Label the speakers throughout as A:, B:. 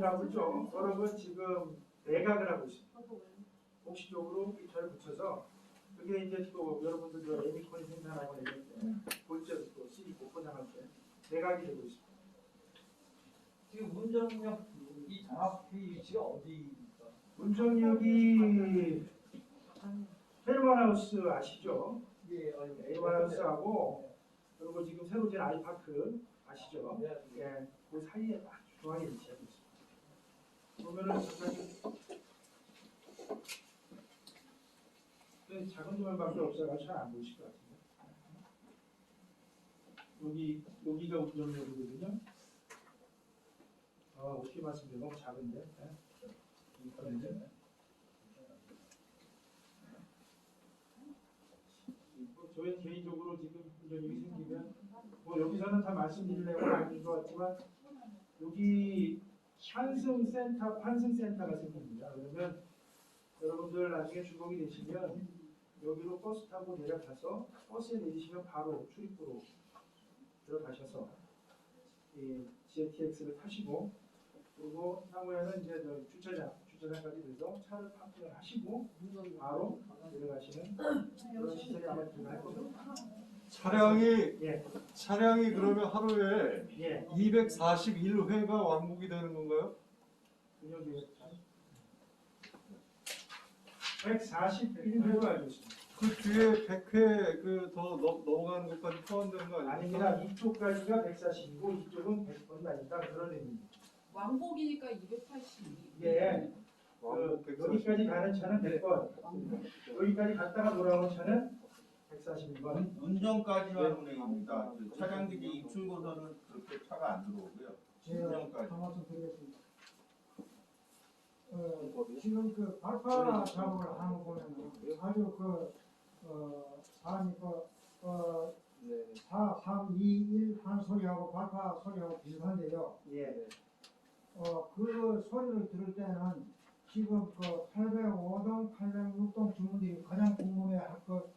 A: 하고 있죠. 여러분 지금 매각을 하고 있습니다. 공식적으로 기타를 붙여서 그게 이제 또 여러분들 에미콘이 생산하고 있는데 볼때도 또 CD 포장할 때 매각이 되고 있습니다.
B: 지금 운전역이 정확히 위치가 어디입니까?
A: 운정역이 페르마나우스 아시죠?
B: 예,
A: 페르마나우스하고 그리고 지금 새로 진 아이파크 아시죠?
B: 네.
A: 예, 그 사이에 딱 중앙에 위치하고 있습니다. 보면은 잠깐 작은 조명밖에 없어서 잘 안 보이실 것 같은데 여기가 운정역이거든요. 어떻게 말씀드려 너무 작은데. 네? 저희 개인적으로 지금 운전이 생기면 뭐 여기서는 다 말씀드리려고 아닌 것 같지만 여기 환승센터가 생깁니다. 그러면 여러분들 나중에 주공이 되시면 여기로 버스 타고 내려가서 버스에 내리시면 바로 출입구로 들어가셔서 이 GTX를 타시고 그리고 향후에는 이제 주차장까지 돼서 차를 파킹을 하시고 바로 내려가시는 그런 시설이 아마 들어갈 겁니다.
C: 차량이 그러면 하루에
A: 예.
C: 241회가 왕복이 되는 건가요?
A: 141회로 알고 있습니다.
C: 그 뒤에 100회 더 넘어가는 것까지 포함되는 거 아닙니까?
A: 아닙니다. 이쪽까지가 140이고 이쪽은 100번이 아니다. 그런 의미입니다.
D: 왕복이니까 282.
A: 예.
C: 왕복 140.
A: 여기까지 가는 차는 100번, 여기까지 갔다가 돌아오는 차는 142번.
E: 운전까지만 운행합니다. 그 차량들이 입출고서는 그렇게 차가 안 들어오고요. 운전까지.
F: 한 말씀 드리겠습니다. 지금 그 발파 작업을 하는 거 보면은 아주 사람이 4, 3, 2, 1 하는 소리하고 발파 소리하고 비슷한데요.
A: 예.
F: 그 소리를 들을 때는 지금 805동, 806동 주민들이 가장 궁금해할 것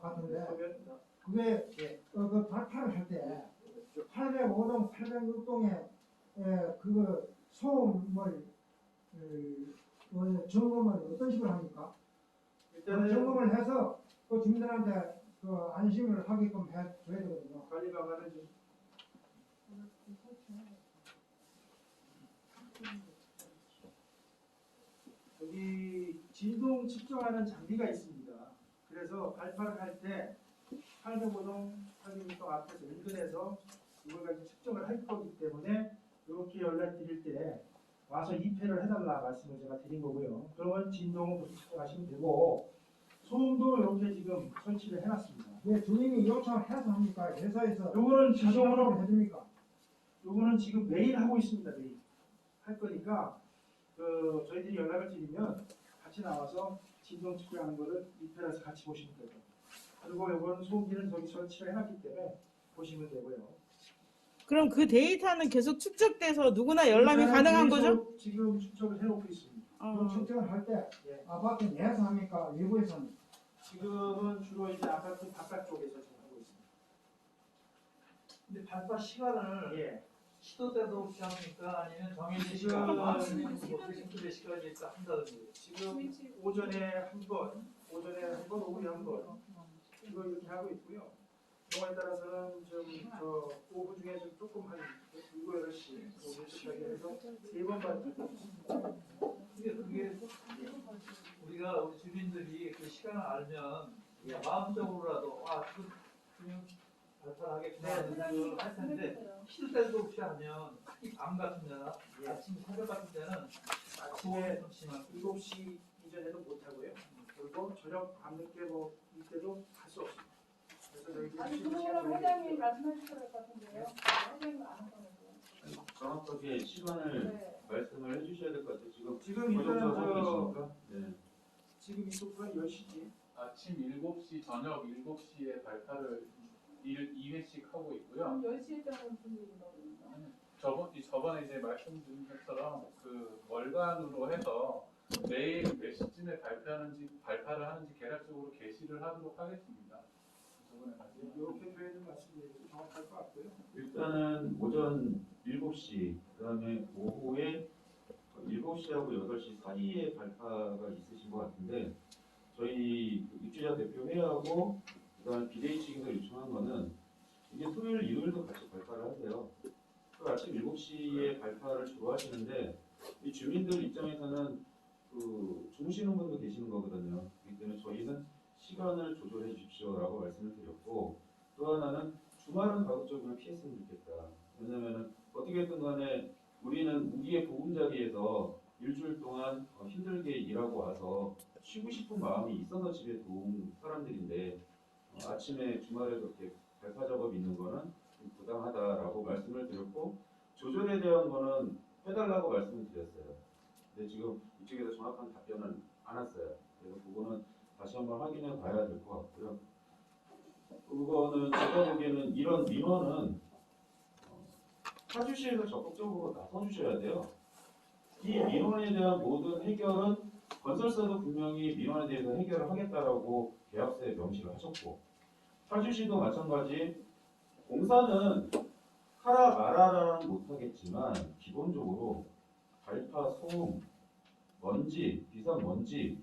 F: 같은데 그게 그 발파를 할 때 805동, 806동에 그 소음을 점검을 어떤 식으로 합니까?
A: 일단은
F: 점검을 해서 그 주민들한테 안심을 하게끔 해줘야 되거든요.
A: 관리 방안을 좀 여기 진동 측정하는 장비가 있습니다. 그래서 발파를 할 때 805동, 806동 앞에서 인근에서 이걸 가지고 측정을 할 거기 때문에 이렇게 연락드릴 때 와서 입회를 해달라 말씀을 제가 드린 거고요. 그러면 진동은 그렇게 측정하시면 되고 소음도 이렇게 지금 설치를 해놨습니다.
F: 왜 주민이 요청을 해서 합니까? 회사에서
A: 요거는
F: 자동으로
A: 지금
F: 해줍니까?
A: 요거는 지금 매일 하고 있습니다. 매일 할 거니까 저희들이 연락을 드리면 같이 나와서 진동 측정하는 거를 입회해서 같이 보시면 되고 그리고 요거는 소음기는 저기 설치를 해놨기 때문에 보시면 되고요.
G: 그럼 그 데이터는 계속 축적돼서 누구나 열람이 가능한 거죠?
A: 지금 축적을 해놓고 있습니다.
F: 그 측정을 할 때
A: 예.
F: 아파트 내에서 합니까? 외부에서 합니까?
A: 지금은 주로 이제 아파트 바깥쪽에서 지금 하고 있습니다.
B: 근데 발파 시간을
A: 예.
B: 시도 때도 없이 합니까? 아니면 정해진
A: 지금
B: 시간, 그 시간이 있다 한다든지.
A: 지금 오전에 한 번, 오후에 한 번, 이거 이렇게 하고 있고요. 경우에 따라서는 저 오후 중에 좀 조금 한 7, 8시, 10시까지 해서 3번 받고 있습니다.
B: 그게 우리가 우리 주민들이 그 시간을 알면 마음적으로라도 그냥 발파를 하겠구나 하는 생각을 할 텐데 시도 때도 없이 하면 특히 밤 같은 데나 아침 새벽 같은 때는
A: 아침에
B: 좀 심한
A: 7시 이전에는 못 하고요. 그리고 저녁 밤늦게 이때도 할 수 없습니다. 그래서 저희들이
D: 아니
A: 지금
D: 그거는
A: 시간을
D: 회장님 말씀하셔야 될 것 같은데요. 회장님 안 하거든요.
H: 정확하게 시간을
D: 네.
H: 말씀을 해주셔야 될 것 같아요.
A: 지금
H: 고정적으로
A: 일단은
H: 하고 계시니까. 네.
A: 지금 이쪽은 10시지.
I: 아침 7시, 저녁 7시에 발파를 2회씩 하고 있고요.
D: 그럼 10시에 때는 무슨 일이 나오는가?
I: 저번에 이제 말씀드린 것처럼 그 월간으로 해서 매일 몇 시쯤에 발파를 하는지 계략적으로 게시를 하도록 하겠습니다. 저번에까지.
A: 이렇게 표현을 말씀드리면 정확할 것 같고요.
H: 일단은 오전 7시, 그다음에 오후에 7시하고 8시 사이에 발파가 있으신 것 같은데 저희 그 입주자 대표 회의하고 그다음에 비대위 측에서 요청한 거는 이게 토요일, 일요일도 같이 발파를 하세요. 그 아침 7시에 발파를 주로 하시는데 이 주민들 입장에서는 그 주무시는 분도 계시는 거거든요. 그렇기 때문에 저희는 시간을 조절해 주십시오라고 말씀을 드렸고 또 하나는 주말은 가급적이면 피했으면 좋겠다. 왜냐면은 어떻게든 간에 우리의 보금자리에서 일주일 동안 힘들게 일하고 와서 쉬고 싶은 마음이 있어서 집에 들어온 사람들인데 아침에 주말에 그렇게 발파 작업이 있는 거는 좀 부당하다라고 말씀을 드렸고 조절에 대한 거는 해달라고 말씀을 드렸어요. 근데 지금 이쪽에서 정확한 답변은 안 왔어요. 그래서 그거는 다시 한번 확인해 봐야 될 것 같고요. 그거는 제가 보기에는 이런 민원은 파주시에서 적극적으로 나서주셔야 돼요. 이 민원에 대한 모든 해결은 건설사도 분명히 민원에 대해서 해결을 하겠다라고 계약서에 명시를 하셨고 파주시도 마찬가지 공사는 하라 말아라는 못하겠지만 기본적으로 발파, 소음, 먼지, 비산먼지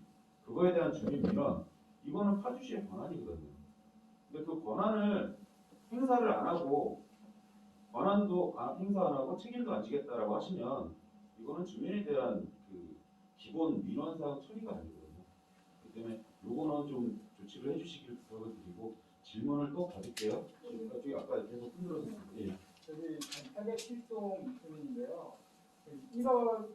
H: 그거에 대한 주민 민원 이거는 파주시의 권한이거든요. 근데 그 권한을 행사를 안 하고 권한도 행사 안 하고 책임도 안 지겠다라고 하시면 이거는 주민에 대한 그 기본 민원사항 처리가 아니거든요. 그렇기 때문에 요거는 좀 조치를 해주시길 부탁을 드리고 질문을 또 받을게요. 저기 아까 계속 흔들어서 예.
J: 저기 807동 입주민인데요. 1월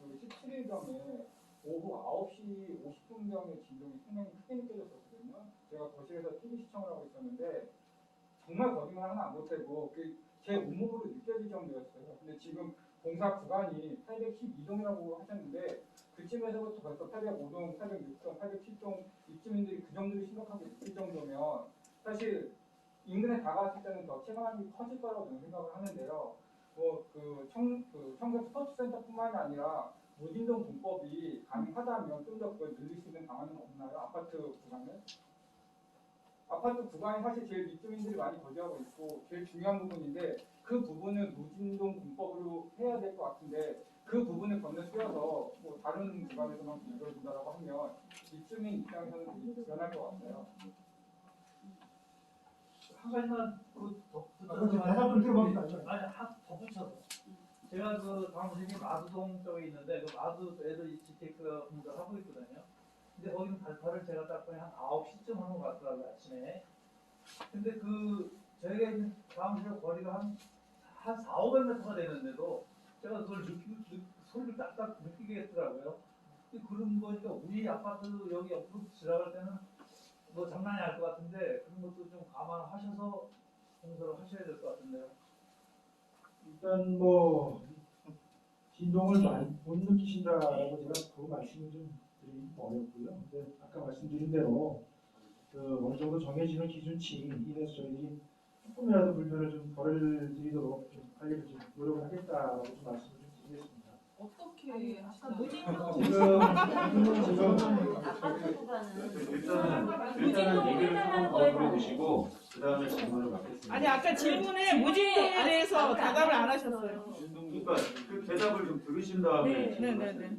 J: 17일경에 오후 9시 50분경에 진동이 상당히 크게 느껴졌었거든요. 제가 거실에서 TV 시청을 하고 있었는데 정말 거짓말 하나 안 보태고 제 온몸으로 느껴질 정도였어요. 근데 지금 공사 구간이 812동이라고 하셨는데 그쯤에서부터 벌써 805동, 806동, 807동 입주민들이 그 정도로 심각하게 느낄 정도면 사실 인근에 다가왔을 때는 더 체감이 커질 거라고 저는 생각을 하는데요. 청소 스포츠센터뿐만이 아니라 무진동 공법이 가능하다면 좀 더 그걸 늘릴 수 있는 방안은 없나요? 아파트 구간을? 아파트 구간이 사실 제일 입주민들이 많이 거주하고 있고 제일 중요한 부분인데 그 부분은 무진동 공법으로 해야 될 것 같은데 그 부분을 건너뛰어서 뭐 다른 구간에서만 이루어진다고 하면 입주민 입장에서는 되게 불안할 것 같아요.
B: 한 가지만
F: 대답 좀 들어봅니다.
B: 아니 한 덧붙여서 제가 그 사무실이 마두동 쪽에 있는데 그 마두 애들 GTX 공사를 하고 있거든요. 근데 거기는 발파를 제가 딱 보니 한 9시쯤 하는 것 같더라고요 아침에. 근데 그 저희가 있는 사무실 거리가 한 400~500m가 되는데도 제가 그걸 소리를 딱딱 느끼겠더라고요. 그런 거니까 우리 아파트 여기 옆으로 지나갈 때는 뭐 장난이 아닐 것 같은데 그런 것도 좀 감안하셔서 공사를 하셔야 될 것 같은데요.
A: 일단 뭐 진동을 못 느끼신다라고 제가 그 말씀을 좀 드리기 어렵고요. 근데 아까 말씀드린 대로 그 어느 정도 정해지는 기준치 이내에서 저희들이 조금이라도 불편을 좀 덜 드리도록 좀 관리를 좀 노력을 하겠다라고 좀 말씀을 좀 드리겠습니다.
D: 어떻게
H: 일단은 얘기를 한번 더 들어보시고 그 다음에 질문을 받겠습니다.
G: 아니 아까 질문에 무진동에 대해서 대답을 안 하셨어요.
H: 그러니까 그 대답을 좀 들으신 다음에
G: 네네네.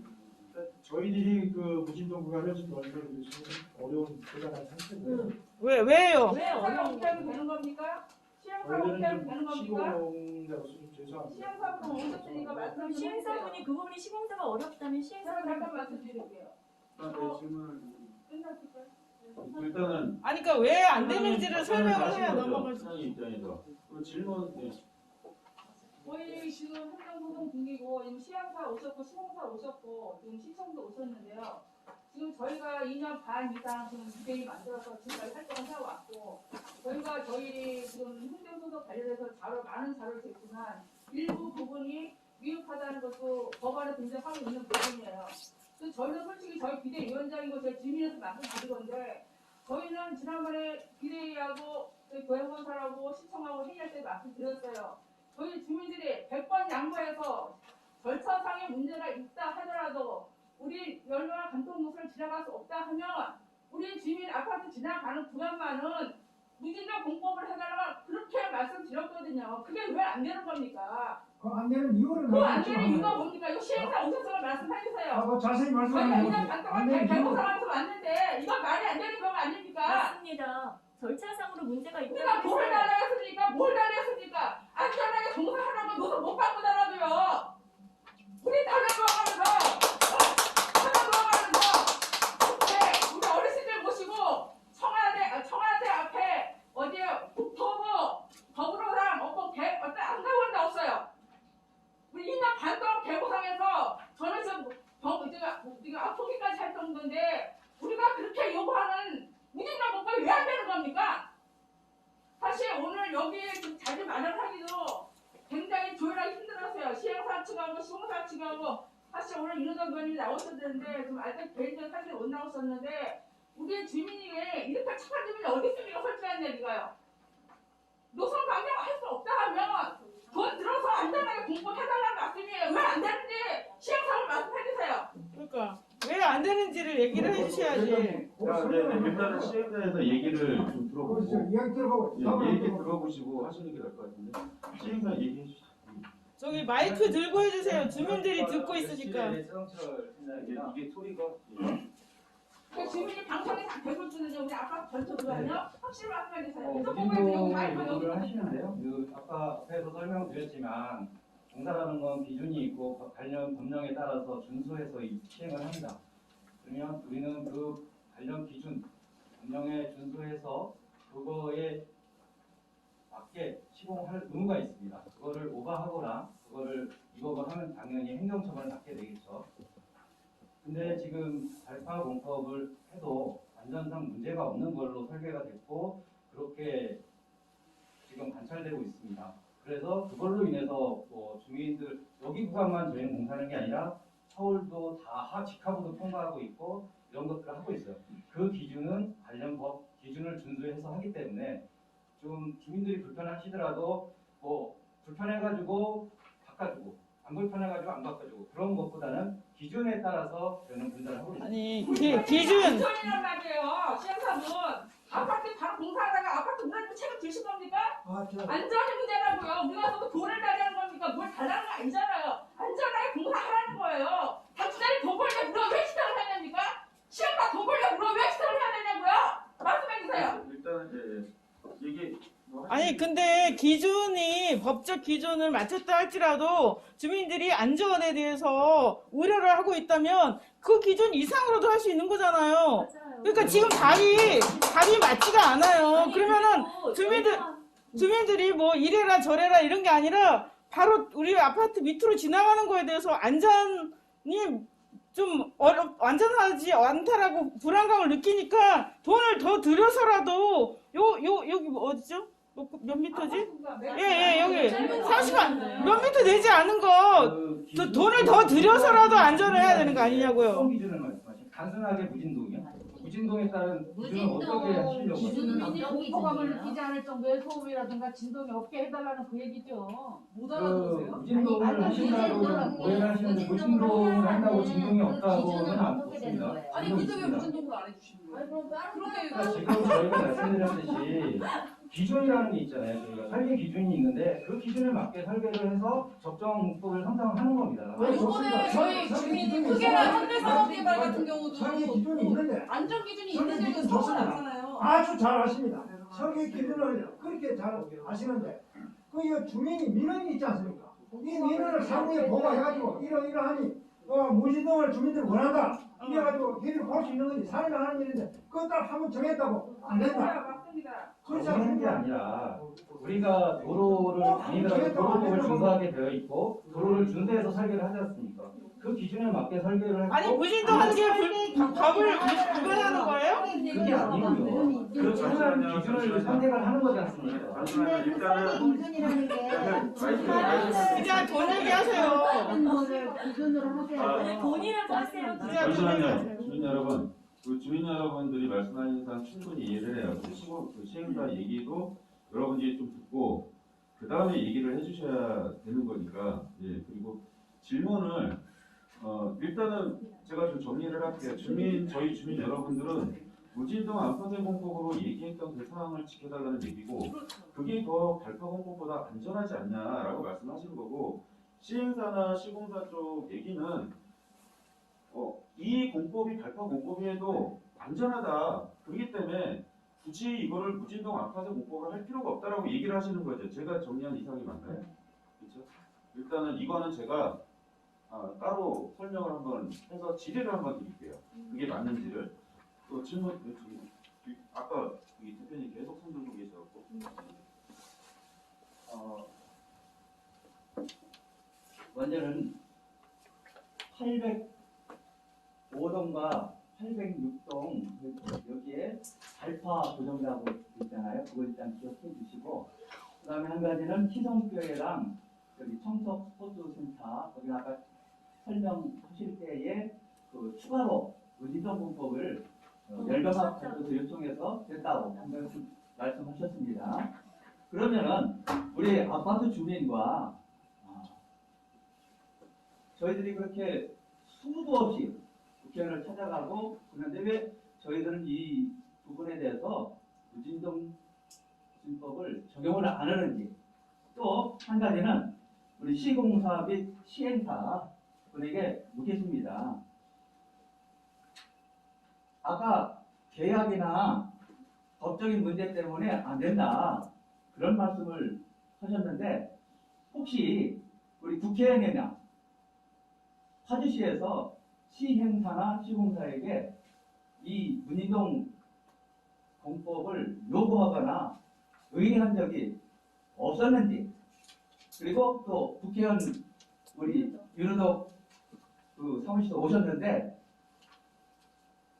A: 저희들이 그 무진동 구간을 지금 넓혀드릴 수 있는 어려운 대단한 상태고요.
G: 왜요?
D: 왜 어렵게 하면 되는 겁니까? 시행사고 어떻게 하면 되는 겁니까?
A: 시공자로서 좀 죄송합니다.
D: 시행사고는 오셨으니까 말씀
K: 시행사분이 그 부분이 시공사가 어렵다면 시행사분이
D: 잠깐 말씀드릴게요.
H: 일단 질문을
D: 끝났을까요?
H: 일단은
G: 아니 그러니까 왜 안 되는지를 설명을 해야 넘어가지.
H: 사장님 입장에서 그 질문
D: 저희 지금 행정소송 중이고 지금 시행사 오셨고 시공사 오셨고 지금 시청도 오셨는데요. 지금 저희가 2년 반 이상 지금 기대를 만들어서 지금까지 활동을 해왔고 저희가 저희 지금 행정소송 관련해서 많은 자료를 냈지만 일부 부분이 위협하다는 것도 법안에 등장하고 있는 부분이에요. 그래서 저희는 솔직히 저희 비대위원장이고 저희 주민에서 말씀드린 건데 저희는 지난번에 비대위하고 저희 고용본사하고 시청하고 회의할 때 말씀드렸어요. 저희 주민들이 100번 양보해서 절차상의 문제가 있다 하더라도 우리 열로나 간통노선을 지나갈 수 없다 하면 우리 주민 아파트 지나가는 구간만은 무진정 공법을 해달라고 그렇게 말씀드렸거든요. 그게 왜 안 되는 겁니까?
F: 그 안 되는 이유를
D: 그안 되는 이유가 뭡니까? 이거 시행사 오셔서 말씀해 주세요.
F: 뭐 자세히
D: 저희가
F: 말씀하세요.
D: 2년 반 동안 개고생하면서 왔는데 이건 말이 안 되는 거 아닙니까?
K: 맞습니다. 절차상으로 문제가
D: 우리가
K: 있다고
D: 뭘
K: 했어요.
D: 달라했습니까? 뭘 달라했습니까? 안전하게 종사하라고 노선 못 바꾸더라고요. 우리 달려 들어가면서 네, 우리 어르신들 모시고 청와대 앞에 어디에 국토부 더불어랑 어떤 안 가본 데 없어요. 우리 2년 반 동안 개고생해서 저는 지금 아프기까지 할 정도인데 우리가 그렇게 요구하는 무진장 법과 왜 안 되는 겁니까? 사실 오늘 여기 좀 자리 마련하기도 굉장히 조율하기 힘들었어요. 시행사 측하고 시공사 측하고 사실 오늘 윤호정 의원님이 나오셔야 되는데 좀 알던 개인적인 사실이 못 나오셨는데 우리 주민이 이렇게 착한 주민이 어디 있습니까? 솔직한 얘기가요. 노선 변경할 수 없다 하면 돈 들어서 안전하게 공급해달라는 말씀이에요. 왜 안 되는지 시행사를 말씀해주세요.
G: 그러니까 왜 안 되는지를 얘기를 해주셔야지.
H: 자, 네, 일단은 시행사에서 얘기를 좀 들어보고
F: 이야기 들어보고
H: 얘기 들어보시고 하시는 게 나을 것 같은데 시행사 얘기해 주시죠.
G: 저기 마이크 들고 해주세요. 주민들이 듣고 있으니까.
H: 이게 소리가
D: 그 주민이 방송에 다 대고 주는데 우리 아까 전체 그거요? 확실히 말씀해주세요.
L: 무진도 요구를 하시는데요. 그 아까 앞에서 설명드렸지만 공사라는 건 기준이 있고 관련 법령에 따라서 준수해서 시행을 합니다. 그러면 우리는 그 관련 기준 법령에 준수해서 그거에 맞게 시공할 의무가 있습니다. 그거를 오버하거나 그거를 위법을 하면 당연히 행정처벌을 받게 되겠죠. 근데 지금 발파 공법을 해도 안전상 문제가 없는 걸로 설계가 됐고 그렇게 지금 관찰되고 있습니다. 그래서 그걸로 인해서 주민들 여기 구간만 저희는 공사하는 게 아니라 서울도 다 직하부도 통과하고 있고 이런 것들을 하고 있어요. 그 기준은 관련 법 기준을 준수해서 하기 때문에 좀 주민들이 불편하시더라도 불편해가지고 바꿔주고 안 불편해가지고 안 바꿔주고 그런 것보다는 기준에 따라서 저는 분석을 하고 있습니다.
G: 아니 기준.
D: 안전이란 말이에요. 시행사분 아파트 바로 공사하다가 아파트 무너지면 책임 지실 겁니까? 안전이 문제라고요. 우리가 또 돈을 달라는 겁니까? 뭘 달라는 거 아니잖아요. 안전하게 공사하라는 거예요. 당신들이 돈 벌려 물어 왜 시작을 해야 됩니까? 시행사 돈 벌려 물어 왜 시작을 해야 되냐고요? 말씀해 주세요.
H: 일단은 얘기
G: 아니 근데 기준이 법적 기준을 맞췄다 할지라도 주민들이 안전에 대해서 우려를 하고 있다면 그 기준 이상으로도 할 수 있는 거잖아요.
K: 맞아요.
G: 그러니까 지금 답이 맞지가 않아요.
K: 아니,
G: 그러면은
K: 그리고
G: 주민들이 뭐 이래라 저래라 이런 게 아니라 바로 우리 아파트 밑으로 지나가는 거에 대해서 안전이 좀 안전하지 않다라고 불안감을 느끼니까 돈을 더 들여서라도 여기 뭐 어디죠? 몇 미터지? 예, 여기 30만 몇 미터 되지 않은 거 돈을 더 들여서라도 안전을 해야 되는 거 아니냐고요.
L: 어떤 기준을 말씀하시죠? 단순하게 무진동이요? 무진동에 따른 기준은 어떻게 하시려고
D: 주민이 공포감을 느끼지 않을 정도의 소음이라든가 진동이 없게 해달라는 그 얘기죠.
L: 못 알아들으세요? 무진동을 하신다고 오해를 하시는데 무진동을 한다고 진동이 없다고는 않습니다.
D: 아니 그쪽에 무진동을 안 해주시는 거예요? 그렇게
L: 지금 저희가 말씀드렸듯이 기준이라는 게 있잖아요. 저희가 설계 기준이 있는데 그 기준에 맞게 설계를 해서 적정 목표를 형성하는 겁니다.
D: 이번에 저희 주민이 크게나 현대산업개발 같은 경우도
F: 설계 기준이 있는데
D: 안전 기준이
F: 설계
D: 있는데도
F: 기준
D: 서울
F: 좋습니다.
D: 나잖아요.
F: 아주 잘 아십니다. 설계 기준을 그렇게 잘 아시는데 그 주민이 민원이 있지 않습니까? 이 민원을 상부에 보고해가지고 이러하니 무진동을 주민들이 원한다. 이래가지고 걔들이 볼 수 있는 건지 사회가 하는 일인데 그거 딱 한번 정했다고 안 된다.
D: 맞습니다.
F: 그렇지
L: 그런 게
F: 않습니까?
L: 아니라 우리가 도로를 다니더라도 도로법을 준수하게 되어 있고 도로를 준수해서 설계를 하지 않습니까? 그 기준에 맞게 설계를 했고
G: 아니 무진동 하는 게 법을 위반하는 거예요?
L: 그게 아니고요. 그 정한 기준을 선택을 하는 거지 않습니까?
H: 잠시만요. 일단은
M: 기준이라는 게
G: 그냥 돈 얘기하세요.
M: 거를 기준으로 하셔야
K: 돈이라고 하세요.
H: 잠시만요. 주민 여러분, 주민 여러분들이 말씀하신 사항 충분히 이해를 해요. 시행사 얘기도 여러분들이 좀 듣고 그 다음에 얘기를 해주셔야 되는 거니까. 예, 그리고 질문을 일단은 제가 좀 정리를 할게요. 저희 주민 여러분들은 무진동 안전공법으로 얘기했던 그 사항을 지켜달라는 얘기고 그게 더 발파 공법보다 안전하지 않냐라고 말씀하시는 거고 시행사나 시공사 쪽 얘기는 이 공법이 발파 공법에도 안전하다. 그렇기 때문에 굳이 이거를 무진동 아파트 공법을 할 필요가 없다라고 얘기를 하시는 거죠. 제가 정리한 이상이 맞나요? 그렇죠? 일단은 이거는 제가 따로 설명을 한번 해서 질의를 한번 드릴게요. 그게 맞는지를. 또 질문, 아까 이 대표님 계속 손 들고 계셔갖고.
L: 먼저는 805동과 806동 여기에 발파 고정이라고 있잖아요. 그걸 일단 기억해 주시고, 그 다음에 한 가지는 희성교회랑 여기 청석 스포츠센터 거기 아까 설명하실 때에 그 추가로 무진동 공법을 열병학교에서 요청해서 됐다고 말씀하셨습니다. 그러면은 우리 아파트 주민과 저희들이 그렇게 수도 없이 국회의원을 찾아가고 그런데 왜 저희들은 이 부분에 대해서 무진동 진법을 적용을 안 하는지, 또 한 가지는 우리 시공사 및 시행사 분에게 묻겠습니다. 아까 계약이나 법적인 문제 때문에 안 된다 그런 말씀을 하셨는데, 혹시 우리 국회의원이나 파주시에서 시행사나 시공사에게 이 무진동 공법을 요구하거나 의뢰한 적이 없었는지, 그리고 또 국회의원 우리 윤호덕 그 사무실에 오셨는데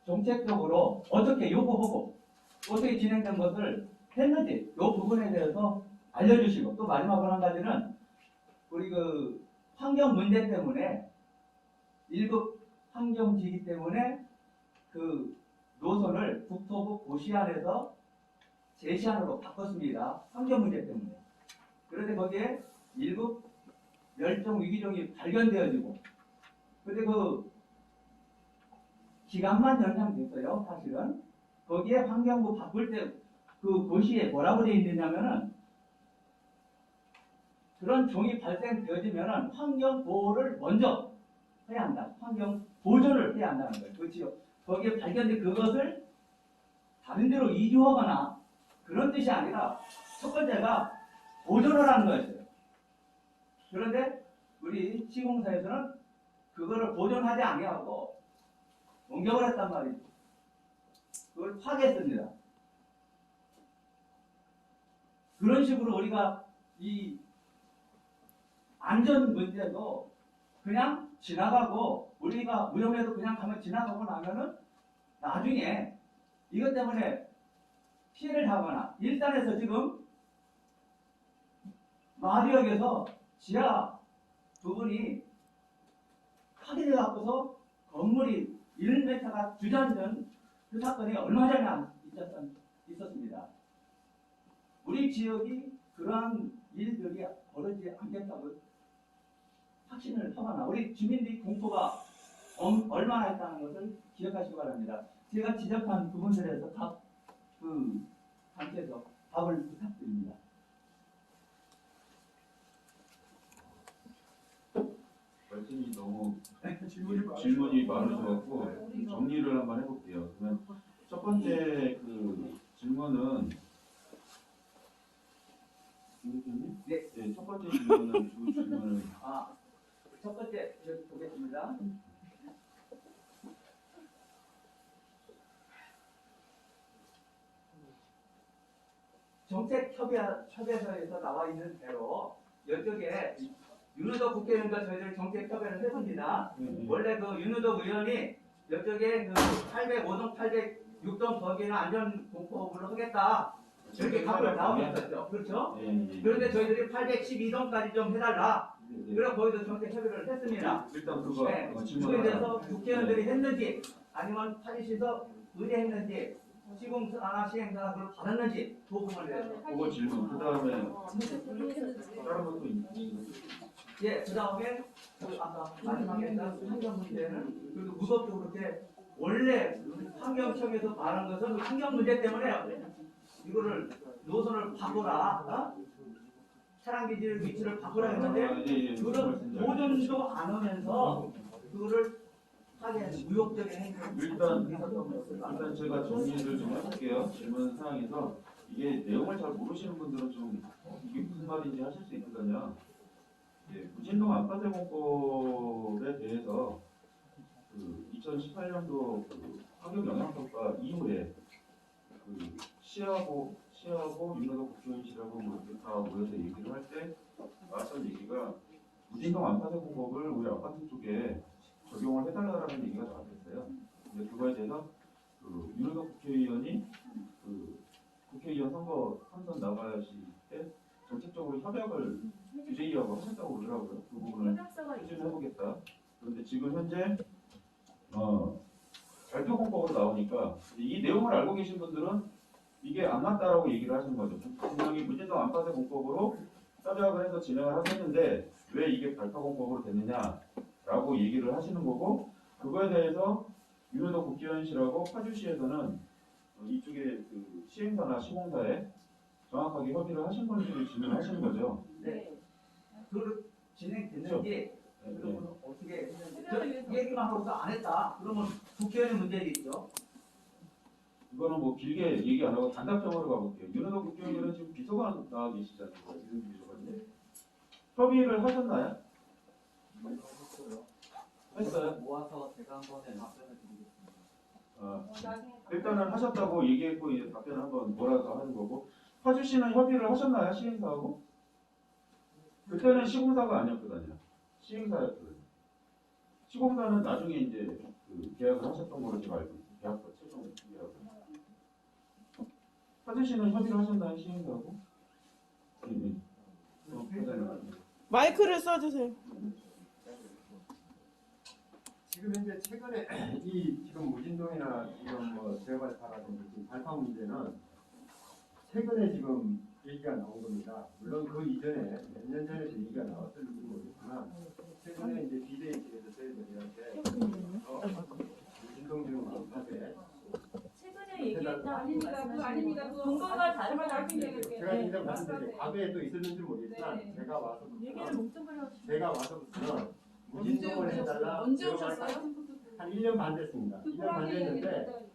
L: 정책적으로 어떻게 요구하고 어떻게 진행된 것을 했는지 이 부분에 대해서 알려주시고, 또 마지막으로 한 가지는 우리 그 환경 문제 때문에 1급 환경지기 때문에 그 노선을 국토부 고시안에서 제시안으로 바꿨습니다. 환경 문제 때문에. 그런데 거기에 1급 멸종 위기종이 발견되어지고, 근데 그 기간만 연장됐어요. 사실은 거기에 환경부 바꿀 때 그 고시에 뭐라고 되어 있느냐면은, 그런 종이 발생되어지면은 환경 보호를 먼저 해야 한다. 환경 보존을 해야 한다는 거예요. 그렇죠? 거기에 발견된 그것을 다른 데로 이주하거나 그런 뜻이 아니라 첫 번째가 보존을 하는 거였어요. 그런데 우리 시공사에서는 그거를 보존하지 아니하고 옮겨을 했단 말이죠. 그걸 파괴했습니다. 그런 식으로 우리가 이 안전 문제도 그냥 지나가고, 우리가 위험해도 그냥 가면 지나가고 나면은 나중에 이것 때문에 피해를 당하거나, 일단에서 지금 마지역에서 지하 부분이 파괴돼 갖고서 건물이 1m가 주저앉은 그 사건이 얼마 전에 있었습니다. 우리 지역이 그러한 일들이 벌어지지 않겠다고 확신을 하거나, 우리 주민들이 공포가 얼마나 있다는 것을 기억하시기 바랍니다. 제가 지적한 부분들에서 그 단체에서 답을 부탁드립니다.
H: 말씀이 너무 질문이 많으셔갖고 정리를 한번 해볼게요. 그러면 첫 번째 그 질문은
L: 네.
H: 네, 첫 번째 질문은 두 질문을
L: 첫 번째 여기 보겠습니다. 정책협의서에서 나와 있는 대로 이쪽에 윤호덕 국회의원과 저희들 정책협의를 했습니다. 원래 그 윤호덕 의원이 이쪽에 그 805동, 806동 거기는 안전공포업으로 하겠다. 이렇게 각을 나오셨었죠. 그렇죠? 그런데 저희들이 812동까지 좀 해달라. 그래서 거기서 정책 협의를 했습니다.
H: 일단 그거
L: 그거에 대해서 국회의원들이 했는지, 아니면 파리시에서 의뢰했는지, 시공사나 시행사가 그걸 받았는지 그 부분에 대해서.
H: 그거 질문. 그 다음에 다른 것도 있나요?
L: 예, 그 다음에 그 아까 마지막에 했던 환경 문제는, 그리고 무겁도 그렇게 원래 환경청에서 말한 것은 환경 문제 때문에 이거를 노선을 바꿔라.
N: 차량 기지를 위치를 바꾸라 했는데
H: 예,
N: 그런 보존도 안 하면서 그거를 하게 무역적인 행동.
H: 일단 제가 정리를 좀 해볼게요. 질문 사항에서 이게 내용을 잘 모르시는 분들은 좀 이게 무슨 말인지 하실 수 있거든요. 예, 무진동 안파대공법에 대해서 그 2018년도 그 파격 영향평가 이후에 그 시하고 윤호도 국교인실하고 뭐 이렇게 다 모여서 얘기를 할 때 나왔던 얘기가 무진동 안파대공법을 우리 아파트 쪽에 적용을 해달라는 얘기가 나왔었어요. 근데 그거에 대해서 그 윤호도 국회의원이 그 국회의원 선거 삼선 나가실 때 정책적으로 협약을 BJ하고 하셨다고 그러더라고요. 그 부분을 추진해보겠다. 그런데 지금 현재 발표공법으로 나오니까 이 내용을 알고 계신 분들은 이게 안 맞다라고 얘기를 하시는 거죠. 분명히 무진동 안파대공법으로 협약을 해서 진행을 하겠는데 왜 이게 발표공법으로 됐느냐라고 얘기를 하시는 거고, 그거에 대해서 윤호도 국회의원실하고 파주시에서는 이쪽에 그 시행사나 시공사에 정확하게 협의를 하신 건지를 질문하시는 거죠.
N: 네. 그 진행됐는지 그러면 어떻게 했는지 얘기만 하고서 안 했다. 그러면 국회의원의 문제겠죠.
H: 이거는 뭐 길게 얘기 안 하고 단답형으로 가볼게요. 윤호도 국회의원은 지금 비서관 나와 계시잖아요. 이승기 비서관님. 협의를 하셨나요? 했어요?
B: 모아서 제가 한 번에 답변을 드리겠습니다.
H: 일단은 하셨다고 얘기했고 이제 답변 한번 뭐라도 하는 거고, 파주시는 협의를 하셨나요? 시행사하고? 그때는 시공사가 아니었거든요. 시행사였거든요. 시공사는 나중에 이제 그 계약을 하셨던 걸로 제가 알고 있어요. 계약서 최종 계약을. 파주시는 협의를 하셨나요? 시행사하고? 네.
G: 마이크를 써주세요.
O: 지금 현재 최근에 이 지금 무진동이나 지금 뭐 재발파라든지 지금 발파 문제는 최근에 지금 얘기가 나온 겁니다. 물론 그 이전에 몇 년 전에도 얘기가 나왔을지 모르겠지만 최근에 이제 비대위 측에서 저희들한테 무진동 지금 안파대
K: 최근에 얘기했다.
D: 아닙니다.
K: 근거가 다른 거
O: 제가 지금 말씀드린 과거에 또 있었는지 모르겠지만 제가 와서부터는 무진동을 해달라.
D: 언제 오셨어요?
O: 한 1년 반 됐습니다. 1년 반 됐는데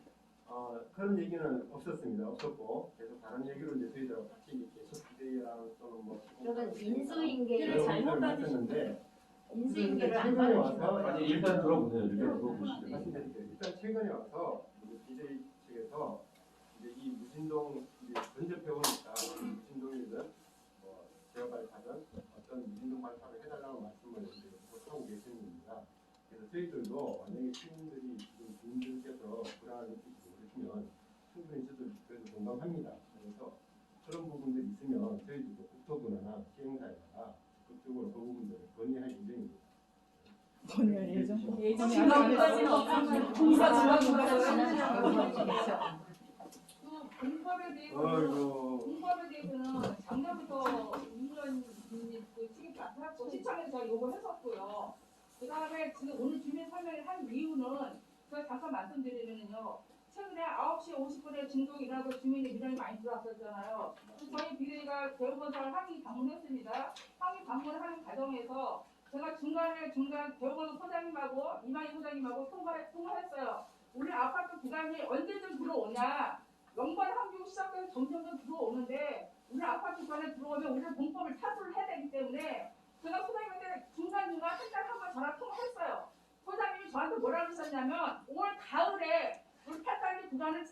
O: 그런 얘기는 없었습니다. 없었고 계속 다른 얘기로 이제 저희들하고 같이 계속 비대위랑 또는 뭐
K: 그러면 인수인계를 잘못 받으셨는데 인수인계를 안
O: 최근에
K: 받으신
O: 와서
K: 거예요?
H: 아니 일단 들어보세요. 일단 들어보시죠.
O: 말씀드릴게요. 일단 최근에 와서 비대위 측에서 이제 이 무진동 이제 전접해 오니까 무진동이든 뭐 제어발파든 어떤 무진동 발파를 해달라고 말씀을 이제 하고 계십니다. 그래서 저희들도 만약에 시민들이 지금 주민들께서 불안을 느끼고 그러시면 충분히 저도 그래도 공감합니다. 그래서 그런 부분들이 있으면 저희들도 국토부나 시행사에다가 적극적으로 그 부분들을 건의할 예정입니다.
G: 건의할 예정?
K: 지금까지는 없었는데 공사
D: 공법에 대해서는 작년부터 민원인이 그 책임 맡았고 시청에서 요구했었고요. 그 다음에 지금 오늘 주민 설명을 한 이유는 제가 잠깐 말씀드리면요. 최근에 9시 50분에 진동이 일어나서 주민의 민원이 많이 들어왔었잖아요. 저희 비대위가 대우건설 항의 방문했습니다. 항의 방문을 하는 과정에서 제가 중간 대우건설 소장님하고 이만희 소장님하고 통화했어요. 우리 아파트 구간이 언제쯤 들어오냐. 영번 항교 시작해서 점점 들어오는데 우리 아파트 구간에 들어오면 우리는 공법을 타수를 해야 되기 때문에 제가 소장님한테 중간중간 한 달 한 번 전화 통화했어요. 소장님이 저한테 뭐라 그러셨냐면 올 가을에 우리 8단계 구간을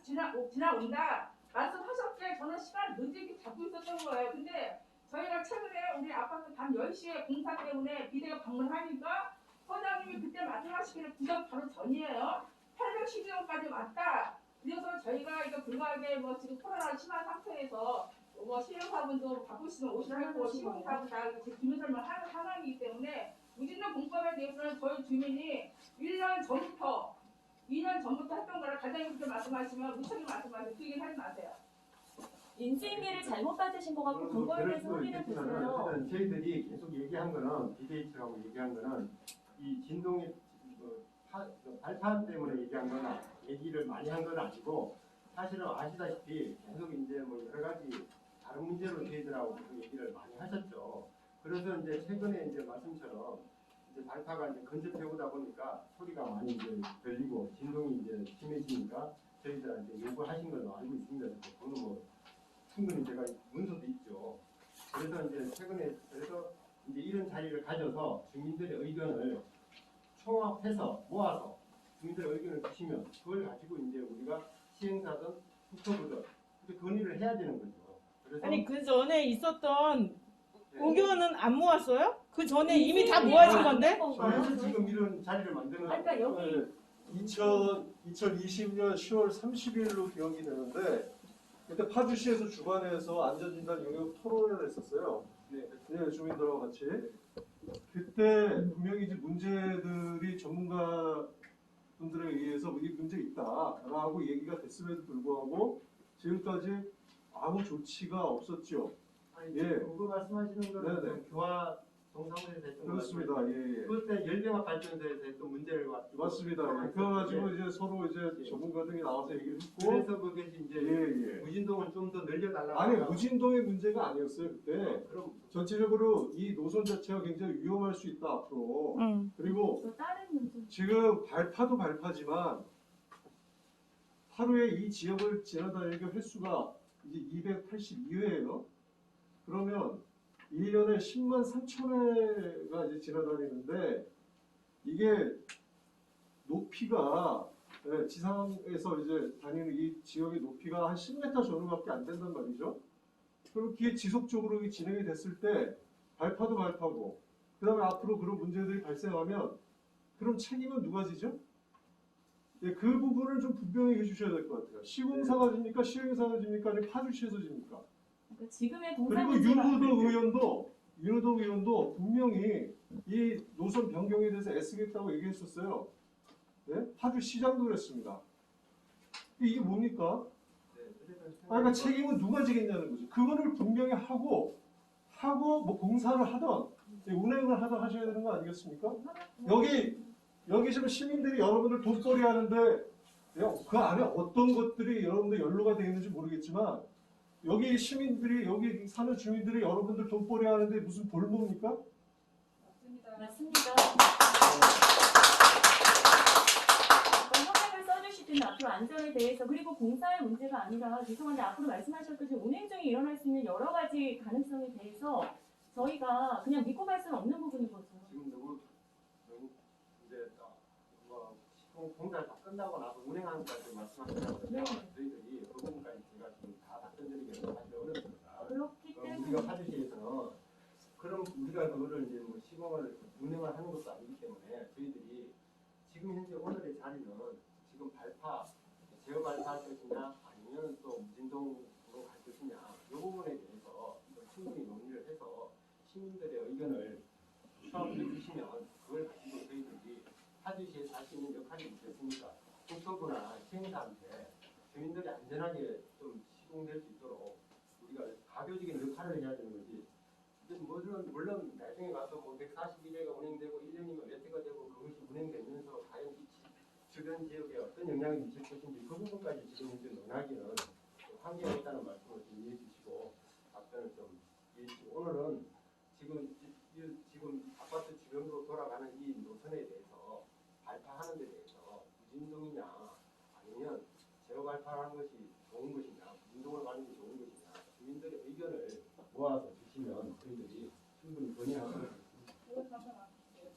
D: 지나온다 말씀하셨기에 저는 시간 늦게 잡고 있었던 거예요. 근데 저희가 최근에 우리 아파트 밤 10시에 공사 때문에 비대가 방문하니까 소장님이 그때 말씀하시기를 구정 바로 전이에요. 812호까지 왔다. 그래서 저희가 이거 불가하게 뭐 지금 코로나 심한 상태에서 뭐 시행사분도 바쁘시면 오시라고 시공사분 다 주민 설명하는 상황이기 때문에 무진동 공법에 대해서는 저희 주민이 1년 전부터 2년 전부터 했던 거를 과장님께서 말씀하시면 무척이 말씀하시고 그 얘기는 하지 마세요.
K: 인수인계를 잘못 받으신 것 같고 근거에 대해서 확인해 보세요.
O: 일단 저희들이 계속 얘기한 거는 비대위처라고 얘기한 거는 이 진동의 발파 때문에 얘기한 거나 얘기를 많이 한 건 아니고 사실은 아시다시피 계속 이제 뭐 여러 가지 다른 문제로 저희들하고 그 얘기를 많이 하셨죠. 그래서 이제 최근에 이제 말씀처럼 이제 발파가 이제 근접해오다 보니까 소리가 많이 이제 들리고 진동이 이제 심해지니까 저희들한테 요구하신 걸로 알고 있습니다. 그거는 뭐 충분히 제가 문서도 있죠. 그래서 이제 최근에 그래서 이제 이런 자리를 가져서 주민들의 의견을 총합해서 모아서 주민들의 의견을 주시면 그걸 가지고 이제 우리가 시행사든 국토부든 그렇게 건의를 해야 되는 거죠. 그래서
G: 아니 그 전에 있었던
O: 네.
G: 의견은 안 모았어요? 그 전에 이미 다 모아진 건데?
O: 그래서 지금 이런 자리를 만드는
K: 그러니까 여기
C: 2020년 10월 30일로 기억이 되는데 그때 파주시에서 주관해서 안전진단 용역 토론을 했었어요.
O: 네.
C: 네, 주민들하고 같이. 그때 분명히 이제 문제들이 전문가 분들에 의해서 이 문제 있다라고 얘기가 됐음에도 불구하고 지금까지 아무 조치가 없었죠.
O: 아니,
C: 예.
O: 그거 말씀하시는 거는
C: 네네.
O: 교화 동사무소에서 했던
C: 그렇습니다.
O: 말씀이죠.
C: 예, 예.
O: 그때 열병합 발전소에서 했던 문제를 가지고
C: 맞습니다. 예. 그거 가지고 이제 서로 이제 전문가들이 나와서 얘기를 했고.
O: 그래서 그게 이제
C: 예.
O: 무진동을 좀 더 늘려달라고.
C: 아니 무진동의 문제가 아니었어요 그때.
O: 그럼
C: 전체적으로 이 노선 자체가 굉장히 위험할 수 있다 앞으로. 그리고
K: 또 다른 문제.
C: 지금 발파도 발파지만 하루에 이 지역을 지나다니는 횟수가 이제 282회예요. 그러면 1년에 10만 3천 회가 이제 지나다니는데 이게 높이가 지상에서 이제 다니는 이 지역의 높이가 한 10m 전후밖에 안 된단 말이죠. 그렇게 지속적으로 진행이 됐을 때 발파도 발파고 그 다음에 앞으로 그런 문제들이 발생하면 그럼 책임은 누가 지죠? 네, 그 부분을 좀 분명히 해주셔야 될 것 같아요. 시공사가 집니까? 시행사가 집니까? 아니면 파주시에서 집니까?
K: 그러니까 지금의 동사
C: 그리고 윤호도 의원도 분명히 이 노선 변경에 대해서 애쓰겠다고 얘기했었어요. 네? 파주시장도 그랬습니다. 이게 뭡니까? 그러니까 책임은 누가 지겠냐는 거죠. 그거를 분명히 하고 뭐 공사를 하던 운행을 하던 하셔야 되는 거 아니겠습니까? 여기 지금 시민들이 여러분들 돈벌이 하는데 그 안에 어떤 것들이 여러분들 연루가 되어 있는지 모르겠지만 여기 시민들이 여기 사는 주민들이 여러분들 돈벌이 하는데 무슨 볼모입니까?
K: 맞습니다. 성명을 써주시든 앞으로 안전에 대해서 그리고 공사의 문제가 아니라 죄송한데 앞으로 말씀하셨듯이 운행 중에 일어날 수 있는 여러 가지 가능성에 대해서 저희가 그냥 믿고 갈 수는 없는 부분인 거죠.
O: 지금 너무 이제 뭐 공사를 다 끝나고 나서 운행하는 것까지 말씀하셨다고
K: 네.
O: 저희들이 그 부분까지 제가 지금 다 답변드리기는 사실 어렵습니다.
K: 그렇기 때문에
O: 우리가 파주시에서는 그럼 우리가 그거를 이제 뭐 시공을 운행을 하는 것도 아니기 때문에 저희들이 지금 현재 오늘의 자리는 지금 발파 제어 발파할 것이냐 아니면 또 무진동으로 갈 것이냐 이 부분에 대해서 충분히 논의를 해서 시민들의 의견을 수합해 주시면 그걸 가지고 저희들이 파주시에 할 수 있는 역할이 있겠습니까? 국토부나 시행사한테 주민들이 안전하게 좀 시공될 수 있도록 우리가 가교적인 역할을 해야 되는 거지. 물론 나중에 가서 뭐 141회가 운행되고 1년이면 몇 회가 되고 그것이 운행되면서 과연 이 주변 지역에 어떤 영향을 미칠 것인지 그 부분까지 지금 이제 논하기는 한계가 있다는 말씀을 좀 이해해 주시고 답변을 좀 이해해 주시고 오늘은 지금 아파트 주변으로 돌아가는 이 노선에 대해서 발파하는 데 대해서 무진동이냐 아니면 제어 발파하는 것이 좋은 것이냐 무진동을 가는 게 좋은 것이냐 주민들의 의견을 모아서 주시면 저희들이 충분히 건의하고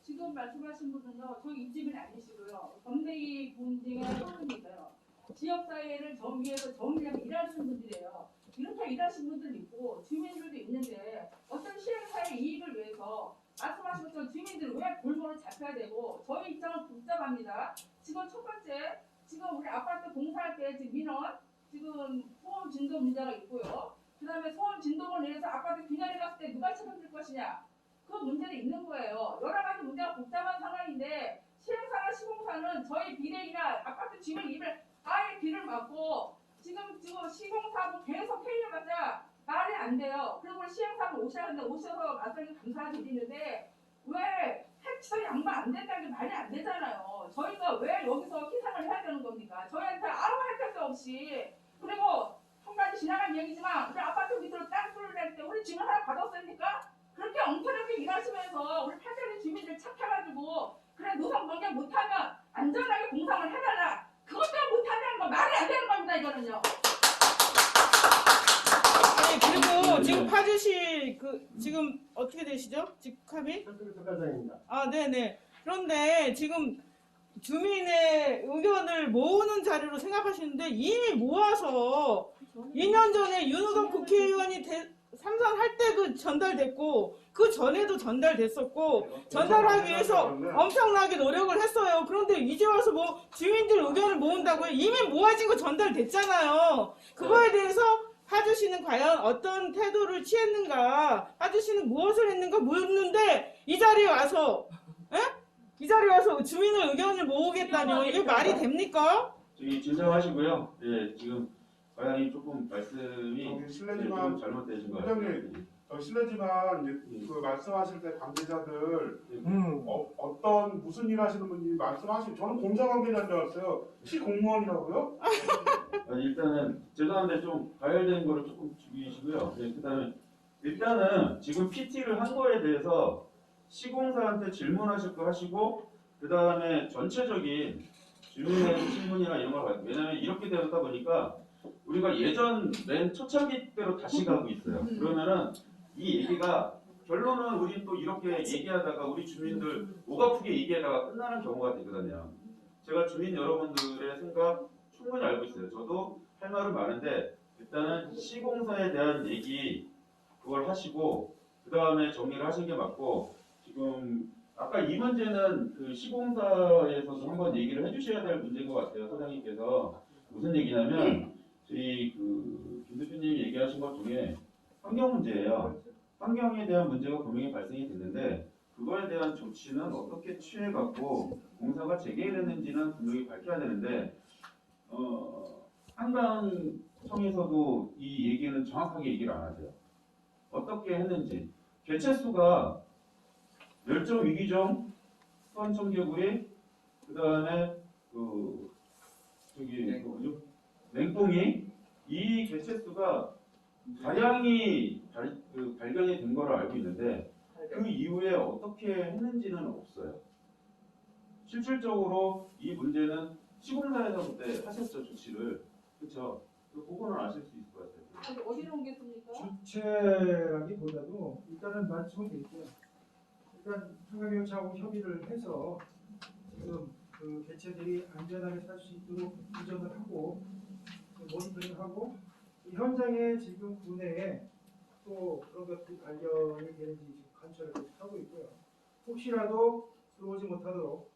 D: 지금 말씀하신 분은요, 저희 입주민이 아니시고요. 건대이 분쟁의 소름이고요. 지역사회를 정비해서 정비하며 일하시는 분들이에요. 이렇게 일하시는 분들도 있고 주민들도 있는데 어떤 시행사의 이익을 위해서 말씀하신 것처럼 주민들 왜 골고루 잡혀야 되고 저희 입장은 복잡합니다. 지금 첫 번째, 지금 우리 아파트 공사할 때 지금 민원, 지금 소음 진동 문제가 있고요. 그 다음에 소음 진동을 인해서 아파트 균열이 갔을 때 누가 책임질 것이냐. 그 문제도 있는 거예요. 여러 가지 문제가 복잡한 상황인데 시행사나 시공사는 저희 비대위나 아파트 주민 입을 아예 귀를 막고 지금 시공사하고 계속 회의를 갖자 말이 안 돼요. 그리고 시행사는 오셔야 되는데 오셔서 마사지 감사드리는데 왜 해처리 양반 안 된다는 게 말이 안 되잖아요. 저희가 왜 여기서 희생을 해야 되는 겁니까? 저희한테 아무 할 것도 없이 그리고 한 가지 지나간 얘기지만 우리 아파트 밑으로 땅
G: 누구지?
O: 석과장입니다.
G: 아, 네네. 그런데 지금 주민의 의견을 모으는 자료로 생각하시는데 이미 모아서 2년 전에 윤호동 국회의원이 삼선할 때도 전달됐고 그 전에도 전달됐었고 전달하기 위해서 엄청나게 노력을 했어요. 그런데 이제 와서 뭐 주민들 의견을 모은다고요? 이미 모아진 거 전달됐잖아요. 그거에 대해서 하주시는 과연 어떤 태도를 취했는가, 하주시는 무엇을 했는가 묻는데 이 자리에 와서 이 자리에 와서 주민의 의견을 모으겠다뇨. 이게 말이 됩니까?
H: 저기 진정하시고요. 예, 지금 과장님 조금 말씀이
P: 실례지만
H: 좀 잘못되신 것 같아요.
P: 회장님, 실례지만 이제 그 말씀하실 때 관계자들 어떤 무슨 일 하시는 분이 말씀하시면 저는 공사 관계자인 줄 알았어요. 시 공무원이라고요?
H: 아니, 일단은 죄송한데 좀 과열된 거를 조금 주의시고요. 네, 그다음에 일단은 지금 PT를 한 거에 대해서 시공사한테 질문하실 거 하시고 그다음에 전체적인 주민의 신문이나 이런 걸 가지고 왜냐하면 이렇게 되었다 보니까 우리가 예전 맨 초창기 때로 다시 가고 있어요. 그러면은 이 얘기가 결론은 우리 또 이렇게 얘기하다가 우리 주민들 목 아프게 얘기하다가 끝나는 경우가 되거든요. 제가 주민 여러분들의 생각 충분히 알고 있어요. 저도 할 말은 많은데 일단은 시공사에 대한 얘기 그걸 하시고 그 다음에 정리를 하시는 게 맞고 지금 아까 이 문제는 그 시공사에서도 한번 얘기를 해주셔야 될 문제인 것 같아요. 사장님께서 무슨 얘기냐면 저희 김 대표님이 얘기하신 것 중에 환경 문제예요. 환경에 대한 문제가 분명히 발생이 됐는데 그거에 대한 조치는 어떻게 취해갖고 공사가 재개를 했는지는 분명히 밝혀야 되는데 한강청에서도 이 얘기는 정확하게 얘기를 안 하세요. 어떻게 했는지 개체수가 멸종 위기종 수완청개구리 그 다음에 맹꽁이 이 개체수가 다양히 발견이 된 거를 알고 있는데 그 이후에 어떻게 했는지는 없어요. 실질적으로 이 문제는 시공사에서 그때 하셨죠 조치를. 그렇죠? 그 부분은 아실 수 있을 것 같아요.
D: 어디로 옮겼습니까?
A: 주체라기보다도 일단은 말씀을 드릴게요. 일단 한강경찰하고 협의를 해서 지금 그 개체들이 안전하게 살 수 있도록 인정을 하고 모니터링하고 이 현장에 지금 군내에 또 그런 것들이 발견이 되는지 지금 관찰을 하고 있고요. 혹시라도 들어오지 못하도록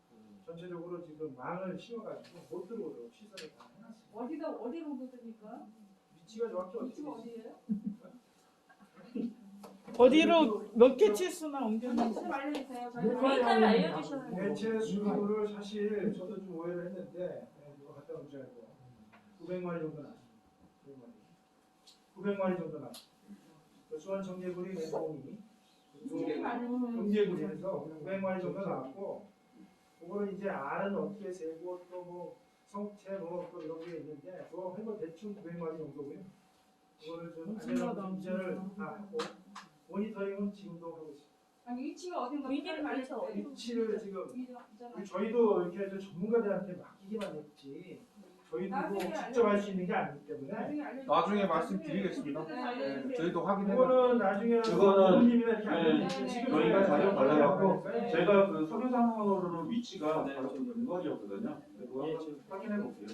A: 전체적으로 지금 망을 씌워가지고 못 들어오도록 시설을 다 해놨습니다.
D: 어디로 옮겼습니까?
A: 위치가 정확히
D: 위치가 어디예요?
G: 어디로 몇 개체수나 옮겼는지
D: 좀 알려주세요.
K: 데이터를 알려주셔야 돼요.
A: 개체 수를 사실 저도 좀 오해를 했는데 누가 갖다 온 줄 알고 900마리 정도 나왔습니다. 900마리 정도 나왔습니다. 수완청개구리, 맹꽁이, 금개구리에서 900마리 정도 나왔고 그거는 이제 알은 어떻게 세고 또 뭐 성체 뭐 또 이런 게 있는데 그거 한거 대충 900마리 정도고요. 그거를 좀 안전한 인증을 다 하고 모니터링은 지금도 하고 있습니다.
D: 아니 위치가 어딘가
A: 위치를 지금 저희도 이렇게 좀 전문가들한테 맡기기만 했지 저희도 뭐 직접 할 수 있는 게 아니기 때문에
P: 나중에 말씀드리겠습니다. 네, 저희도 확인해.
A: 그거는 나중에
H: 그거는 저희가 자료 받아갖고 제가 그 서류상으로는 위치가 바로 근거리였거든요. 그거 확인해 볼게요.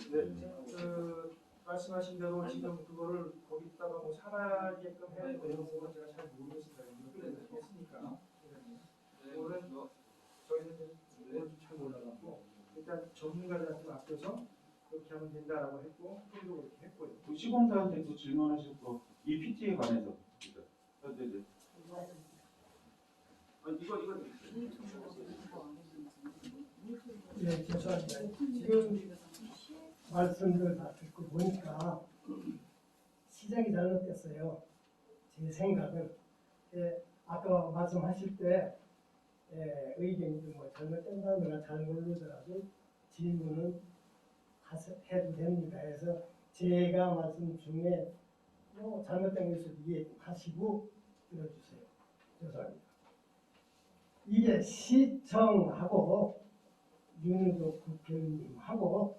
A: 그 말씀하신 대로 지금 그거를 거기다가 뭐 살아게끔 해야 되고 이런 거는 제가 잘 모르겠습니다. 했으니까 그거는 저희는 잘 몰라갖고 일단 전문가들한테 맡겨서 그렇게 하면 된다라고 했고 우리도 그렇게 했고요.
H: 시공사한테도 질문하셨고 이 PT에 관해서 네. 이거
F: 예, 죄송합니다. 지금 말씀을 다 듣고 보니까 시작이 잘못됐어요. 제 생각은. 아까 말씀하실 때 의견이 뭐 잘못된다거나 잘 모르더라도 질문은 해도 됩니다. 해서 제가 말씀 중에 뭐 잘못된 것을 이해하시고 들어주세요. 죄송합니다. 이게 시청하고 윤호동 국회의원님하고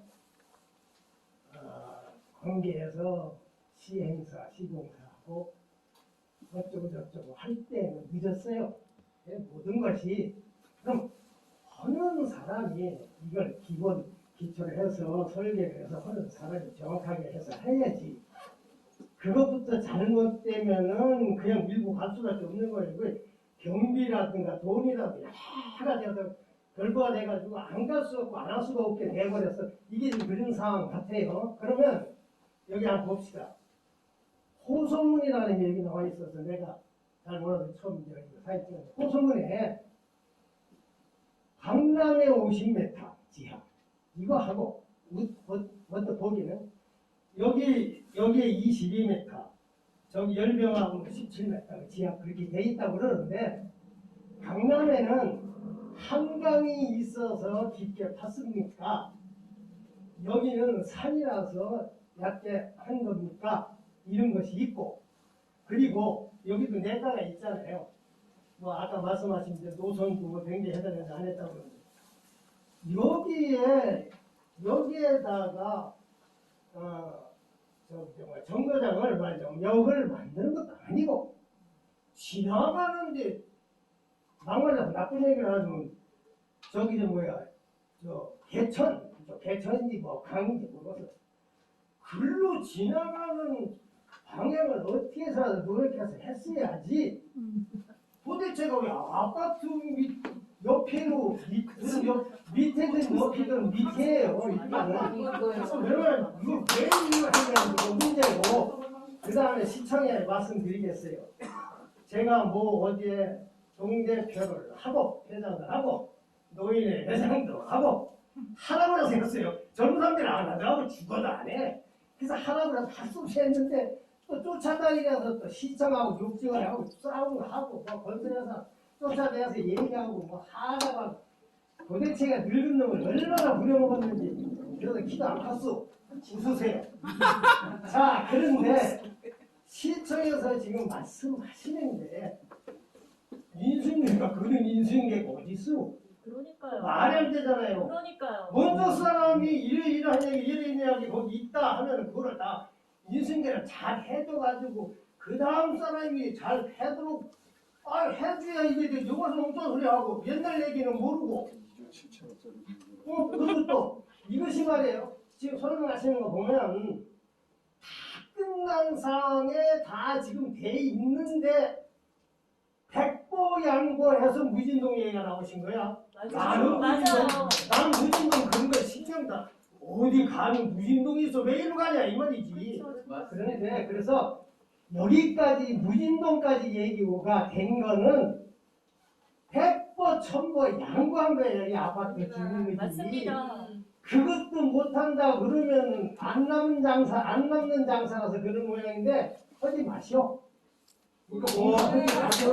F: 관계해서 시행사, 시공사하고 어쩌고 저쩌고 할 때는 늦었어요.
Q: 모든 것이 그럼 하는 사람이 이걸 기본 기초를 해서 설계를 해서 하는 사람이 정확하게 해서 해야지. 그것부터 잘못되면은 그냥 밀고 갈 수밖에 없는 거예요. 그 경비라든가 돈이라든가 여러 가지가 결과가 돼가지고 안 갈 수 없고 안 할 수가 없게 돼버렸어. 이게 지금 그런 상황 같아요. 그러면 여기 한번 봅시다. 호소문이라는 게 여기 나와 있어서 내가 잘 몰라서 처음 이제 사진 찍었는데 호소문에 강남에 50m 지하 이거 하고 먼저 보기는 여기에 22m 저기 열병하고 17m 지하 그렇게 돼 있다고 그러는데 강남에는 한강이 있어서 깊게 팠습니까? 여기는 산이라서 얕게 한 겁니까? 이런 것이 있고 그리고 여기도 내다가 있잖아요. 뭐 아까 말씀하신 노선도 뭐 굉장히 해당되는데 안 했다고 그러는데 여기에다가 정거장을 말하자면 역을 만드는 것도 아니고 지나가는데 막말로 나쁜 얘기를 하면 저기 개천인지 뭐 강인지 모르겠어. 글로 지나가는 방향을 어떻게 해서라도 노력해서 했어야지. 도대체가 왜 아파트 옆에로 밑에든 옆이든 밑에예요. 그러면 이거 왜 이거 하냐는 문제고. 그 다음에 시청에 말씀드리겠어요. 제가 뭐 어디에 동대표를 하고 회장을 하고 노인의 회장도 하고 하라고 생겼어요. 젊은 사람들이 안 하더라고 죽어도 안 해. 그래서 하라고 할 수 없이 했는데 또 쫓아다니면서 또 시청하고 육지원에 하고 싸우고 하고 뭐 건설해서 쫓아다녀서 얘기하고 뭐 하다가 도대체가 늙은 놈을 얼마나 부려먹었는지 그래서 키도 안 컸어. 웃으세요. 자 그런데 시청에서 지금 말씀하시는데 인수인계가 그런 인수인계가 어디 있어?
K: 그러니까요.
Q: 말이 안 되잖아요.
K: 그러니까요.
Q: 먼저 사람이 이러이러한 얘기 이러이러한 얘기 거기 있다 하면 그거를 다 인수인계를 잘 해줘가지고 그 다음 사람이 잘 해도록 해줘야 이게 요것은 엉뚱한 소리 하고 옛날 얘기는 모르고 그리고 또 이것이 말이에요. 지금 설명하시는 거 보면 다 끝난 상황에 다 지금 돼 있는데 백보양보해서 무진동 얘기가 나오신 거야. 나는 무진동 그런 거 신경다. 어디 가면 무진동이 있어 왜 이리로 가냐 이 말이지. 그런데 그래서 여기까지 무진동까지 얘기가 된 거는 백보 천보 양보한 거예요. 이 아파트 주민들이.
K: 맞습니다.
Q: 그것도 못한다 그러면 안 남는 장사라서 그런 모양인데 하지 마시오. 이거 뭐 하지 마시오.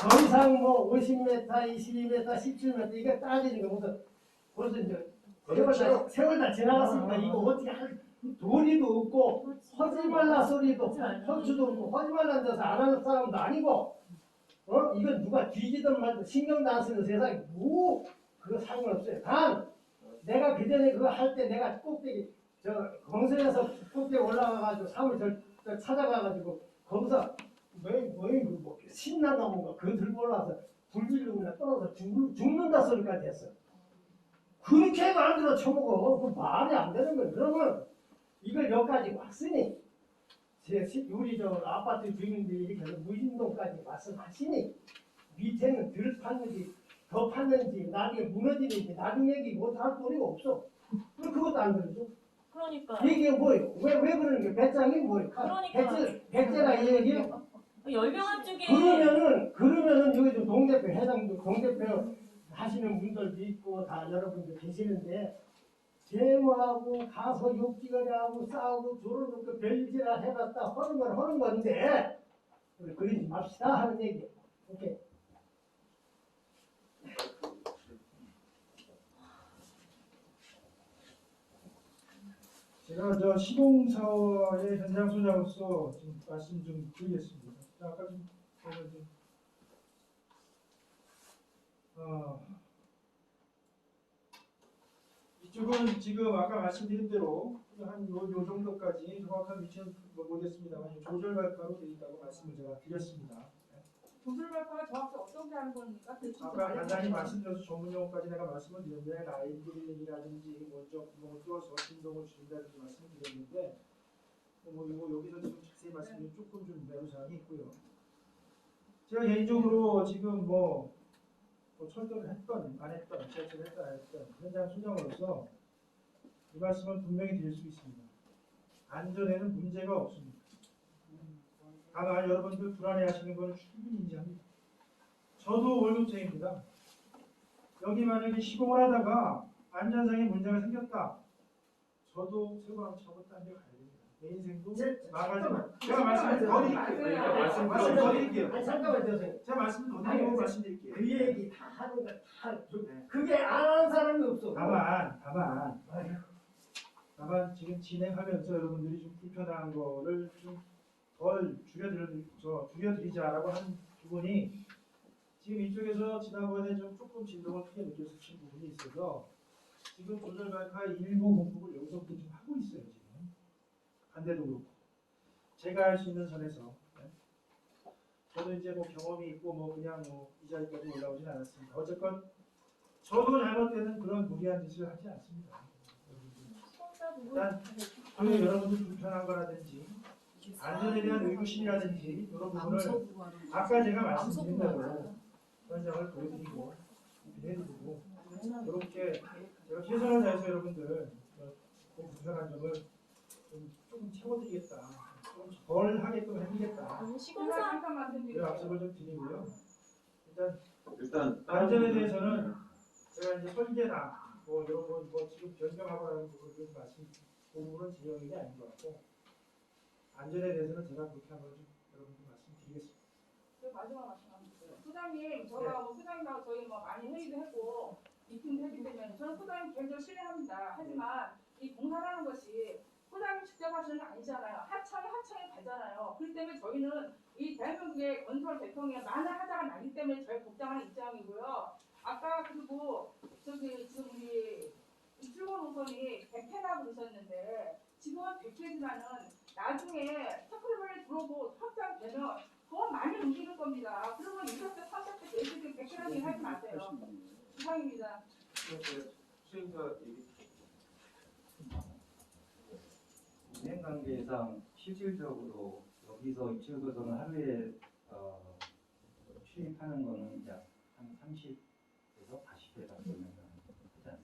Q: 더 이상 뭐 50m, 22m, 17m 이게 따지는 거 무슨 벌써 이제 세월 다 지나갔으니까 이거 어떻게 할 도리도 없고 하지 말라 소리도 헐수도 없고 하지 말라는 데서 안 하는 사람도 아니고 이건 누가 뒤지든 말든 신경도 안 쓰는 세상에 뭐 그거 상관없어요. 단 내가 그전에 그거 할 때 내가 꼭대기 건설에서 꼭대기 올라가가지고 사무실 찾아가가지고 거기서 뭐 신나가 뭔가 그거 들고 올라와서 불 지르고 그냥 떨어져 죽는다 소리까지 했어. 그렇게 만들어 쳐먹어. 그 말이 안 되는 거예요. 그러면 이걸 여기까지 왔으니 우리 아파트 주민들이 이렇게 해서 무진동까지 말씀하시니 밑에는 덜 팠는지 더 팠는지 나중에 무너지는지 나중에 얘기 못할 소리가 없어. 그것도 안 들어줘.
K: 그러니까
Q: 이게 뭐예요? 왜 그러는 게 배짱이 뭐예요? 백제라 이 얘기예요?
K: 열병합 쪽에
Q: 그러면은 여기 좀 동대표 회장도 동대표 하시는 분들도 있고 다 여러분들 계시는데 제모하고 가서 욕지거리하고 싸우고 조를 놓고 별지라 해봤다 하는 건 하는 건데 우리 그러지 맙시다 하는 얘기예요. 오케이.
A: 제가 시공사의 현장 소장으로서 지금 말씀 좀 드리겠습니다. 아까 좀 이쪽은 지금 아까 말씀드린 대로 한 요 정도까지 정확한 위치는 모르겠습니다만 조절 발파로 되어 있다고 말씀을 제가 드렸습니다.
D: 조절 발파가 정확히 어떻게 하는 겁니까?
A: 아까 간단히 말씀드려서 전문 용어까지 내가 말씀을 드렸는데 라인 그리링이라든지 먼저 구멍을 뚫어서 진동을 줄인다든지 말씀을 드렸는데 뭐 이거 여기서 좀 자세히 말씀드리면 조금 좀 매료사항이 있고요. 제가 개인적으로 지금 뭐 철도를 했던 안 했던 지하철을 했던 안 했던 현장 소장으로서 이 말씀은 분명히 드릴 수 있습니다. 안전에는 문제가 없습니다. 다만 여러분들 불안해하시는 것은 충분히 인지합니다. 저도 월급쟁입니다. 여기 만약에 시공을 하다가 안전상의 문제가 생겼다. 저도 세관 차고 딴 데 가야 됩니다. 내 인생도 나가지만 제가 말씀을 더 드릴게요. 말씀 더 드릴게요.
Q: 아니 잠깐만요, 선생님.
A: 제가 말씀 더 드리고 말씀드릴게요.
Q: 그 얘기 다 하는 거 다 그게 안 하는 사람이 없어.
A: 다만 지금 진행하면서 여러분들이 좀 불편한 거를 좀 덜 줄여드리자라고 하는 부분이 지금 이쪽에서 지난번에 좀 조금 진동을 크게 느꼈으신 부분이 있어서 지금 조절 발파의 일부 공급을 여기서부터 좀 하고 있어요. 지금 반대도 그렇고 제가 할 수 있는 선에서 저도 이제 뭐 경험이 있고 뭐 그냥 뭐 이 자리까지 올라오진 않았습니다. 어쨌건 저도 잘못되는 그런 무리한 짓을 하지 않습니다. 일단 저희 여러분들 불편한 거라든지 안전에 대한 의구심이라든지 이런 부분을 아까 제가 말씀드린 대로 현장을 보여드리고 해드리고 이렇게 제가 최선을 다해서 여러분들 그 불편한 점을 조금 채워드리겠다, 좀 덜 하게끔 해드리겠다. 이 약속을 좀 드리고요. 일단 안전에 대해서는 제가 이제 설계나 뭐 이런 거 뭐 지금 변경하고라는 부분을 말씀 그 부분은 제 영역이 아닌 것 같고 안전에 대해서는 제가 그렇게 한번 좀 여러분들 말씀드리겠습니다.
D: 마지막 말씀드릴게요. 소장님, 제가 뭐 소장님하고 저희 뭐 많이 회의도 했고 미팅도 했기 때문에 저는 소장님 개인적으로 신뢰합니다. 하지만 이 공사라는 것이 소장님 직접 하시는 게 아니잖아요. 하청이 가잖아요. 그렇기 때문에 저희는 이 대한민국의 건설 대통령이 많은 하자가 나기 때문에 저희 복장하는 입장이고요. 아까 그리고 저기 지금 우리 출근 노선이 100회라고 그러셨는데 지금은 100회지만은 나중에 테크노블이 들어오고 확장되면 더 많이 움직일 겁니다. 그러면 20대, 30대, 40대, 100회라는 얘기 하지 마세요. 이상입니다.
H: 수행자 얘기.
L: 운행 관계상 실질적으로 여기서 입출구선을 하루에 출입하는 거는 약 한 30에서 40회 정도면 하지 않습니다.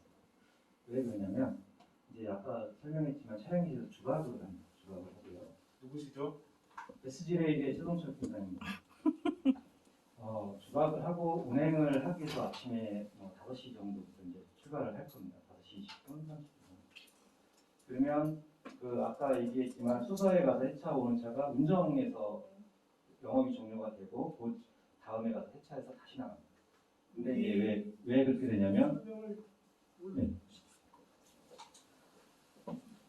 L: 왜 그러냐면 이제 아까 설명했지만 차량기에서 주각을 합니다. 주각을 하고요.
P: 누구시죠?
L: SG레일의 최동철 팀장입니다. 주각을 하고 운행을 하기 위해서 아침에 5시 정도부터 이제 출발을 할 겁니다. 5시 20분, 30분. 그러면 그 아까 얘기했지만 수서에 가서 해차 오는 차가 운정에서 영업이 종료가 되고 그 다음에 가서 해차해서 다시 나갑니다. 근데 이게 왜 그렇게 되냐면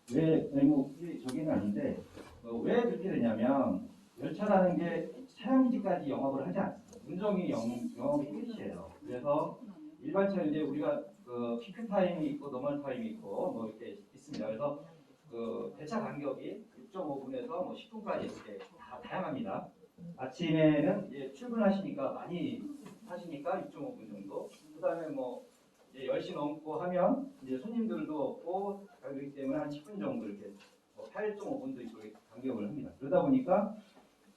L: 저기는 아닌데 왜 그렇게 되냐면 열차라는 게 차량지까지 영업을 하지 않습니다. 운정이 영업이 끝이에요. 그래서 일반 차 이제 우리가 그 피크 타임이 있고 노멀 타임이 있고 뭐 이렇게 있습니다. 그래서 그 대차 간격이 6.5분에서 뭐 10분까지 이렇게 다 다양합니다. 아침에는 이제 출근하시니까 많이 하시니까 6.5분 정도. 그다음에 뭐 이제 10시 넘고 하면 이제 손님들도 없고 그렇기 때문에 한 10분 정도 이렇게 8.5분도 이렇게 간격을 합니다. 그러다 보니까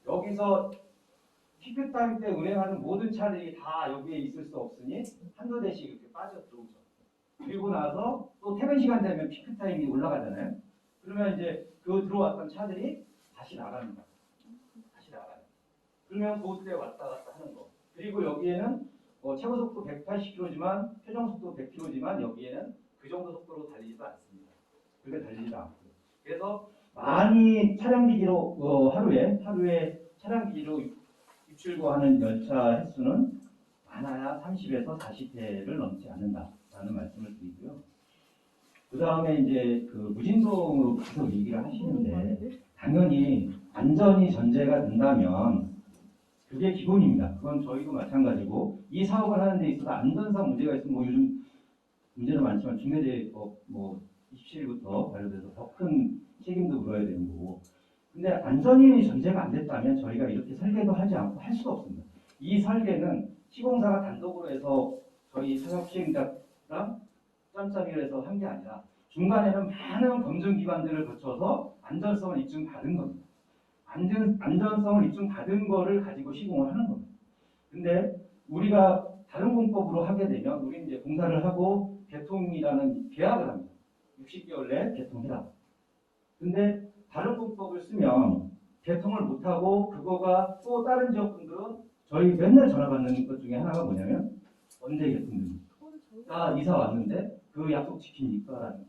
L: 여기서 피크 타임 때 운행하는 모든 차들이 다 여기에 있을 수 없으니 한두 대씩 이렇게 빠져 들어오죠. 그리고 나서 또 퇴근 시간 되면 피크 타임이 올라가잖아요. 그러면 이제 그 들어왔던 차들이 다시 나갑니다. 다시 나가요. 그러면 그때 왔다 갔다 하는 거. 그리고 여기에는 최고 속도 180km지만 최종 속도 100km지만 여기에는 그 정도 속도로 달리지도 않습니다. 그렇게 달리지도 않고. 그래서 많이 차량 기지로 하루에 차량 기지로 입출구하는 열차 횟수는 많아야 30에서 40회를 넘지 않는다라는 말씀을 드리고요. 그 다음에 이제 그 무진동으로 계속 얘기를 하시는데 당연히 안전이 전제가 된다면 그게 기본입니다. 그건 저희도 마찬가지고 이 사업을 하는 데 있어서 안전상 문제가 있으면 뭐 요즘 문제는 많지만 중대재해법 뭐 27부터 발효돼서 더 큰 책임도 물어야 되는 거고. 근데 안전이 전제가 안 됐다면 저희가 이렇게 설계도 하지 않고 할 수가 없습니다. 이 설계는 시공사가 단독으로 해서 저희 사업 시행자랑 짬짬이를 해서 한 게 아니라 중간에는 많은 검증기관들을 거쳐서 안전성을 입증받은 겁니다. 안전성을 입증받은 거를 가지고 시공을 하는 겁니다. 근데 우리가 다른 공법으로 하게 되면 우리는 이제 공사를 하고 개통이라는 계약을 합니다. 60개월 내에 개통해라. 근데 다른 공법을 쓰면 개통을 못하고 그거가 또 다른 지역분들은 저희 맨날 전화 받는 것 중에 하나가 뭐냐면 언제 개통됩니까? 나 이사 왔는데 그 약속 지킵니까? 라는.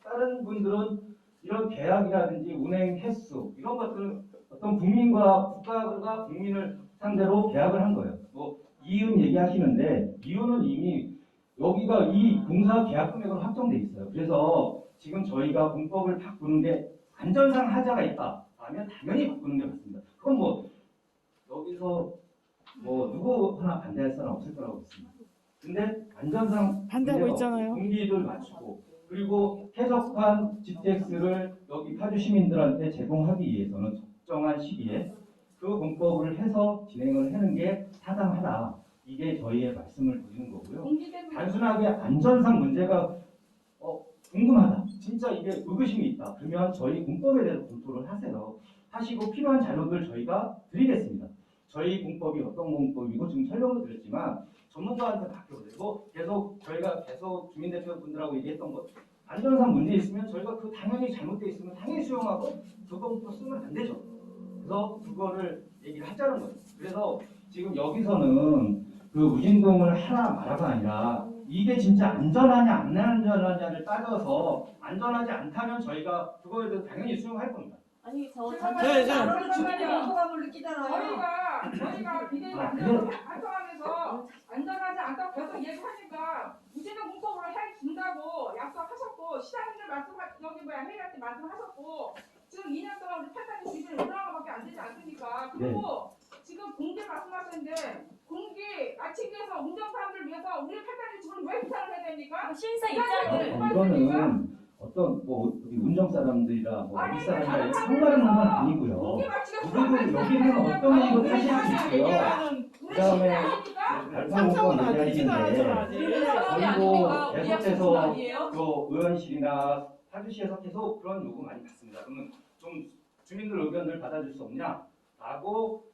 L: 다른 분들은 이런 계약이라든지 운행 횟수 이런 것들은 어떤 국민과 국가가 국민을 상대로 계약을 한 거예요. 뭐 이윤 얘기하시는데 이윤은 이미 여기가 이 공사 계약 금액으로 확정돼 있어요. 그래서 지금 저희가 공법을 바꾸는 게 안전상 하자가 있다 라면 당연히 바꾸는 게 맞습니다. 그건 뭐 여기서 뭐 누구 하나 반대할 사람 없을 거라고 믿습니다. 근데 안전상
G: 반대하고 있잖아요.
L: 공기를 맞추고 그리고 쾌적한 GTX를 여기 파주 시민들한테 제공하기 위해서는 적정한 시기에 그 공법을 해서 진행을 하는 게 타당하다. 이게 저희의 말씀을 드리는 거고요. 단순하게 안전상 문제가 궁금하다. 진짜 이게 의구심이 있다. 그러면 저희 공법에 대해서 검토를 하시고 필요한 자료들 저희가 드리겠습니다. 저희 공법이 어떤 공법이고 지금 설명도 드렸지만 전문가한테 맡겨보세요. 저희가 계속 주민대표분들하고 얘기했던 것 안전상 문제 있으면 저희가 그 당연히 잘못돼 있으면 당연히 수용하고 그 공법 쓰면 안 되죠. 그래서 그거를 얘기를 하자는 거예요. 그래서 지금 여기서는 그 무진동을 하나 말아가 아니라 이게 진짜 안전하냐 안 안전하냐를 따져서 안전하지 않다면 저희가 그거에 대해서 당연히 수용할 겁니다.
K: 아니
D: 주민들이 소감을 느끼잖아요. 저희가 비대위 반성하면서 안전하지 않다고 계속 얘기하니까 무진동 공법으로 해준다고 약속하셨고 시장님들 회의할 때 말씀하셨고 지금 2년 동안 우리 8가지 기준이 올라간 것밖에 안 되지 않습니까? 그리고 지금 공개 말씀하셨는데 공개 마치기 위해서 운전사람들을 위해서 우리 8가지 기준을 왜 비판을 해야 됩니까?
K: 신사 입장을
L: 이거는 어떤 뭐 운정 사람들이라 뭐 어디 사람이라 상관없는 건 아니고요. 그리고 여기는 어떤 일도 하실 수 있고요. 그다음에 발표문건 얘기하시는데 그리고 계속해서 또 의원실이나 파주시에서 계속 그런 요구 많이 받습니다. 그러면 좀 주민들 의견을 받아줄 수 없냐라고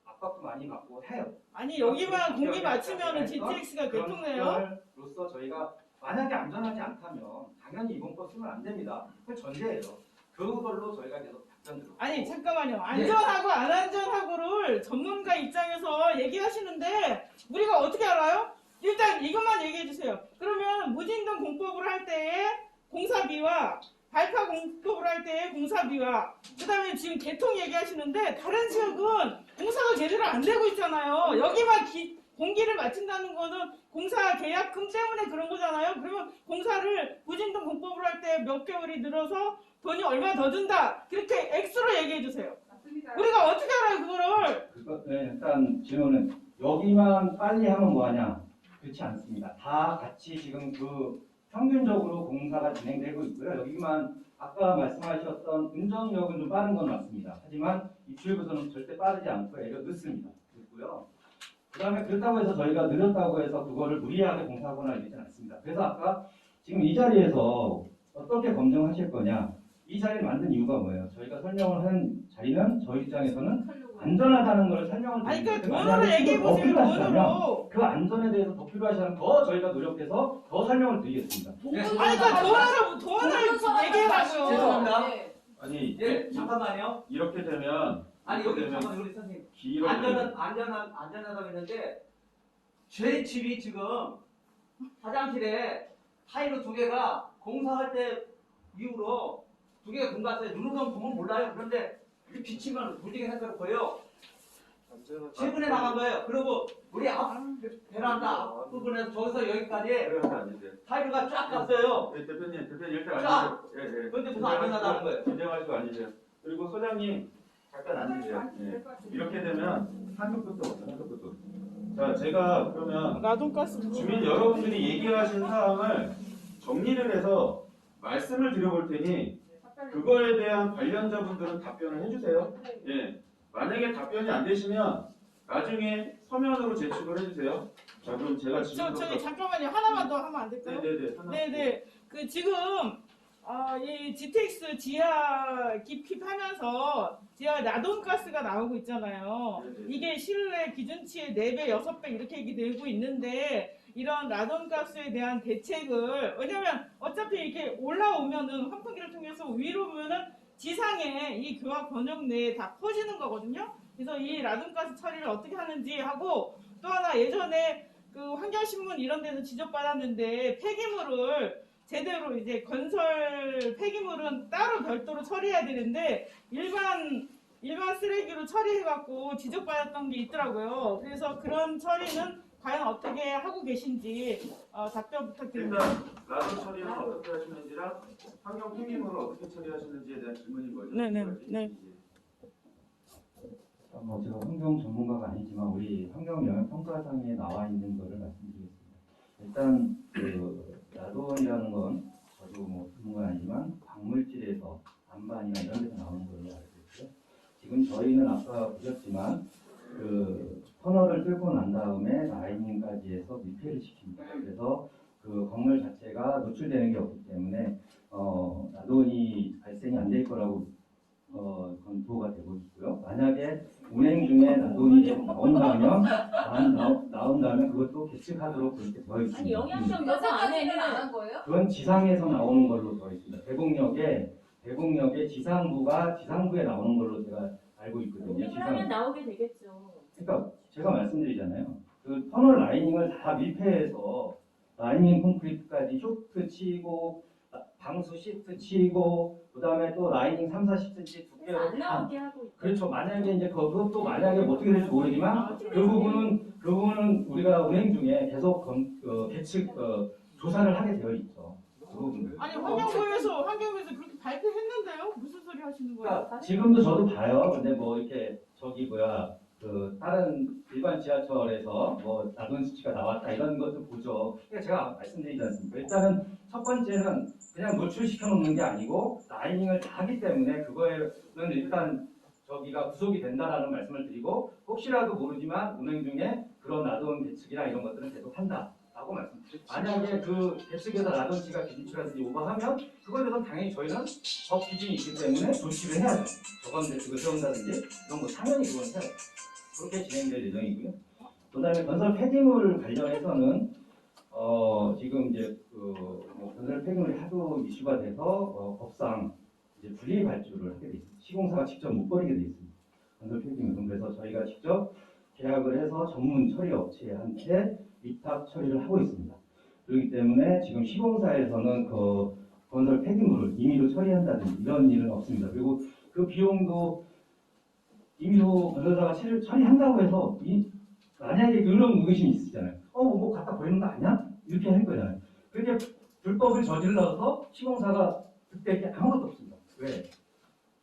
L: 압박도 많이 받고 해요.
G: 아니 여기만 공기 맞추면은 GTX가 개통돼요?
L: 로서 저희가 만약에 안전하지 않다면 당연히 이번 거 쓰면 안 됩니다. 그 전제예요. 그걸로 저희가 계속 답변 드리고.
G: 아니 잠깐만요. 안전하고 안 안전하고를 전문가 입장에서 얘기하시는데 우리가 어떻게 알아요? 일단 이것만 얘기해 주세요. 그러면 무진동 공법을 할 때의 공사비와 발파 공법을 할 때의 공사비와 그다음에 지금 개통 얘기하시는데 다른 지역은 공사가 제대로 안 되고 있잖아요. 여기만 공기를 맞춘다는 거는 공사 계약금 때문에 그런 거잖아요. 그러면 공사를 무진동 공법으로 할 때 몇 개월이 늘어서 돈이 얼마 더 든다. 그렇게 X로 얘기해 주세요. 맞습니다. 우리가 어떻게 알아요 그거를?
L: 일단 질문은 여기만 빨리 하면 뭐하냐? 그렇지 않습니다. 다 같이 지금 그 평균적으로 공사가 진행되고 있고요. 여기만 아까 말씀하셨던 운전력은 좀 빠른 건 맞습니다. 하지만 입출구선은 절대 빠르지 않고 애가 늦습니다. 늦고요. 그 다음에 그렇다고 해서 저희가 느렸다고 해서 그거를 무리하게 공사하거나 이러진 않습니다. 그래서 아까 지금 이 자리에서 어떻게 검증하실 거냐 이 자리를 만든 이유가 뭐예요? 저희가 설명을 하는 자리는 저희 입장에서는 안전하다는 걸 설명을
G: 아니
L: 드리는
G: 그 돈으로 얘기해 보세요. 돈으로.
L: 그 안전에 대해서 더 필요하시면 더 저희가 노력해서 더 설명을 드리겠습니다.
G: 아니 그 돈을 얘기해라고요.
N: 죄송합니다.
H: 아니
N: 잠깐만요.
H: 이렇게 되면
N: 아니 여기 잠깐만 우리 선생님 안전하다고 했는데 제 집이 지금 화장실에 타일로 2개가 공사할 때 이후로 2개가 공사했어요. 눈으로는 보면 몰라요. 그런데 이렇게 비치면 무지개 색깔로 보여요. 최근에 나간 거예요. 그리고 우리 앞 베란다 앞부분에서 저기서 여기까지 타일가 쫙 갔어요.
H: 대표님 일단
N: 쫙.
H: 앉으세요.
N: 근데 무슨 안전하다는 거예요?
H: 진정하시고 앉으세요. 그리고 소장님 잠깐 앉으세요. 이렇게 되면 한쪽부터. 자, 제가 그러면
G: 라돈가스
H: 주민 여러분들이 얘기하신 사항을 정리를 해서 말씀을 드려볼 테니 그거에 대한 관련자분들은 답변을 해주세요. 예, 만약에 답변이 안 되시면 나중에 서면으로 제출을 해주세요. 자, 그럼 제가 지금
G: 저기 잠깐만요. 하나만 더 하면 안 될까요?
H: 네네네. 하나.
G: 네네. 그 지금 이 GTX 지하 깊이하면서 지하 라돈가스가 나오고 있잖아요. 이게 실내 기준치의 4배, 6배 이렇게 얘기되고 있는데 이런 라돈가스에 대한 대책을 왜냐면 어차피 이렇게 올라오면은 환풍기를 통해서 위로 오면은 지상에 이 교화 권역 내에 다 퍼지는 거거든요. 그래서 이 라돈가스 처리를 어떻게 하는지 하고 또 하나 예전에 그 환경신문 이런 데서 지적받았는데 폐기물을 제대로 이제 건설 폐기물은 따로 별도로 처리해야 되는데 일반 쓰레기로 처리해갖고 지적받았던 게 있더라고요. 그래서 그런 처리는 과연 어떻게 하고 계신지 답변 부탁드립니다.
H: 일단 라돈 처리는 어떻게 하시는지랑 환경 폐기물을 어떻게 처리하시는지에 대한 질문인 거죠.
G: 네네.
L: 뭐 제가 환경 전문가가 아니지만 우리 환경 영향 평가상에 나와 있는 거를 말씀드리겠습니다. 일단 그 라돈이라는 건 저도 뭐 전문가는 아니지만 광물질에서 안반이나 이런 데서 나오는 걸로 알고 있고요. 지금 저희는 아까 보셨지만 그 터널을 뚫고 난 다음에 라이닝까지 해서 밀폐를 시킵니다. 그래서 그 광물 자체가 노출되는 게 없기 때문에 라돈이 발생이 안 될 거라고 검토가 되고 있고요. 만약에 운행 중에 라돈이 나온다면 그것도 계측하도록 그렇게 되어 있습니다.
K: 아니 영향적 요소 안에는
D: 안 거예요?
L: 그건 지상에서 나오는 걸로 되어 있습니다. 대곡역에 지상부에 나오는 걸로 제가 알고 있거든요.
K: 공격을 하면 나오게 되겠죠.
L: 그러니까 제가 말씀드리잖아요. 그 터널 라이닝을 다 밀폐해서 라이닝 콘크리트까지 쇼트 치고 방수 시트 치고 그다음에 또 라이닝 3, 40cm 두께로
K: 안 나오게 하고 있죠.
L: 그렇죠. 만약에 이제 그것도 만약에 어떻게 될지 모르지만 그 부분은 우리가 운행 중에 계속 계측 조사를 하게 되어 있죠. 그 부분.
G: 아니 환경부에서 그렇게 발표했는데요? 무슨 소리 하시는 거예요?
L: 그러니까 지금도 저도 봐요. 근데 뭐 이렇게 그 다른 일반 지하철에서 뭐 라돈 수치가 나왔다 이런 것도 보죠. 그러니까 제가 말씀드리지 않습니까? 일단은 첫 번째는 그냥 노출시켜 놓는 게 아니고 라이닝을 다 하기 때문에 그거에는 일단 저기가 구속이 된다라는 말씀을 드리고 혹시라도 모르지만 운행 중에 그런 라돈 계측이나 이런 것들은 계속 한다라고 말씀드립니다. 만약에 그 계측에서 라돈치가 기준치라든지 오버하면 그거에 대해서 당연히 저희는 법 기준이 있기 때문에 조치를 해야 돼요. 저건 계측을 세운다든지 이런 거 당연히 그건 해야 돼요. 그렇게 진행될 예정이고요. 그다음에 건설 폐기물 관련해서는 지금 이제 건설 폐기물이 하도 이슈가 돼서 법상 이제 분리 발주를 하게 돼 있습니다. 시공사가 직접 못 버리게 돼 있습니다. 건설 폐기물은 그래서 저희가 직접 계약을 해서 전문 처리 업체한테 위탁 처리를 하고 있습니다. 그렇기 때문에 지금 시공사에서는 그 건설 폐기물을 임의로 처리한다든지 이런 일은 없습니다. 그리고 그 비용도 임의로 건설사가 처리한다고 해서 만약에 그런 의구심이 있으시잖아요. 뭐 갖다 버리는 거 아니야? 이렇게 할 거잖아요. 그렇게 불법을 저질러서 시공사가 그때 게 아무것도 없습니다. 왜?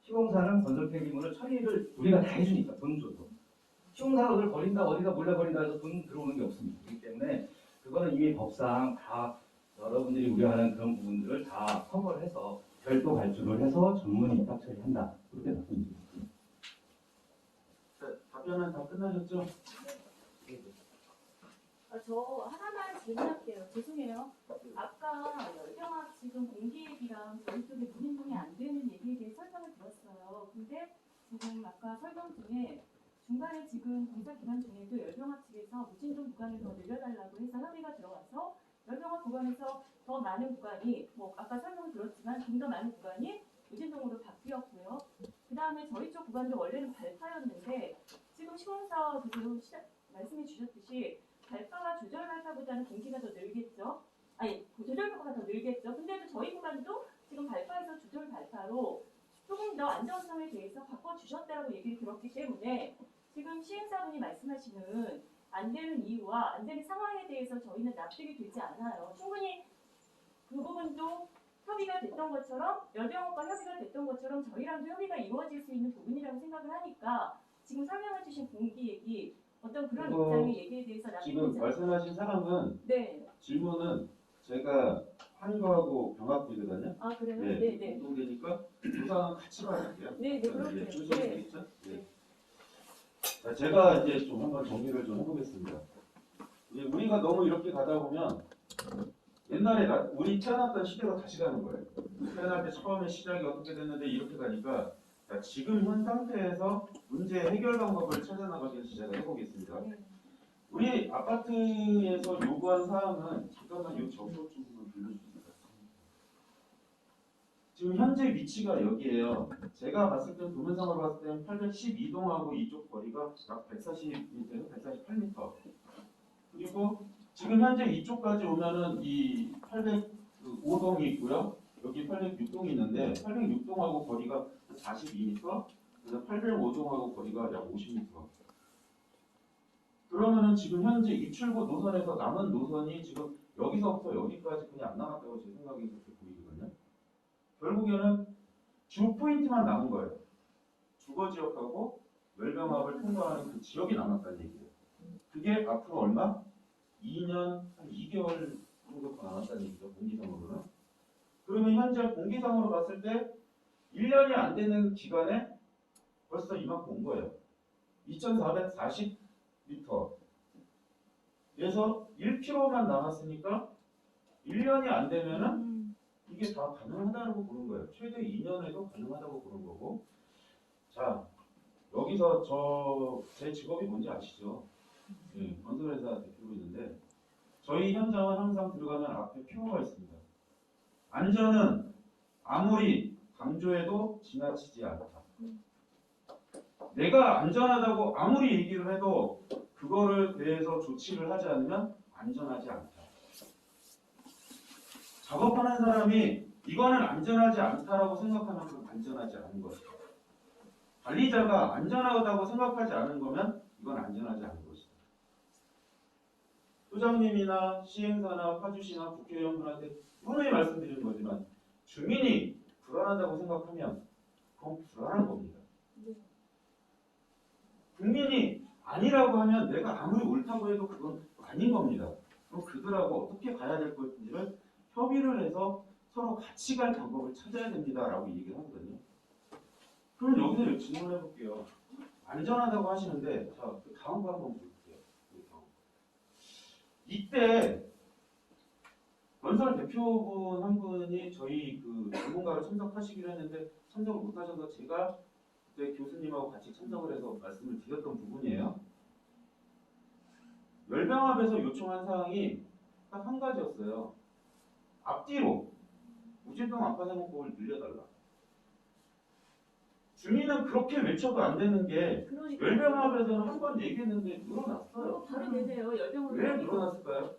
L: 시공사는 건설 폐기물을 처리를 우리가 다 해주니까 돈 줘도. 시공사가 그걸 버린다 어디다 몰래 버린다 해서 돈 들어오는 게 없습니다. 그렇기 때문에 그거는 이미 법상 다 여러분들이 우려하는 그런 부분들을 다 커버를 해서 별도 발주를 해서 전문 위탁 처리한다. 그렇게 말씀드립니다.
H: 답변은 다 끝나셨죠?
K: 저 하나만 질문할게요. 죄송해요. 아까 열병학 지금 공기 얘기랑 저희 쪽에 무진동이 안 되는 얘기에 대해 설명을 들었어요. 근데 지금 아까 설명 중에 중간에 지금 공사 기간 중에도 열병학 측에서 무진동 구간을 더 늘려달라고 해서 협의가 들어와서 열병학 구간에서 더 많은 구간이 뭐 아까 설명 들었지만 좀 더 많은 구간이 무진동으로 바뀌었고요. 그 다음에 저희 쪽 구간도 원래는 발파였는데 지금 시공사 그대로 말씀해 주셨듯이 발파가 조절 발파보다는 공기가 더 늘겠죠. 조절 발파가 더 늘겠죠. 근데도 저희 구간도 지금 발파에서 조절 발파로 조금 더 안정성에 대해서 바꿔주셨다고 얘기를 들었기 때문에 지금 시행사분이 말씀하시는 안 되는 이유와 안 되는 상황에 대해서 저희는 납득이 되지 않아요. 충분히 그 부분도 협의가 됐던 것처럼 열병학과 협의가 됐던 것처럼 저희랑도 협의가 이루어질 수 있는 부분이라고 생각을 하니까 지금 설명해 주신 공기 얘기 어떤 그런 입장의 얘기에 대해서 납득이
H: 지금 말씀하신 사람은
K: 네.
H: 질문은 제가 한거하고 병합되거든요.
K: 아 그래요?
H: 네,
K: 네, 네.
H: 운동되니까 부상 같이 가볼게요.
K: 네, 네, 그렇게요. 네.
H: 있죠? 네. 자, 제가 이제 좀 한번 정리를 좀 해보겠습니다. 우리가 너무 이렇게 가다 보면 옛날에 우리 태어났던 시대가 다시 가는 거예요. 태어날 때 처음에 시작이 어떻게 됐는데 이렇게 가니까 자, 지금 현 상태에서 문제 해결 방법을 찾아나가기를 제가 해보겠습니다. 우리 아파트에서 요구한 사항은 잠깐만 이 적으로 좀만 불러주세요. 지금 현재 위치가 여기에요. 제가 봤을 때 도면상으로 봤을 때는 812동하고 이쪽 거리가 약 140m에서 148m. 그리고 지금 현재 이쪽까지 오면은 이 805동이 있고요. 여기 806동이 있는데 806동하고 거리가 42m, 그래서 805동하고 거리가 약 50m. 그러면은 지금 현재 입출구 노선에서 남은 노선이 지금 여기서부터 여기까지 그냥 안 나갔다고 제 생각이 그렇게 보이거든요. 결국에는 주 포인트만 남은 거예요. 주거 지역하고 열병합을 통과하는 그 지역이 남았다는 얘기예요. 그게 앞으로 얼마? 2년, 한 2개월 정도 더 남았다는 얘기죠. 공기상으로는. 그러면 현재 공기상으로 봤을 때 1년이 안 되는 기간에 벌써 이만큼 온 거예요. 2440m. 그래서 1km만 남았으니까 1년이 안 되면은 이게 다 가능하다고 보는 거예요. 최대 2년에도 가능하다고 보는 거고. 자, 여기서 제 직업이 뭔지 아시죠? 네, 건설회사 대표로 있는데 저희 현장은 항상 들어가면 앞에 표가 있습니다. 안전은 아무리 강조해도 지나치지 않다. 내가 안전하다고 아무리 얘기를 해도 그거를 대해서 조치를 하지 않으면 안전하지 않다. 작업하는 사람이 이거는 안전하지 않다라고 생각하면 그건 안전하지 않은 것이다. 관리자가 안전하다고 생각하지 않은 거면 이건 안전하지 않은 것이다. 소장님이나 시행사나 파주시나 국회의원분한테 분명히 말씀드리는 거지만 주민이 불안하다고 생각하면 그건 불안한 겁니다. 국민이 아니라고 하면 내가 아무리 옳다고 해도 그건 아닌 겁니다. 그럼 그들하고 어떻게 가야 될 것인지를 협의를 해서 서로 같이 갈 방법을 찾아야 됩니다라고 얘기를 하거든요. 그럼 여기서 질문해 볼게요. 안전하다고 하시는데 자, 그 다음 거 한번 볼게요. 이때 건설 대표분 한 분이 저희 그 전문가로 참석하시기로 했는데 참석을 못 하셔서 제가 그때 교수님하고 같이 참석을 해서 말씀을 드렸던 부분이에요. 열병합에서 요청한 사항이 딱 한 가지였어요. 앞뒤로 무진동 안파생목법을 늘려달라. 주민은 그렇게 외쳐도 안 되는 게 열병합에서는 한 번 얘기했는데 늘어났어요.
K: 바로 되네요. 열병으로.
H: 왜 늘어났을까요?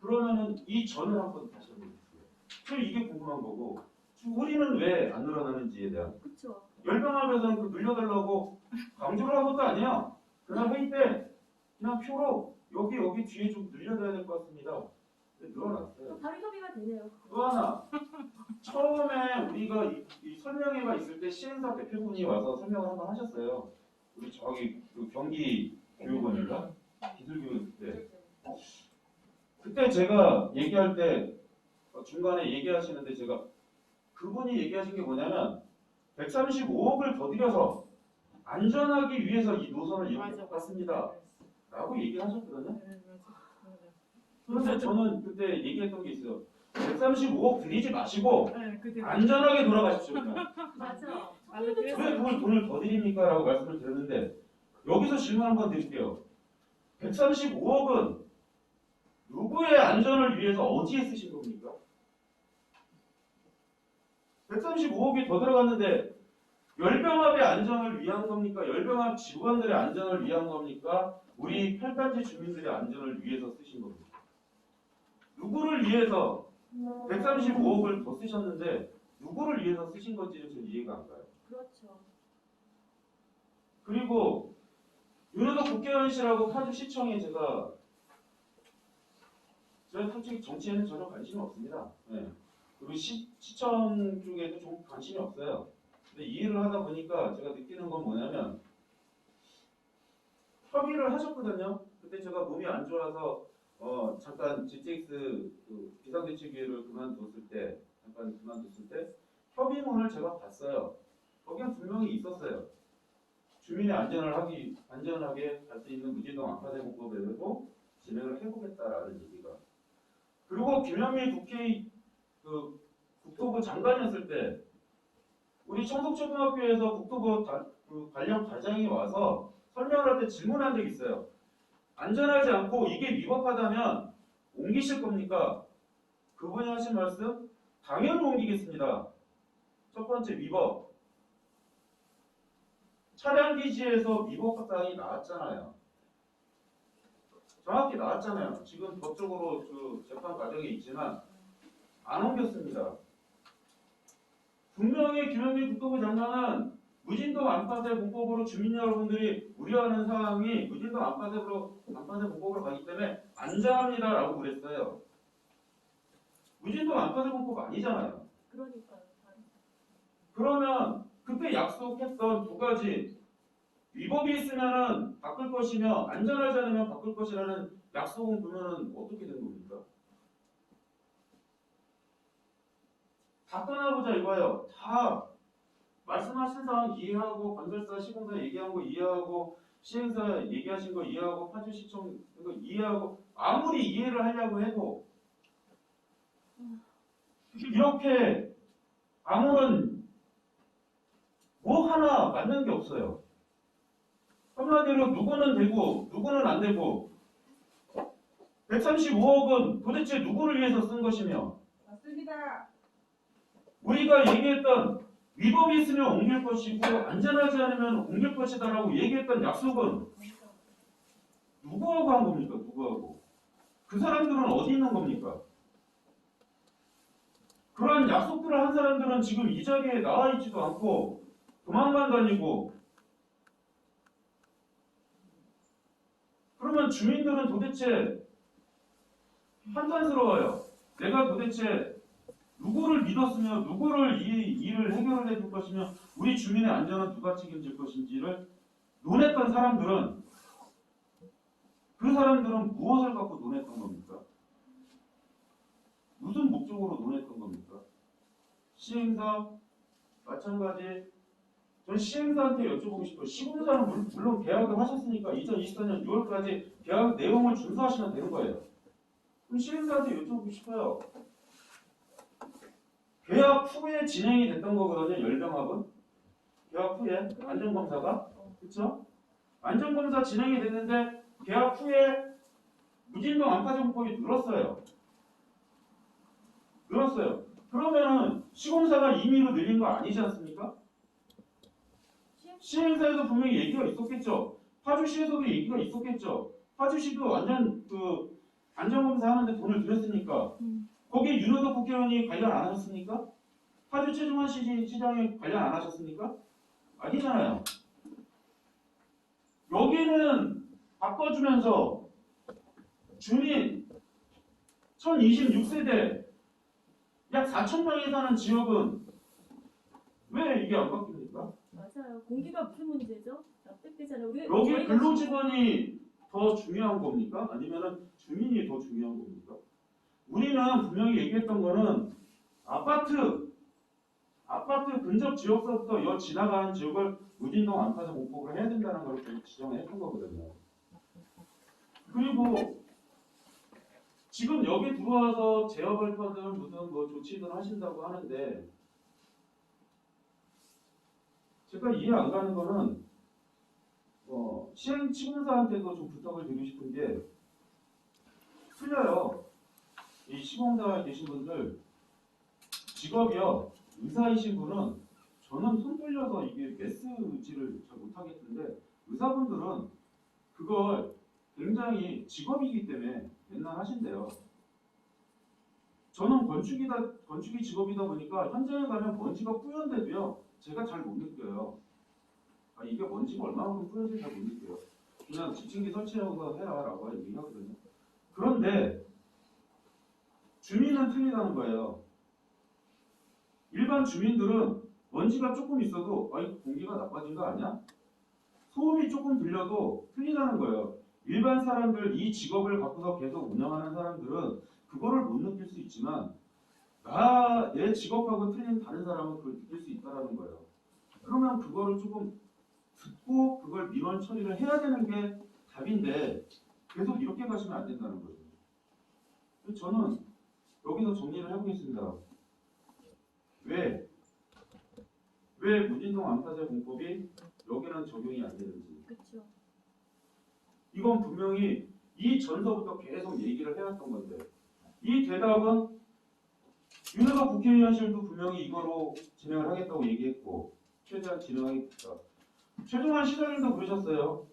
H: 그러면은 이 전을 한번 다시 한번 볼게요. 저 이게 궁금한 거고 우리는 왜 안 늘어나는지에 대한.
K: 그렇죠.
H: 열병합에서는 그 늘려달라고 강조를 한 것도 아니야. 그날 회의 때 그냥 표로 여기 뒤에 좀 늘려줘야 될 것 같습니다. 늘어났어요.
K: 바로 협의가 되네요.
H: 또 하나. 처음에 우리가 이 설명회가 있을 때 시행사 대표분이 와서 설명을 한번 하셨어요. 우리 저기 그 경기 교육원인가? 기술교육 때. 그때 제가 얘기할 때 중간에 얘기하시는데 제가 그분이 얘기하신 게 뭐냐면 135억을 더 들여서 안전하기 위해서 이 노선을 이렇게 바꿨습니다. 라고 얘기를 하셨거든요. 그런데 저는 그때 얘기했던 게 있어요. 135억 들이지 마시고 안전하게 돌아가십시오.
K: 맞아.
H: 왜 그걸 돈을 더 드립니까? 라고 말씀을 드렸는데 여기서 질문 한번 드릴게요. 135억은 누구의 안전을 위해서 어디에 쓰신 겁니까? 135억이 더 들어갔는데 열병합의 안전을 위한 겁니까? 열병합 직원들의 안전을 위한 겁니까? 우리 팔단지 주민들의 안전을 위해서 쓰신 겁니까? 누구를 위해서 135억을 더 쓰셨는데 누구를 위해서 쓰신 건지는 좀 이해가 안 가요.
K: 그렇죠.
H: 그리고 윤호덕 국회의원실하고 파주시청에 제가 솔직히 정치에는 전혀 관심이 없습니다. 네. 그리고 시청 쪽에도 좀 관심이 없어요. 근데 이 일을 하다 보니까 제가 느끼는 건 뭐냐면 협의를 하셨거든요. 그때 제가 몸이 안 좋아서 잠깐 GTX 그 비상대책위를 그만뒀을 때 협의문을 제가 봤어요. 거기는 분명히 있었어요. 주민의 안전하게 할 수 있는 무진동 안파대공법에 대해서 진행을 해보겠다라는 얘기가. 그리고 김현미 국토부 장관이었을 때 우리 청석초등학교에서 국토부 관련 과장이 와서 설명을 할 때 질문한 적이 있어요. 안전하지 않고 이게 위법하다면 옮기실 겁니까? 그분이 하신 말씀, 당연히 옮기겠습니다. 첫 번째 위법. 차량 기지에서 위법 사항이 나왔잖아요. 정확히 나왔잖아요. 지금 법적으로 그 재판 과정에 있지만 안 옮겼습니다. 분명히 김현미 국토부 장관은 무진동 안파대 공법으로 주민 여러분들이 우려하는 사항이 무진동 안파대 공법으로 가기 때문에 안전합니다라고 그랬어요. 무진동 안파대 공법 아니잖아요.
K: 그러니까요.
H: 그러면 그때 약속했던 두 가지 위법이 있으면은 바꿀 것이며 안전하지 않으면 바꿀 것이라는 약속은 그러면은 어떻게 된 겁니까? 다 떠나보자 이거예요. 다 말씀하신 사항 이해하고 건설사 시공사 얘기한 거 이해하고 시행사 얘기하신 거 이해하고 파주시청 이거 이해하고 아무리 이해를 하려고 해도 이렇게 아무런 뭐 하나 맞는 게 없어요. 한마디로 누구는 되고 누구는 안 되고 135억은 도대체 누구를 위해서 쓴 것이며
D: 맞습니다.
H: 우리가 얘기했던 위법이 있으면 옮길 것이고 안전하지 않으면 옮길 것이다라고 얘기했던 약속은 누구하고 한 겁니까? 누구하고? 그 사람들은 어디 있는 겁니까? 그런 약속들을 한 사람들은 지금 이 자리에 나와 있지도 않고 도망만 다니고 그러면 주민들은 도대체 판단스러워요. 내가 도대체 누구를 믿었으며 누구를 이 일을 해결을 해줄 것이며 우리 주민의 안전은 누가 책임질 것인지를 논했던 사람들은 그 사람들은 무엇을 갖고 논했던 겁니까? 무슨 목적으로 논했던 겁니까? 시행사 마찬가지. 전 시행사한테 여쭤보고 싶어요. 시공사는 물론 계약을 하셨으니까 2024년 6월까지 계약 내용을 준수하시면 되는 거예요. 그럼 시행사한테 여쭤보고 싶어요. 계약 후에 진행이 됐던 거거든요. 열병합은 계약 후에 안전검사가 그렇죠? 안전검사 진행이 됐는데 계약 후에 무진동 안파정법이 늘었어요. 그러면은 시공사가 임의로 늘린 거 아니지 않습니까? 시행사에도 분명히 얘기가 있었겠죠. 파주시에서도 얘기가 있었겠죠. 파주시도 완전 안전검사 하는데 돈을 들였으니까. 거기에 윤호덕 국회의원이 관련 안 하셨습니까? 파주 최종환 시장이 관련 안 하셨습니까? 아니잖아요. 여기는 바꿔주면서 주민 1026세대 약 4,000명이 사는 지역은 왜 이게 안 바뀝니까?
K: 맞아요. 공기가 무슨 문제죠? 납득되잖아요.
H: 여기 근로직원이 더 중요한 겁니까? 아니면 주민이 더 중요한 겁니까? 우리는 분명히 얘기했던 거는 아파트 근접 지역서부터 지나가는 지역을 무진동 안파대 공법으로 해야 된다는 걸 지정을 했던 거거든요. 그리고 지금 여기 들어와서 제어 발표들 무슨 조치들 하신다고 하는데 제가 이해 안 가는 거는 시공사한테도 좀 부탁을 드리고 싶은 게 틀려요. 이 시공사에 계신 분들 직업이요. 의사이신 분은 저는 손 돌려서 이게 메시지를 잘 못하겠는데 의사분들은 그걸 굉장히 직업이기 때문에 맨날 하신대요. 저는 건축이 직업이다 보니까 현장에 가면 먼지가 뿌연데도요. 제가 잘 못 느껴요. 이게 먼지가 얼마만큼 뿌연지 잘 못 느껴요. 그냥 집중기 설치하고 해라라고 얘기하거든요. 그런데 주민은 틀리다는 거예요. 일반 주민들은 먼지가 조금 있어도 공기가 나빠진 거 아니야? 소음이 조금 들려도 틀리다는 거예요. 일반 사람들 이 직업을 갖고서 계속 운영하는 사람들은 그거를 못 느낄 수 있지만 내 직업하고 틀린 다른 사람은 그걸 느낄 수 있다는 거예요. 그러면 그거를 조금 듣고 그걸 민원 처리를 해야 되는 게 답인데 계속 이렇게 가시면 안 된다는 거죠. 저는 여기서 정리를 해보겠습니다. 왜 무진동 암사제 공법이 여기는 적용이 안 되는지.
K: 그렇죠.
H: 이건 분명히 이 전서부터 계속 얘기를 해왔던 건데 이 대답은 윤호석 국회의원실도 분명히 이거로 진행을 하겠다고 얘기했고 최대한 진행하겠다. 최종환 시장님도 그러셨어요.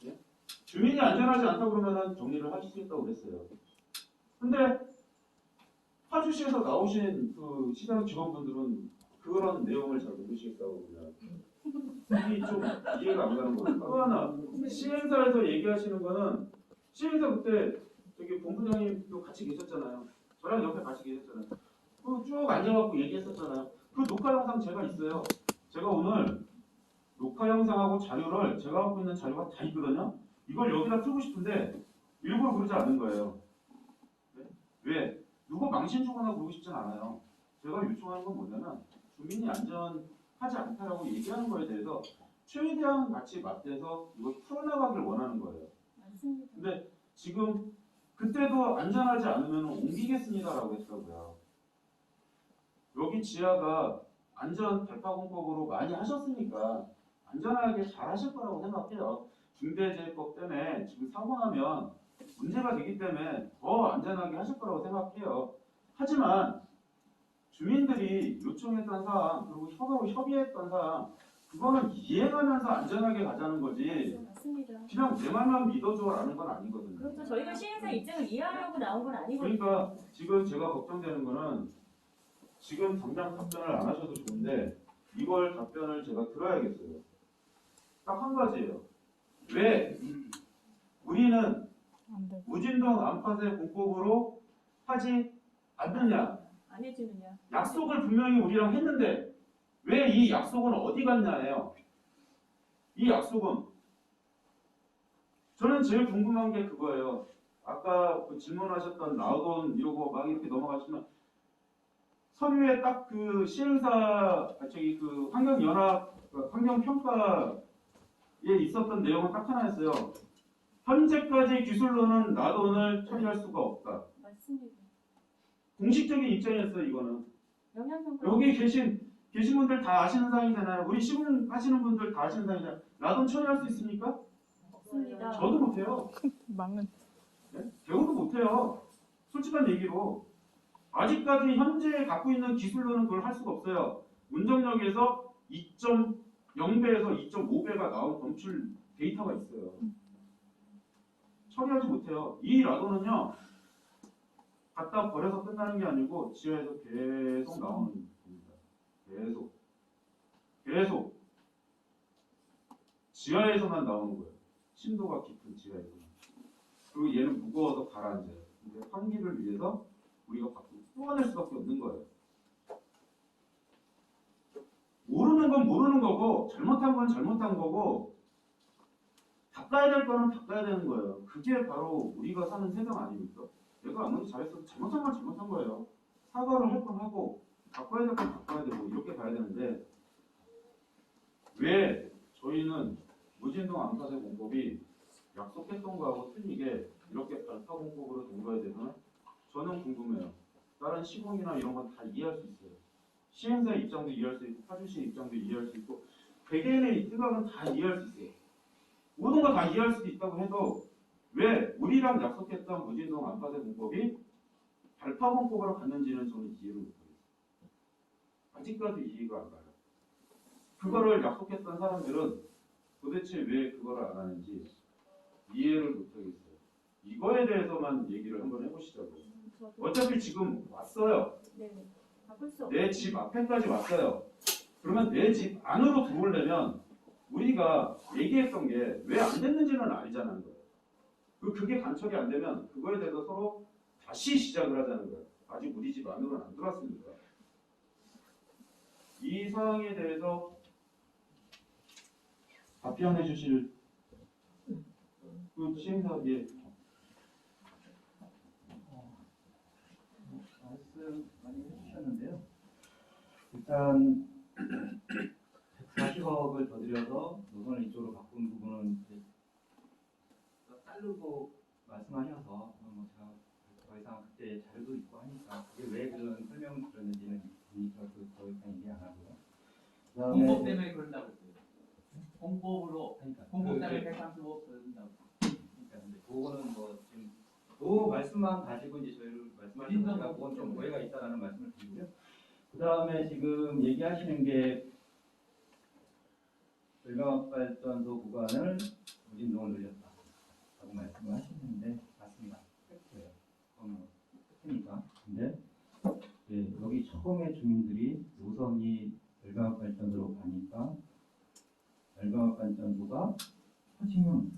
H: 예? 주민이 안전하지 않다고 그러면 정리를 하실 수 있다고 그랬어요. 근데 파주시에서 나오신 그 시장 직원분들은 그런 내용을 잘 모르시겠다고 그냥 이게 좀 이해가 안 가는 거예요. 또 하나 시행사에서 얘기하시는 거는 시행사 그때 저기 본부장님도 같이 계셨잖아요. 저랑 옆에 같이 계셨잖아요. 그 쭉 앉아갖고 얘기했었잖아요. 그 녹화 영상 제가 있어요. 제가 오늘 녹화 영상하고 자료를 제가 갖고 있는 자료가 다 있거든요. 이걸 여기다 틀고 싶은데 일부러 그러지 않는 거예요. 네? 왜? 누구 망신 주거나 그러고 싶진 않아요. 제가 요청하는 건 뭐냐면 주민이 안전하지 않다라고 얘기하는 거에 대해서 최대한 같이 맞대서 이걸 풀어나가길 원하는 거예요.
K: 맞습니다.
H: 근데 지금 그때도 안전하지 않으면 옮기겠습니다라고 했다고요. 여기 지하가 안전 대파공법으로 많이 하셨으니까 안전하게 잘 하실 거라고 생각해요. 중대재해법 때문에 지금 사고 나면 문제가 되기 때문에 더 안전하게 하실 거라고 생각해요. 하지만 주민들이 요청했던 사항 그리고 서로 협의했던 사항 그거는 이행하면서 안전하게 가자는 거지.
K: 맞습니다.
H: 그냥 내 말만 믿어줘라는 건 아니거든요.
K: 그렇죠. 저희가 시행사 입장을 이해하려고 나온 건 아니거든요.
H: 그러니까 지금 제가 걱정되는 거는 지금 당장 답변을 안 하셔도 좋은데 이걸 답변을 제가 들어야겠어요. 딱 한 가지예요. 왜 우리는 무진동 암파세 공법으로 하지 않느냐?
K: 안 해주느냐?
H: 약속을 분명히 우리랑 했는데 왜 이 약속은 어디 갔냐예요. 이 약속은 저는 제일 궁금한 게 그거예요. 아까 그 질문하셨던 나우돈 이러고 막 이렇게 넘어가시면 서류에 딱 그 시행사 저기 그 환경연합 환경평가에 있었던 내용은 딱 하나였어요. 현재까지 기술로는 나돈을 처리할 수가 없다.
K: 맞습니다.
H: 공식적인 입장이었어요. 이거는
K: 영향평가.
H: 여기 계신 분들 다 아시는 사항이잖아요. 우리 시공 하시는 분들 다 아시는 사항이잖아요. 나돈 처리할 수 있습니까?
K: 없습니다.
H: 저도 못해요.
G: 망은.
H: 네? 배우도 못해요. 솔직한 얘기로 아직까지 현재 갖고 있는 기술로는 그걸 할 수가 없어요. 운전역에서 2.0배에서 2.5배가 나온 검출 데이터가 있어요. 처리하지 못해요. 이 라도는요 갖다 버려서 끝나는 게 아니고 지하에서 계속 나오는 겁니다. 계속 지하에서만 나오는 거예요. 심도가 깊은 지하에서만. 그리고 얘는 무거워서 가라앉아요. 근데 환기를 위해서 우리가 밖으로 뿜어낼 수밖에 없는 거예요. 모르는 건 모르는 거고 잘못한 건 잘못한 거고 바꿔야 될 거는 바꿔야 되는 거예요. 그게 바로 우리가 사는 세상 아닙니까? 내가 아무리 잘했어도 잘못한 건 잘못한 거예요. 사과를 할 건 하고 바꿔야 될 건 바꿔야 되고 이렇게 가야 되는데 왜 저희는 무진동 암사세 공법이 약속했던 거하고 틀리게 이렇게 발파 공법으로 된 거에 대해서는 저는 궁금해요. 다른 시공이나 이런 건 다 이해할 수 있어요. 시행사의 입장도 이해할 수 있고 파주시의 입장도 이해할 수 있고 개개인의 생각은 다 이해할 수 있어요. 모든 거 다 이해할 수도 있다고 해도 왜 우리랑 약속했던 무진동 암파세 공법이 발파 공법으로 갔는지는 저는 이해를 못하겠어요. 아직까지 이해가 안 가요. 그거를 약속했던 사람들은 도대체 왜 그거를 안 하는지 이해를 못하겠어요. 이거에 대해서만 얘기를 한번 해보시자고요. 어차피 지금 왔어요.
K: 네. 바꿀 수
H: 내 집 앞에까지 왔어요. 그러면 내 집 안으로 들어오려면 우리가 얘기했던 게 왜 안 됐는지는 알자는 거예요. 그게 간척이 안 되면 그거에 대해서 서로 다시 시작을 하자는 거예요. 아직 우리 집 안으로는 안 들어왔으니까. 이 사항에 대해서 답변해 주실 그 시행사 예.
L: 말씀 많이 해주셨는데요. 일단 140억을 더 들여서 노선을 이쪽으로 바꾼 부분은 이제 자르고 말씀하셔서 뭐 제가 더 이상 그때 자료도 있고 하니까 그게 왜 그런 설명을 들었는지는 더 이상 얘기 안 하고요. 그다음에
B: 공법 때문에 그런다고 했어요. 공법으로 공법 때문에 135억 그런다고.
L: 그러니까 근데 그거는 뭐 지금 그 말씀만 가지고 이제 저희를 말씀하시니까 그건 좀 오해가 있다라는 말씀을 드리고요. 그 다음에 지금 얘기하시는 게 열병합발전소 구간을 무진동을 늘렸다라고 말씀을 하시는데 맞습니다. 팩트예요. 팩트니까. 근데 네, 여기 처음에 주민들이 노선이 열병합발전소로 가니까 열병합발전소가 터지면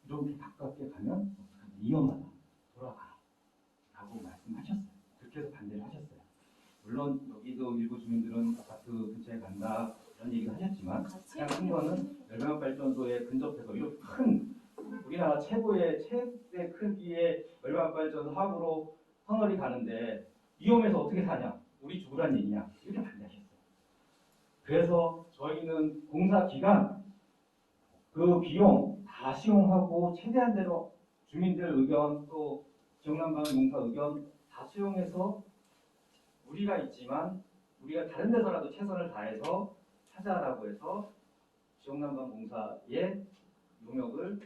L: 이렇게 가깝게 가면 위험하다. 돌아가라. 라고 말씀하셨어요. 그렇게 해서 반대를 하셨어요. 물론 여기도 일부 주민들은 아파트 근처에 간다 이런 얘기를 하셨지만 가장 큰 거는 열병합발전소에 근접해서 이렇게 큰 우리나라 최대 크기의 열병합발전소 하부로 터널이 가는데 위험해서 어떻게 사냐? 우리 죽으란 얘기냐? 이렇게 반대하셨어요. 그래서 저희는 공사 기간 그 비용 다 수용하고 최대한 대로 주민들 의견 또 지역난방공사 의견 다 수용해서 우리가 있지만 우리가 다른 데서라도 최선을 다해서 하자라고 해서 지역난방공사의 용역을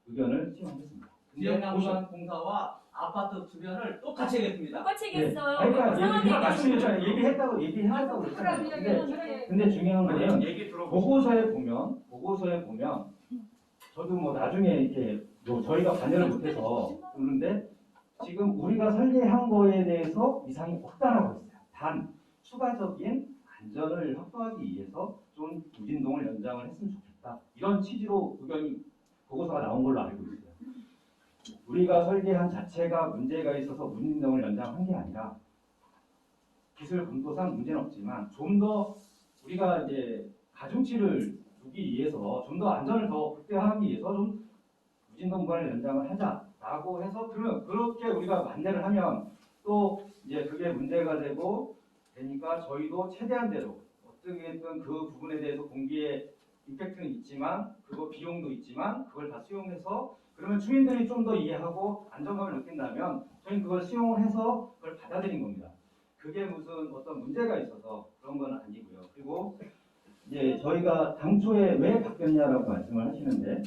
L: 의견을 수용했습니다.
N: 지역난방공사와 아파트 주변을 똑같이 하겠습니다.
K: 똑같이
L: 네.
K: 얘기했어요.
L: 그러니까
K: 이상하게
L: 말씀드렸잖아요. 얘기했다고 그랬잖아요. 근데 중요한 거는 보고서에 보면 저도 뭐 나중에 이렇게 뭐 저희가 관여를 못해서 그러는데 지금 우리가 설계한 거에 대해서 이상이 없다라고 했어요. 단 추가적인 안전을 확보하기 위해서 좀 무진동을 연장을 했으면 좋겠다. 이런 취지로 의견이 보고서가 나온 걸로 알고 있어요. 우리가 설계한 자체가 문제가 있어서 무진동을 연장한 게 아니라 기술 검토상 문제는 없지만 좀 더 우리가 이제 가중치를 두기 위해서 좀 더 안전을 더 극대화하기 위해서 좀 무진동 구간을 연장을 하자라고 해서 그러면 그렇게 우리가 반대를 하면 또 이제 그게 문제가 되니까 저희도 최대한대로 어떻게든 그 부분에 대해서 공기에 임팩트는 있지만 그거 비용도 있지만 그걸 다 수용해서 그러면 주민들이 좀 더 이해하고 안정감을 느낀다면 저희는 그걸 수용을 해서 그걸 받아들인 겁니다. 그게 무슨 어떤 문제가 있어서 그런 건 아니고요. 그리고 이제 저희가 당초에 왜 바뀌었냐라고 말씀을 하시는데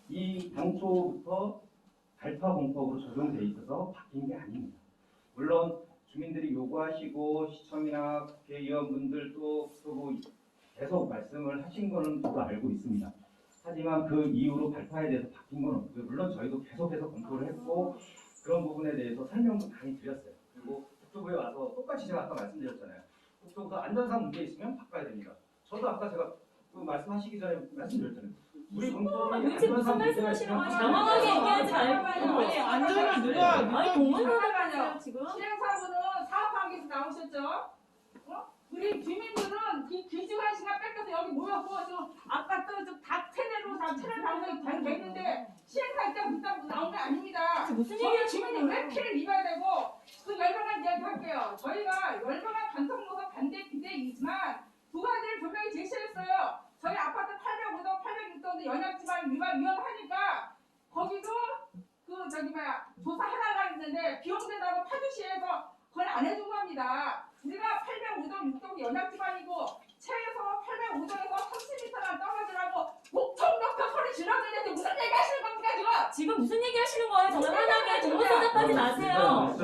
L: 이 당초부터 발파 공법으로 적용돼 있어서 바뀐 게 아닙니다. 물론 주민들이 요구하시고 시청이나 국회의원분들도 뭐 계속 말씀을 하신 거는 저도 알고 있습니다. 하지만 그 이후로 발파에 대해서 바뀐 건 없고요. 물론 저희도 계속해서 검토를 했고 그런 부분에 대해서 설명도 많이 드렸어요. 그리고 국토부에 와서 똑같이 제가 아까 말씀드렸잖아요. 국토부가 안전상 문제 있으면 바꿔야 됩니다. 저도 아까 제가 그 말씀하시기 전에 말씀드렸잖아요. 우리 공법이
K: 도대체 무슨 말씀하시는 거예요? 장황하게 얘기하지 말고.
G: 아니 안전을 누가
K: 아니 동물원을
D: 잠깐만요.
K: 지금?
D: 실행사고는 사업관계에서 나오셨죠? 우리 주민들은 이 귀중한 시간 뺏겨서 여기 모였고 지금 아파트 다 체내로 다 체내 방송이 됐는데 시행사 입장부터 나온 게 아닙니다.
K: 무슨
D: 저희
K: 얘기를
D: 주민이
K: 하시는
D: 왜
K: 거예요?
D: 피를 입어야 되고 그 열병한 이야기 할게요. 저희가 열병한 간통노선 반대 비대이지만 두 가지를 분명히 제시했어요. 저희 아파트 805동, 806동도 연합지방 위험하니까 거기도 그 조사해달라고 했는데 비용 된다고 파주시에서 그걸 안 해준 겁니다. 우리가 805동, 6동 연합지방이고 최소 805동에서 30m만 떨어지라고 목청놓고 소리 질렀는데 무슨 얘기 하시는 겁니까 지금?
K: 지금 무슨 얘기 하시는 거예요? 정말 편하게 정보 생각하지 마세요.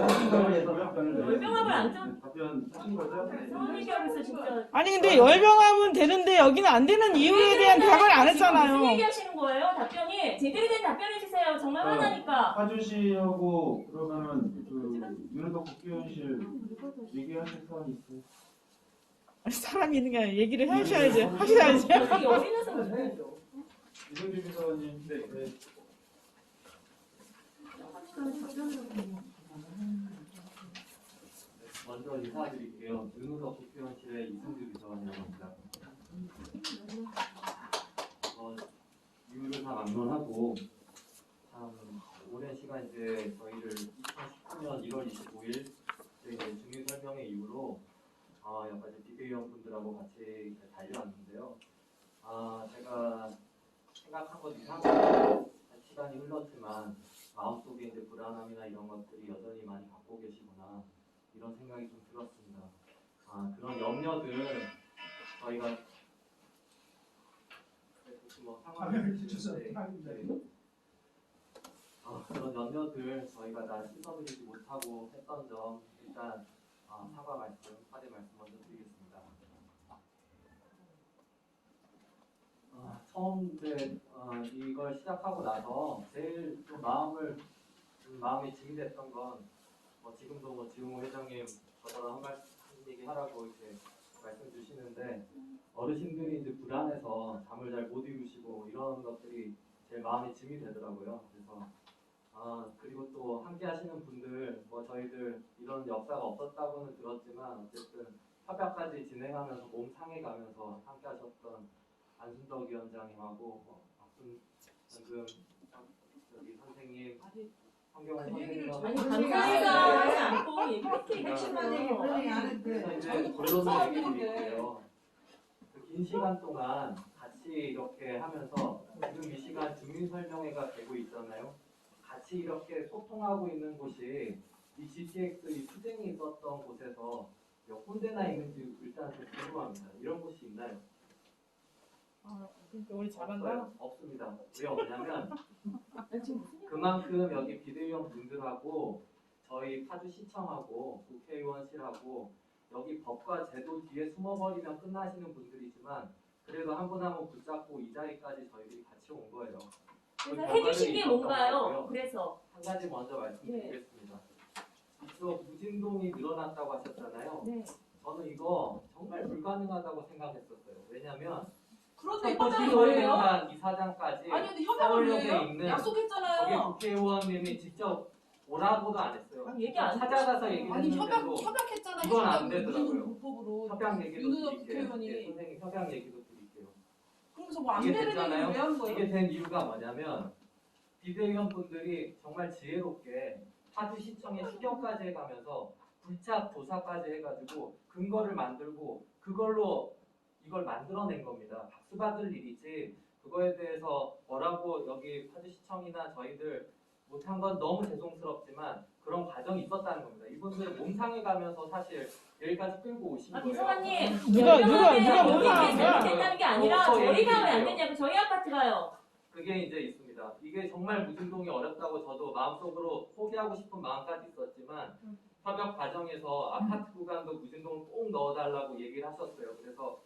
K: 열병합을 안 좀.
H: 답변 하신 거죠?
K: 그런 얘기하고 있어 진짜.
G: 아니 근데 열병하면 되는데 여기는 안 되는 이유에 대한 답을 안
K: 무슨
G: 했잖아요.
K: 얘기 하시는 거예요? 답변이 제대로 된 답변해 주세요. 정말 화나니까.
H: 파주시하고 그러면은 그 윤호동 국회의원실 얘기하실 사람이 있어요?
G: 아니, 사람이 있는 게 아니라 얘기를 하셔야지. 하셔야지.
K: 여기 어린애서 문제죠.
H: 이동규 비서관님, 네.
L: 먼저 인사드릴게요. 윤호석 국회의원실의 이승규 비서관이라고 합니다. 이유를 다 막론하고 참 오랜 시간 이제 저희를 2019년 1월 25일 이제 증인 설명회 이후로 여러 가지 비대위원분들하고 같이 달려왔는데요. 제가 생각한 것 이상으로 시간이 흘렀지만 마음속에 이제 불안함이나 이런 것들이 여전히 많이 갖고 계시구나 이런 생각이 좀 들었습니다. 그런 염려들 저희가 뭐 상황을 그런 염려들 저희가 다 씻어드리지 못하고 했던 점 일단 사과 말씀, 화대 말씀 먼저 드리겠습니다. 처음 이제 이걸 시작하고 나서 제일 좀 마음이 짐이 됐던 건 지금도 지웅호 회장님 저보다 한 얘기 하라고 이렇게 말씀 주시는데 어르신들이 이제 불안해서 잠을 잘 못 이루시고 이런 것들이 제일 마음이 짐이 되더라고요. 그래서 그리고 또 함께 하시는 분들 저희들 이런 역사가 없었다고는 들었지만 어쨌든 협약까지 진행하면서 몸 상해가면서 함께 하셨던 안순덕 위원장님하고 박순 방금 여기 선생님 황경원 선생님하고
K: 감사해서 않고 얘기할게요.
M: 핵심만 얘기 그런 얘기 안 해도 돼.
L: 이제 본론을 얘기드릴게요. 긴 시간 동안 같이 이렇게 하면서 지금 이 시간 주민설명회가 되고 있잖아요. 같이 이렇게 소통하고 있는 곳이 이 GTX 이 투쟁이 있었던 곳에서 몇 군데나 있는지 일단 좀 궁금합니다. 이런 곳이 있나요?
G: 그러니까 우리 잘한다.
L: 없습니다. 왜 없냐면 그만큼 여기 비대위원 분들하고 저희 파주시청하고 국회의원실하고 여기 법과 제도 뒤에 숨어버리면 끝나시는 분들이지만 그래도 한 분 한 분 붙잡고 이 자리까지 저희들이 같이 온 거예요.
K: 그래서 해주신 게 뭔가요? 그래서
L: 한 가지 먼저 말씀드리겠습니다. 이쪽 무진동이 늘어났다고 하셨잖아요.
K: 네.
L: 저는 이거 정말 불가능하다고 생각했었어요. 왜냐면
D: 그런데
L: 첫 번째
D: 협약이 뭐예요?
L: 서울연단 이사장까지
D: 아니 근데 협약을
L: 서울역에
D: 왜요?
L: 있는
D: 약속했잖아요.
L: 거기 국회의원님이 직접 오라고도 안 했어요.
K: 얘기 안
L: 찾아가서 얘기를
D: 아니
L: 했는데도
D: 협약했잖아요.
L: 이건 안
D: 협약으로.
L: 되더라고요.
D: 불법으로.
L: 협약 얘기도
D: 윤은혁
L: 드릴게요.
D: 국회의원이.
L: 네, 선생님 협약 얘기도 드릴게요.
D: 그러면서 뭐 안
L: 이게
D: 되는 얘기를
L: 됐잖아요.
D: 왜 한 거예요?
L: 이게 된 이유가 뭐냐면 비대위원분들이 정말 지혜롭게 파주시청에 추경까지 해가면서 불착 조사까지 해가지고 근거를 만들고 그걸로 이걸 만들어낸 겁니다. 박수 받을 일이지 그거에 대해서 뭐라고 여기 파주시청이나 저희들 못한 건 너무 죄송스럽지만 그런 과정이 있었다는 겁니다. 이분들은 몸상해 가면서 사실 여기까지 끌고 오신 거예요.
K: 비서관님
G: 누가
K: 몸상해
G: 거야?
K: 됐다는 게 아니라 저희가 왜 안 됐냐고 저희 아파트가요.
L: 그게 이제 있습니다. 이게 정말 무진동이 어렵다고 저도 마음속으로 포기하고 싶은 마음까지 있었지만 협약 과정에서 아파트 구간도 무진동을 꼭 넣어달라고 얘기를 하셨어요. 그래서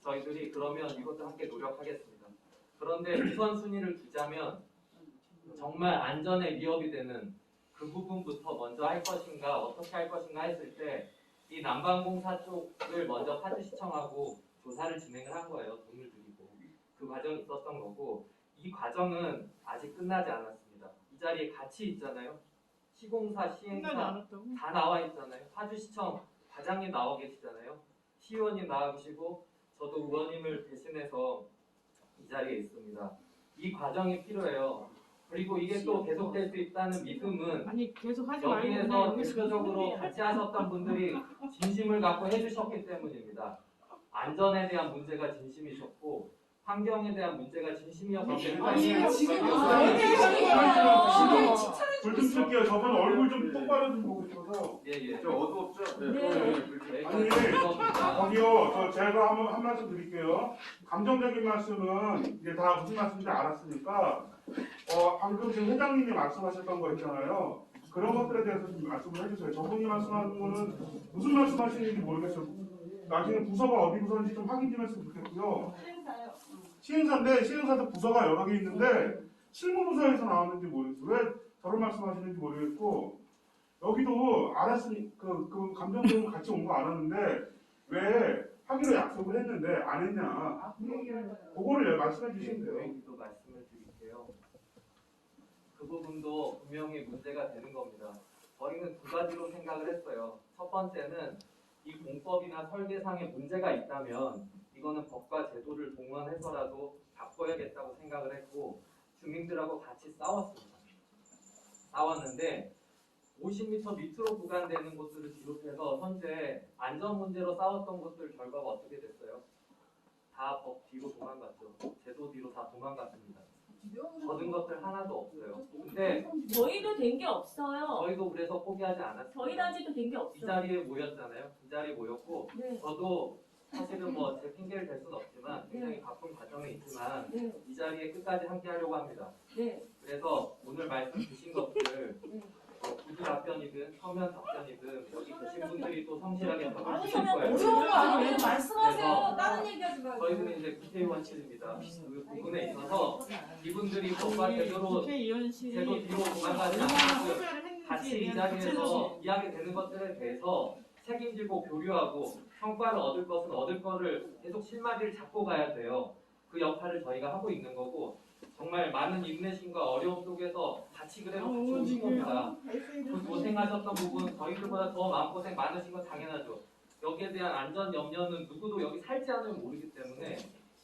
L: 저희들이 그러면 이것도 함께 노력하겠습니다. 그런데 우선순위를 두자면 정말 안전에 위협이 되는 그 부분부터 먼저 할 것인가 어떻게 할 것인가 했을 때 이 난방공사 쪽을 먼저 파주시청하고 조사를 진행을 한 거예요. 돈을 들이고 그 과정이 있었던 거고 이 과정은 아직 끝나지 않았습니다. 이 자리에 같이 있잖아요. 시공사, 시행사 다 나와 있잖아요. 파주시청 과장님 나와 계시잖아요. 시의원님 나와 계시고 저도 의원님을 대신해서 이 자리에 있습니다. 이 과정이 필요해요. 그리고 이게 또 계속될 수 있다는 믿음은
G: 아니 계속 하지 말고
L: 여기에서 대표적으로 같이 하셨던 분들이 진심을 갖고 해주셨기 때문입니다. 안전에 대한 문제가 진심이셨고 환경에 대한 문제가 진심이었기 때문에
P: 불좀 쓸게요. 저분 얼굴 좀 똑바로 좀 보고 싶어서.
L: 예예.
H: 좀 어두웠죠?
P: 아니 거기요. 제가 한 말씀 드릴게요. 감정적인 말씀은 이제 다 무슨 말씀인지 알았으니까 방금 지금 회장님이 말씀하셨던 거 있잖아요. 그런 것들에 대해서 좀 말씀을 해주세요. 저분이 말씀하는 거는 무슨 말씀하시는지 모르겠어요. 나중에 부서가 어디 부서인지 좀 확인 좀 했으면 좋겠고요. 시행사인데 시행사도 부서가 여러 개 있는데 실무부서에서 나왔는지 모르겠어요. 왜 저런 말씀하시는지 모르겠고 여기도 알았으니 그 감정적으로 같이 온 거 알았는데 왜 하기로 약속을 했는데 안 했냐? 그거를 말씀해 주시면 돼요.
L: 여기도 말씀을 드릴게요. 그 부분도 분명히 문제가 되는 겁니다. 저희는 두 가지로 생각을 했어요. 첫 번째는 이 공법이나 설계상에 문제가 있다면 이거는 법과 제도를 동원해서라도 바꿔야겠다고 생각을 했고
R: 주민들하고 같이 싸웠습니다. 싸웠는데 50m 밑으로 구간되는 곳들을 비롯해서 현재 안전 문제로 싸웠던 곳들 결과가 어떻게 됐어요? 다 법 뒤로 도망갔죠. 제도 뒤로 다 도망갔습니다. 얻은 것들 하나도 없어요. 근데
K: 저희도 된 게 없어요.
R: 저희도 그래서 포기하지 않았어요.
K: 저희도 아직도 된 게
R: 이
K: 없어요.
R: 자리에 모였잖아요. 이 자리에 모였고
K: 네.
R: 저도 사실은 뭐 제 핑계를 댈 수는 없지만 굉장히 바쁜 과정에 있지만
K: 네.
R: 이 자리에 끝까지 함께 하려고 합니다.
K: 네.
R: 그래서 오늘 말씀 주신 것들 구두 답변이든 서면 답변이든 여기 계신 분들이 또 성실하게 답을
M: 아니,
R: 주실
M: 그냥
R: 거예요.
M: 어려운 거 아니에요?
R: 그래서
M: 말씀하세요. 다른 얘기하지 말고.
R: 저희들은 이제 국회의원실입니다. 그 부분에 있어서 이분들이 법과 제대로 제도 뒤로 도망가지 않고 같이 이 자리에서 이야기되는 것들에 대해서 책임지고 교류하고 성과를 얻을 것은 얻을 거를 계속 실마리를 잡고 가야 돼요. 그 역할을 저희가 하고 있는 거고 정말 많은 인내심과 어려움 속에서 같이 그래도 같이 오신 겁니다. 그 고생하셨던 부분 저희들보다 더 마음고생 많으신 건 당연하죠. 여기에 대한 안전 염려는 누구도 여기 살지 않으면 모르기 때문에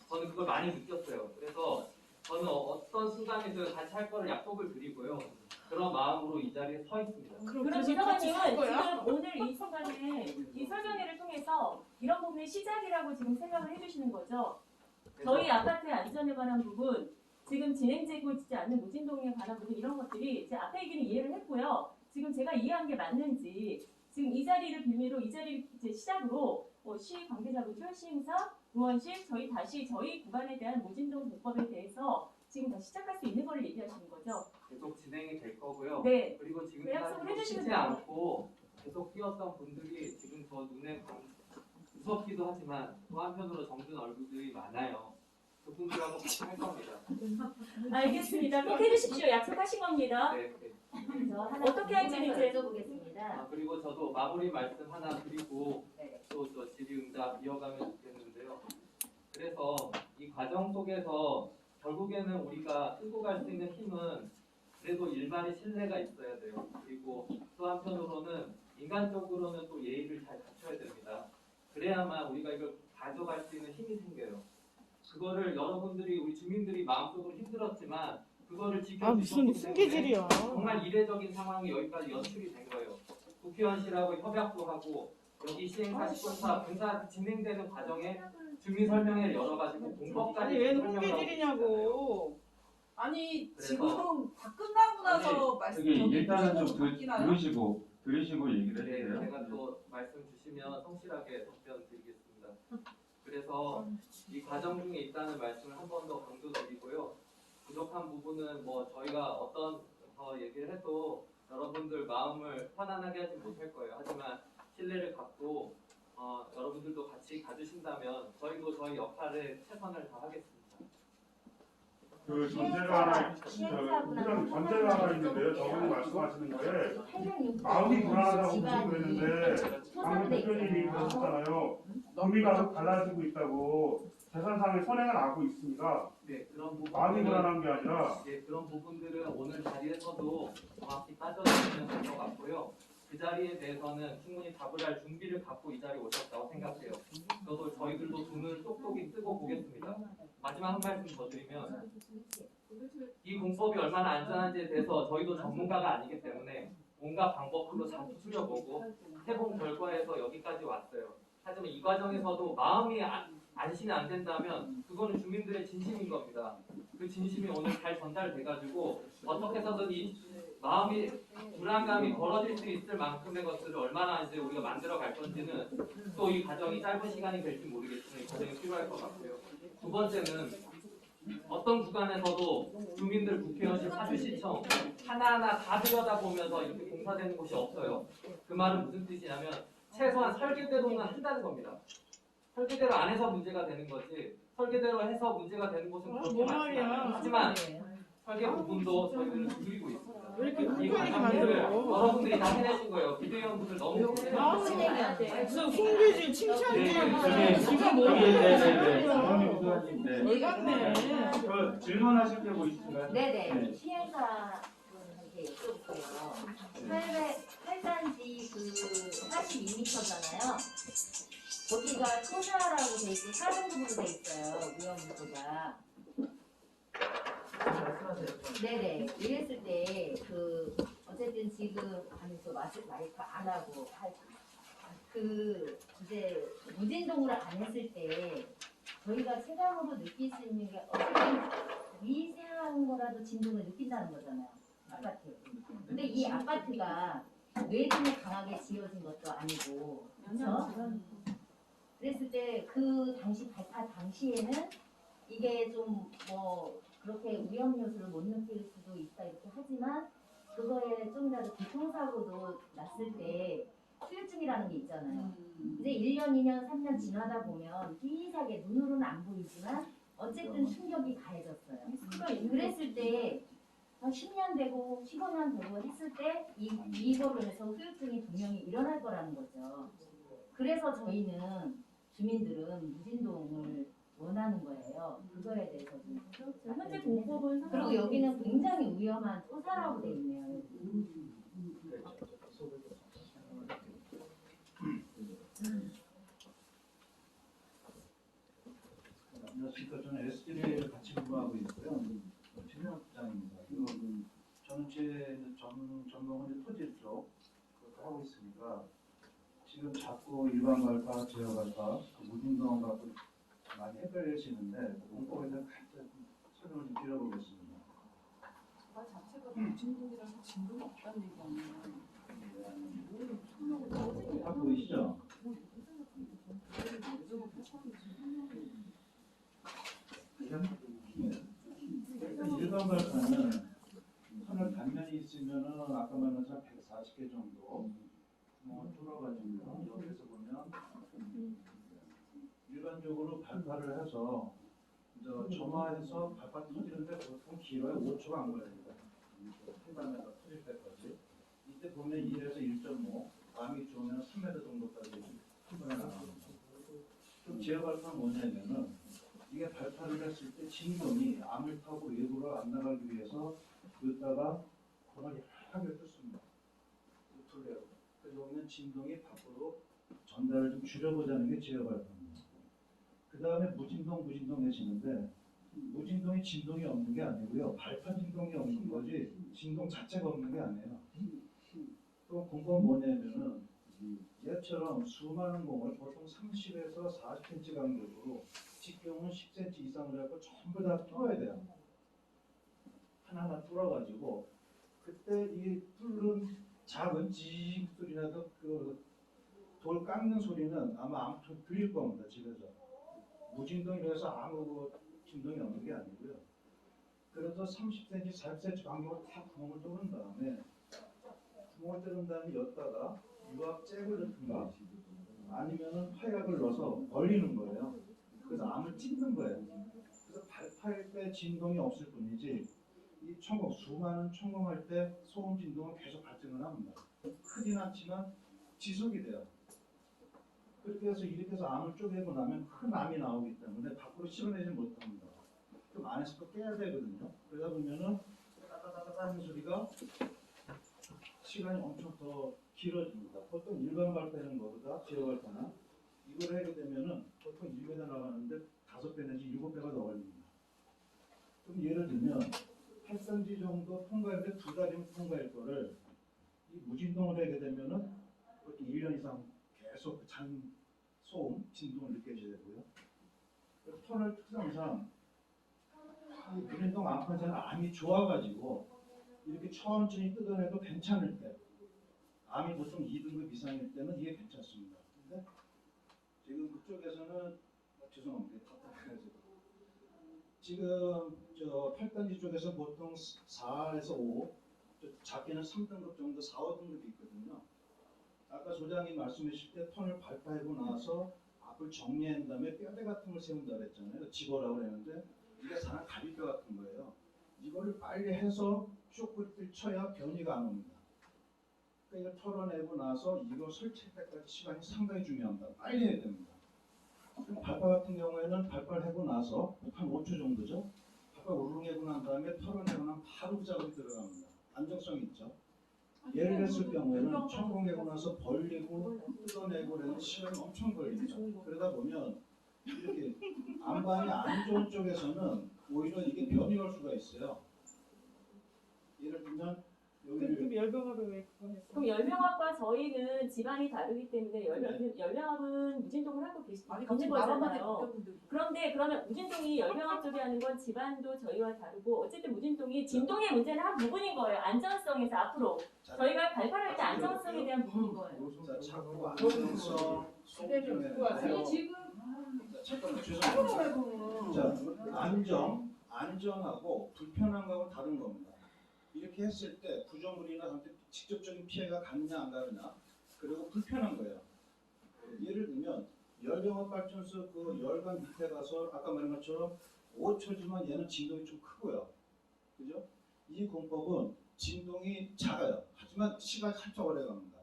R: 저는 그걸 많이 느꼈어요. 그래서 저는 어떤 순간이든 같이 할 거를 약속을 드리고요. 그런 마음으로 이 자리에 서 있습니다.
K: 그럼 부사관님은 지금 오늘 이 순간에 이 설명회를 통해서 이런 부분의 시작이라고 지금 생각을 해주시는 거죠? 저희 아파트의 안전에 관한 부분, 지금 진행되고 있지 않는 무진동에 관한 부분 이런 것들이 제 앞에 얘기는 이해를 했고요. 지금 제가 이해한 게 맞는지 지금 이 자리를 빌미로 이 자리를 이제 시작으로 시 관계자분들, 시행사, 의원실 저희 구간에 대한 무진동 공법에 대해서 지금 다시 시작할 수 있는 걸 얘기하시는 거죠?
R: 계속 진행이 될 거고요.
K: 네.
R: 그리고
K: 그 약속을
R: 지금까지
K: 해주시면
R: 쉬지
K: 돼요.
R: 않고 계속 뛰었던 분들이 지금 저 눈에 무섭기도 하지만 또 한편으로 정든 얼굴들이 많아요. 그분들하고 같이 할 겁니다.
K: 알겠습니다. 꼭 해주십시오. 약속하신 겁니다.
R: 네, 네.
K: 어떻게 할지는 이제
R: 아, 그리고 저도 마무리 말씀 하나 드리고 또 질의응답 이어가면 좋겠는데요. 그래서 이 과정 속에서 결국에는 우리가 끌고 갈 수 있는 힘은 그래도 일반의 신뢰가 있어야 돼요. 그리고 또 한편으로는 인간적으로는 또 예의를 잘 갖춰야 됩니다. 그래야만 우리가 이걸 가져갈 수 있는 힘이 생겨요. 그거를 여러분들이 우리 주민들이 마음속으로 힘들었지만 그거를
G: 무슨
R: 지켜주셨기
G: 훈계질이야.
R: 때문에 정말 이례적인 상황이 여기까지 연출이 된 거예요. 국회의원실하고 협약도 하고 여기 시행사 시공사 분사 진행되는 과정에 주민 설명회를 열어가지고 공법까지
G: 아니 왜
R: 설명을 하고
G: 훈계질이냐고.
M: 아니
R: 그래서-
M: 지금 다 끝나고 나서 말씀
H: 저기 일단은
M: 드리고
H: 좀
M: 바뀌나요?
H: 들으시고 얘기를
R: 네,
H: 해주세요.
R: 제가 또 말씀 주시면 성실하게 답변 드리겠습니다. 그래서 이 과정 중에 있다는 말씀을 한 번 더 강조드리고요. 부족한 부분은 뭐 저희가 어떤 얘기를 해도 여러분들 마음을 편안하게 하지 못할 거예요. 하지만 신뢰를 갖고 여러분들도 같이 가주신다면 저희도 저희 역할에 최선을 다하겠습니다.
P: 그 전제가 하나, 전제가 하나 있는데요. 저분이 말씀하시는 거에 마음이 불안하다고 보시고 있는데 방금 대표님이 그러셨잖아요. 의미가 달라지고 있다고 재산상의 손해가 나고 있습니다.
R: 네, 그런 부분
P: 마음이 불안한 게 아니라
R: 네, 그런 부분들은 오늘 자리에서도 정확히 따져주시면 될 것 같고요. 그 자리에 대해서는 충분히 답을 할 준비를 갖고 이 자리에 오셨다고 생각해요. 저도 저희들도 눈을 똑똑히 뜨고 보겠습니다. 마지막 한 말씀 더 드리면 이 공법이 얼마나 안전한지에 대해서 저희도 전문가가 아니기 때문에 온갖 방법으로 다 추려보고 해본 결과에서 여기까지 왔어요. 하지만 이 과정에서도 마음이 안심이 안 된다면 그거는 주민들의 진심인 겁니다. 그 진심이 오늘 잘 전달돼가지고 어떻게 해서든 이 마음이 불안감이 벌어질 수 있을 만큼의 것들을 얼마나 이제 우리가 만들어 갈 건지는 또 이 과정이 짧은 시간이 될지 모르겠지만 이 과정이 필요할 것 같고요. 두 번째는 어떤 구간에서도 주민들 국회의원실 사주시청 하나하나 다 들여다보면서 이렇게 공사되는 곳이 없어요. 그 말은 무슨 뜻이냐면 최소한 설계대로는 한다는 겁니다. 설계대로 안 해서 문제가 되는 거지 설계대로 해서 문제가 되는 곳은 그렇게
G: 뭐
R: 많지 않아요.
G: 말이야.
R: 하지만 설계 부분도 저희들은 두드리고 있습니다.
G: 왜 이렇게
R: 이
G: 훈계질이
R: 과정들을
G: 많냐고.
R: 여러분들이 다 해내신 거예요. 비대위원분들 너무 고생하셨어요.
G: 무슨 훈계질 칭찬질. 지금 뭐
O: 네.
G: 맞네.
O: 그 질문하실 게 뭐 있으신가요?
S: 네네. 시행사분한테 여쭤볼게요. 8단지 그 42m잖아요. 거기가 소자라고 돼 있고 4등급으로 돼 있어요. 위험도가.
R: 말씀하세요.
S: 지금 안에서 마이크 안 하고 그 이제 무진동을 안 했을 때 저희가 체감으로 느낄 수 있는 게 어쨌든 미세한 거라도 진동을 느낀다는 거잖아요. 아파트. 근데 이 아파트가 뇌진에 강하게 지어진 것도 아니고 그렇죠? 그랬을 때 그 당시 발파 당시에는 이게 좀 뭐 그렇게 위험 요소를 못 느낄 수도 있다 이렇게 하지만 그거에 좀이라도 교통사고도 났을 때 후유증이라는 게 있잖아요. 이제 1년, 2년, 3년 지나다 보면 희미하게 눈으로는 안 보이지만 어쨌든 충격이 가해졌어요. 그랬을 때 10년 되고 15년 되고 했을 때 이거로 해서 후유증이 분명히 일어날 거라는 거죠. 그래서 저희는 주민들은 무진동을 원하는 거예요. 그거에 대해서 좀
K: 현재 공법은
S: 그리고 여기는 굉장히 위험한 토사라고 돼 있네요.
B: 안녕하십니까. 저는 SD를 같이 근무하고 있고요. 최명부장입니다. 저는 제 전공은 토지 쪽 하고 있으니까 지금 자꾸 일반 발파, 제어 발파, 무진동 갖고 많이 헷갈리시는데 공법에 대해서 간단히 설명을 좀 드려보겠습니다.
M: 말 자체가 무진동이라서 진동이 없다는 얘기 아니에요?
B: 다 보이시죠? 일반 발파는 터널 단면이 있으면은 아까 말한 것처럼 140개 정도 뚫어가지고 옆에서 보면 일반적으로 발파를 해서 점화해서 발파 터지는데 보통 길어야 5초가 안 걸립니다. 해반에서 터질 때까지. 이때 보면 1에서 1.5, 암이 좋으면 3m 정도까지 한 번에 나갑니다. 그럼 제어 발파는 뭐냐면은 이게 발파를 했을 때 진동이 암을 타고 외부로 안 나가기 위해서 여기다가 공을 약하게 뚫습니다. 둘레로. 그래서 보면 진동이 밖으로 전달을 좀 줄여보자는 게 제어 발파입니다. 그 다음에 무진동 내시는데 무진동이 진동이 없는 게 아니고요. 발파 진동이 없는 거지 진동 자체가 없는 게 아니에요. 또 공법은 뭐냐면은 얘처럼 수많은 공을 보통 30에서 40cm 간격으로 직경은 10cm 이상으로 해서 전부 다 뚫어야 돼요. 하나하나 뚫어가지고 그때 이 뚫는 작은 찌익 소리라도 그 돌 깎는 소리는 아마 아무튼 들릴 겁니다. 집에서. 무진동이라서 아무 진동이 없는 게 아니고요. 그래서 30cm, 40cm 간격으로 다 구멍을 뚫은 다음에 였다가 유압 잭을 넣든가 아니면은 화약을 넣어서 벌리는 거예요. 그래서 암을 찢는 거예요. 그래서 발파할 때 진동이 없을 뿐이지 이 천공, 수많은 천공할 때 소음 진동은 계속 발생을 합니다. 크진 않지만 지속이 돼요. 그렇게 해서 이렇게 해서 암을 쪼개고 나면 큰 암이 나오기 때문에 밖으로 실어내지 못합니다. 그럼 안에서 또 깨야 되거든요. 그러다 보면은 따다다다다 하는 소리가 시간이 엄청 더 길어집니다. 보통 일반 발파하는 것보다 제어 발파나 이걸 하게 되면은 보통 1m 나가는데 5배 내지 7배가 더 걸립니다. 그럼 예를 들면 8cm 정도 통과할 때 2달이면 통과할 거를 이 무진동을 하게 되면은 그렇게 1년 이상 계속 잔 소음, 진동을 느껴져야 되고요. 터널 특성상 이 무진동 암파제는 암이 좋아가지고 이렇게 천천히 뜯어내도 괜찮을 때 암이 보통 2등급 이상일 때는 이게 괜찮습니다. 근데 지금 그쪽에서는 죄송합니다. 지금 저 8단지 쪽에서 보통 4에서 5, 작게는 3등급 정도 4, 5등급이 있거든요. 아까 소장님 말씀하실 때 턴을 발파하고 나서 앞을 정리한 다음에 뼈대 같은 걸 세운다 그랬잖아요. 집어라고 했는데 이게 사람 가비뼈 같은 거예요. 이거를 빨리 해서 쇼크를 쳐야 변이가 안 옵니다. 그러니까 이걸 털어내고 나서 이거 설치할 때까지 시간이 상당히 중요합니다. 빨리 해야 됩니다. 발파 같은 경우에는 발파를 하고 나서 한 5초 정도죠. 발파 우르르내고 난 다음에 털어내고 나면 바로 작업이 들어갑니다. 안정성이 있죠. 예를 들었을 경우에는 천공하고 나서 벌리고 뜯어내고 그러는 시간이 엄청 걸립니다. 그러다 보면 이렇게 안반이 안 좋은 쪽에서는 오히려 이게 변이 올 수가 있어요. 예를 들면 여기를
G: 열병으로 왜 그거
K: 열명합과 저희는 집안이 다르기 때문에 열명합은 무진동을 하고 계시는
M: 아니 갑자기 나라만 해
K: 거잖아요. 그런데 그러면 무진동이 열명합 쪽에 하는 건 집안도 저희와 다르고 어쨌든 무진동이 진동의 문제는 한 부분인 거예요. 안전성에서 앞으로 저희가 발표할 때 안전성에 대한 부분인 거예요.
T: 자, 자꾸 안전성
M: 아니 지금
T: 잠깐만 죄송합니다. 자, 안전하고 불편한 거하고 다른 겁니다. 이렇게 했을 때 구조물이나 한테 직접적인 피해가 가느냐 안 가느냐 그리고 불편한 거예요. 예를 들면 열병합 발전소 그 열관 밑에 가서 아까 말한 것처럼 5초지만 얘는 진동이 좀 크고요. 그죠? 이 공법은 진동이 작아요. 하지만 시간이 한참 오래 갑니다.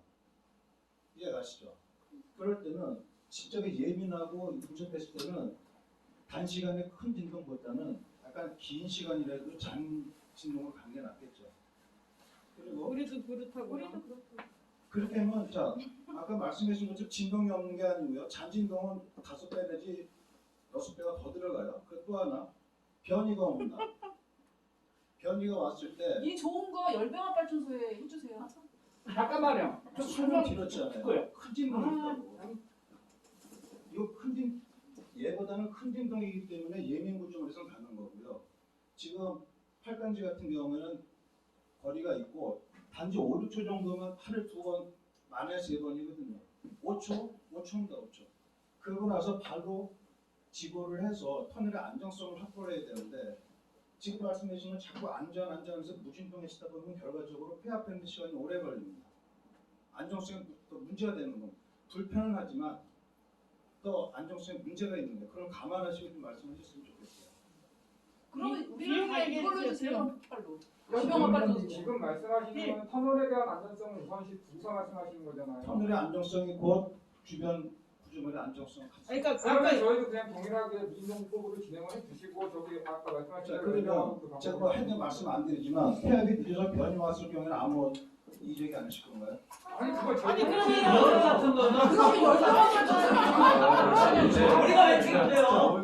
T: 이해가시죠? 그럴 때는 진짜 예민하고 복잡했을 때는 단시간에 큰 진동보다는 약간 긴 시간이라도 장 진동을 가는 게 낫겠죠. 그리고
G: 우리도 그렇다고.
T: 그렇게 하면 자 아까 말씀하신 것처럼 진동이 없는 게 아니고요. 잔진동은 5배 내지 6배가 더 들어가요. 그 또 하나 변이가 옵니다. 변이가 왔을 때
M: 이 좋은 거 열병합 발전소에 해주세요.
J: 잠깐만요.
T: 좀 설명 드렸잖아요. 큰 진동이 있다고. 이거 큰 진, 얘보다는 큰 진동이기 때문에 예민 구조물에서 가는 거고요. 지금 팔강지 같은 경우에는 거리가 있고 단지 5, 6초 정도면 하루에 2번, 만에 3번이거든요. 5초입니다. 5초. 그러고 나서 바로 지보를 해서 터널의 안정성을 확보를 해야 되는데 지금 말씀해 주신 건 자꾸 안전해서 무진동에 치다 보면 결과적으로 폐합하는 시간이 오래 걸립니다. 안정성에 또 문제가 되는 겁니다. 불편은 하지만 또 안정성에 문제가 있는 거예요. 그럼 감안하시고 좀 말씀해 주셨으면 좋겠어요.
M: 그러면 우리가 다 이걸로 해주세요. 팔로. 열병합
J: 지금,
M: 발전소.
J: 지금 말씀하시는 건 터널에 대한 안전성을 우선시 두서 말씀하시는 거잖아요.
T: 터널의 안정성이 곧 주변 구조물의 안정성.
G: 그러니까
J: 그러면 저희도 그냥 동일하게 민용법으로 진행을 해주시고 저기 아까 말씀하신
T: 자,
J: 대로
T: 그러면 제가 뭐 해도 말씀 안 드리지만 폐합이 늦어서 변이 왔을 경우에는 아무 이적이 않으실 건가요?
J: 아니 그걸
N: 아니
J: 저희
N: 그러면 여러 같은 거는 우리가 왜 책임져요?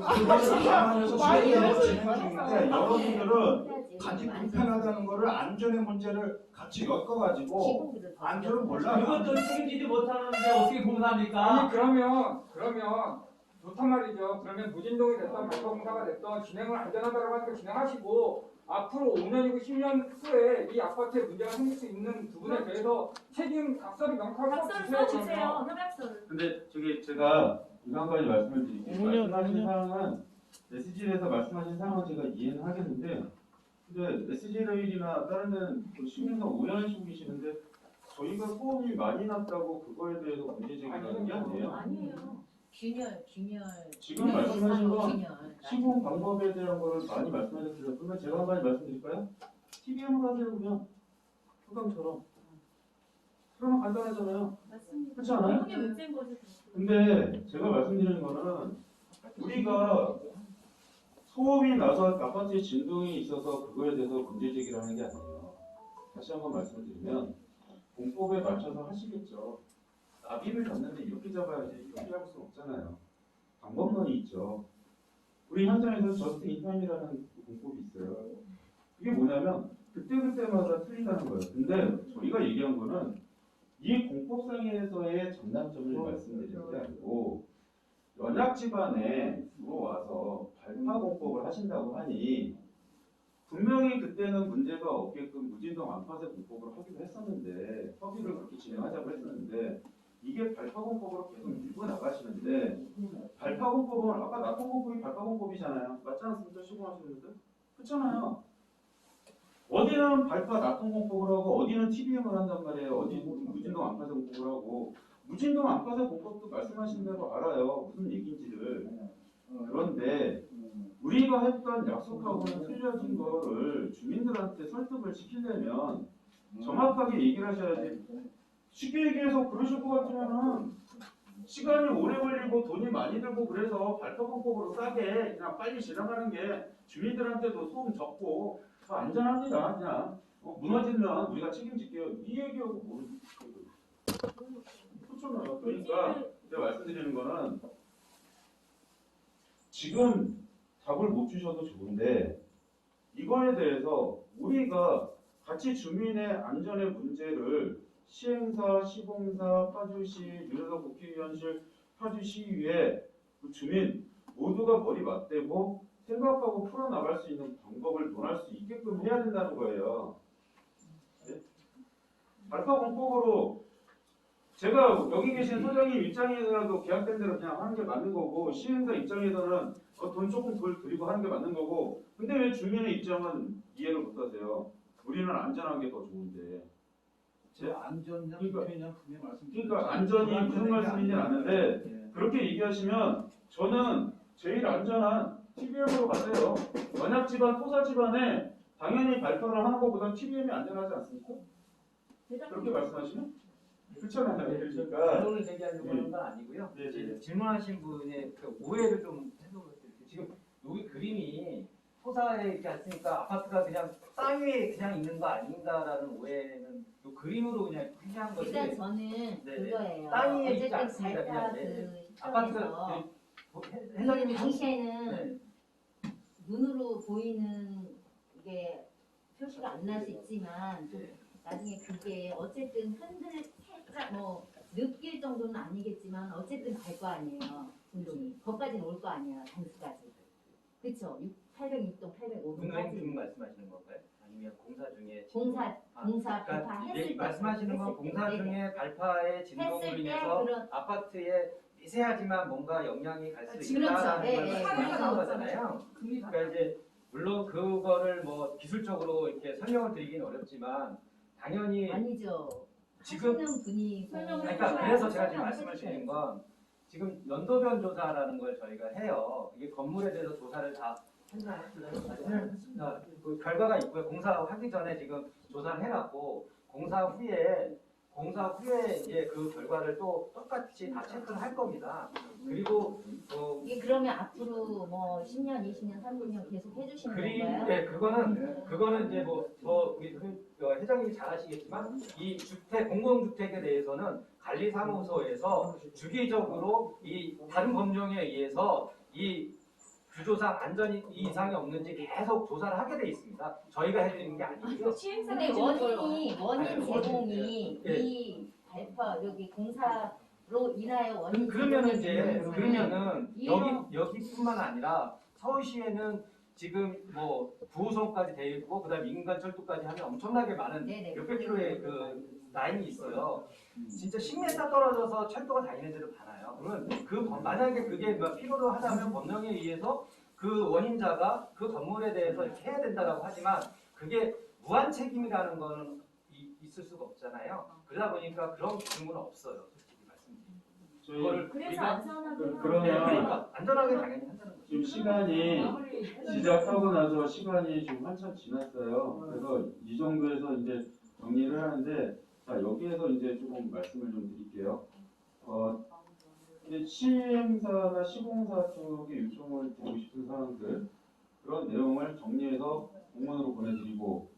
T: 여러분들은 단지 불편하다는 거를 안전의 문제를 같이 엮어가지고 안전을 몰라요.
N: 이것도 책임지지 못하는데 어떻게 공사합니까?
J: 아니 그러면 좋단 말이죠. 그러면 무진동이 됐던 발표공사가 됐던 진행을 안전하다고 하니까 진행하시고 앞으로 5년이고 10년 후에 이 아파트에 문제가 생길 수 있는 부분에 대해서 책임 각서를 명확하게 써주세요.
K: 협약서를.
H: 근데 저기 제가 이거 한 가지 말씀을 드릴게요. 말씀하신 사항은 SG에서 말씀하신 사항은 제가 이해는 하겠는데 근데 SG레일이나 다른 데는 시민사 오해하시고 계시는데 저희가 소음이 많이 났다고 그거에 대해서 문제 제기하는 게 아니에요.
S: 아니에요. 균열.
H: 지금 말씀하신 건 시공 방법에 대한 거를 많이 말씀하셨어요. 그러면 제가 한 가지 말씀드릴까요? TBM을 하세요 그냥 소강처럼. 그러면 간단하잖아요.
K: 맞습니다.
H: 그렇지 않아요?
K: 그게 문제인 거죠.
H: 근데 제가 말씀드리는 거는 우리가 소음이 나서 아파트에 진동이 있어서 그거에 대해서 문제 제기를 하는 게 아니에요. 다시 한번 말씀을 드리면 공법에 맞춰서 하시겠죠. 나비를 잡는데 이렇게 잡아야지 이렇게 잡을 수는 없잖아요. 방법론이 있죠. 우리 현장에서 저스트 인타임이라는 공법이 있어요. 그게 뭐냐면 그때그때마다 틀리다는 거예요. 근데 저희가 얘기한 거는 이 공법상에서의 장단점을 말씀드리는 게 아니고 연약 집안에 들어와서 발파 공법을 하신다고 하니 분명히 그때는 문제가 없게끔 무진동 안파세 공법으로 하기로 했었는데 협의를 그렇게 진행하자고 했었는데 이게 발파공법으로 계속 밀고 나가시는데 발파공법은 아까 낙동공법이 발파공법이잖아요. 맞지 않습니까? 시공하시는 분들? 그렇잖아요. 어디는 발파 낙동공법을 하고 어디는 TBM을 한단 말이에요. 어디 무진동 안파세 공법을 하고 무진동 안파세 공법도 말씀하신 대로 알아요. 무슨 얘기인지를. 그런데 우리가 했던 약속하고는 틀려진 거를 주민들한테 설득을 시키려면 정확하게 얘기를 하셔야지. 쉽게 얘기해서 그러실 것 같으면은 시간이 오래 걸리고 돈이 많이 들고 그래서 발표공법으로 싸게 그냥 빨리 진행하는 게 주민들한테도 소음 적고 더 안전합니다. 그냥 무너지면 우리가 책임질게요. 이 얘기하고 모르는 그렇잖아요. 그러니까 제가 말씀드리는 거는 지금 답을 못 주셔도 좋은데 이거에 대해서 우리가 같이 주민의 안전의 문제를 시행사, 시공사, 파주시, 유로석 국회의원실, 파주시의회 그 주민 모두가 머리 맞대고 생각하고 풀어나갈 수 있는 방법을 논할 수 있게끔 해야 된다는 거예요. 네? 발파 공법으로 제가 여기 계신 소장님 입장에서라도 계약된 대로 그냥 하는 게 맞는 거고 시행사 입장에서는 돈 조금 덜 들이고 하는 게 맞는 거고 근데 왜 주민의 입장은 이해를 못 하세요? 우리는 안전한 게 더 좋은데.
B: 안전이냐
H: 그러니까-
B: 불편이냐 분명히 말씀드리죠.
H: 그러니까 안전이 무슨 말씀인지 아는데 그렇게 얘기하시면 저는 제일 안전한 TBM으로 가세요. 원약 집안, 토사 집안에 당연히 발표를 하는 것보다 TBM이 안전하지 않습니까? 그렇게 말씀하시면? 그렇잖아요. 그러니까
U: 결론을 제기하려고 하는 건 아니고요. 질문하신 분의 그 오해를 좀 해석을 드릴게요. 지금 여기 그림이 토사에 이렇게 왔으니까 아파트가 그냥 땅 위에 그냥 있는 거 아닌가라는 오해는 요 그림으로 그냥 표시한 거지.
S: 일단 저는
U: 네네.
S: 그거예요.
U: 땅 위에 있지
S: 어쨌든
U: 않습니다. 그냥
S: 발파
U: 네.
S: 그
U: 아파트가
S: 시점에서
U: 회장님이
S: 당시에는 눈으로 보이는 게 표시가 안 날 수 있지만 나중에 그게 어쨌든 흔들 살짝 뭐 느낄 정도는 아니겠지만 어쨌든 갈 거 아니에요. 진동이 거기까지는 올 거 아니야. 단수까지. 그쵸? 806동, 805동까지.
U: 분노 말씀하시는 건가요? 아니면 공사 중에
S: 공사
U: 그러니까
S: 발파했을 때
U: 말씀하시는 건 공사
S: 네네.
U: 중에 발파의 진동으로
S: 했을 때
U: 인해서
S: 그런-
U: 아파트에 미세하지만 뭔가 영향이 갈 수
S: 그렇죠.
U: 있다라는
S: 예,
U: 걸
S: 예.
U: 말씀하시는 거잖아요. 그러니까 이제 물론 그거를 뭐 기술적으로 이렇게 설명을 드리긴 어렵지만 당연히
S: 아니죠.
U: 지금
S: 하시는 분이
U: 그러니까 그래서 제가 지금 말씀을 드리는 건 지금 연도변 조사라는 걸 저희가 해요. 이게 건물에 대해서 조사를 다 그 결과가 있고요. 공사하기 전에 지금 조사를 해놨고 공사 후에 이제 그 결과를 또 똑같이 다 체크를 할 겁니다. 그리고
S: 이게 그러면 앞으로 뭐 10년, 20년, 30년 계속 해주시는 건가요?
U: 네, 그거는 이제 뭐 우리 회장님이 잘 아시겠지만 이 주택 공공주택에 대해서는 관리사무소에서 주기적으로 이 다른 법령에 의해서 이 주조상 안전이 이상이 없는지 계속 조사를 하게 돼 있습니다. 저희가 해드리는 게 아니고요.
S: 근데 원인 제공이
U: 예.
S: 이 발파 여기 공사로 인하여 원인
U: 그러면은
S: 제공이
U: 이제
S: 되는
U: 그러면은
S: 이런-
U: 여기뿐만 아니라 서울시에는 지금 뭐 9호선까지 돼 있고 그다음 인간철도까지 하면 엄청나게 많은 몇백 킬로의 그 라인이 있어요. 진짜 10m 떨어져서 철도가 다니는 데도 많아요. 그러면 만약에 그게 뭐 필요로 하다면 법령에 의해서 그 원인자가 그 건물에 대해서 이렇게 해야 된다라고 하지만 그게 무한 책임이라는 거는 있을 수가 없잖아요. 그러다 보니까 그런 기준은 없어요. 솔직히 말씀드리면.
K: 그래서 안전하게
U: 그러니까 안전하게 당연히 한다는 거죠.
H: 지금 시간이 시작하고 나서 시간이 좀 한참 지났어요. 그래서 이 정도에서 이제 정리를 하는데 자 여기에서 이제 조금 말씀을 좀 드릴게요. 이제 시행사나 시공사 쪽에 요청을 드리고 싶은 사항들 그런 내용을 정리해서 공문으로 보내드리고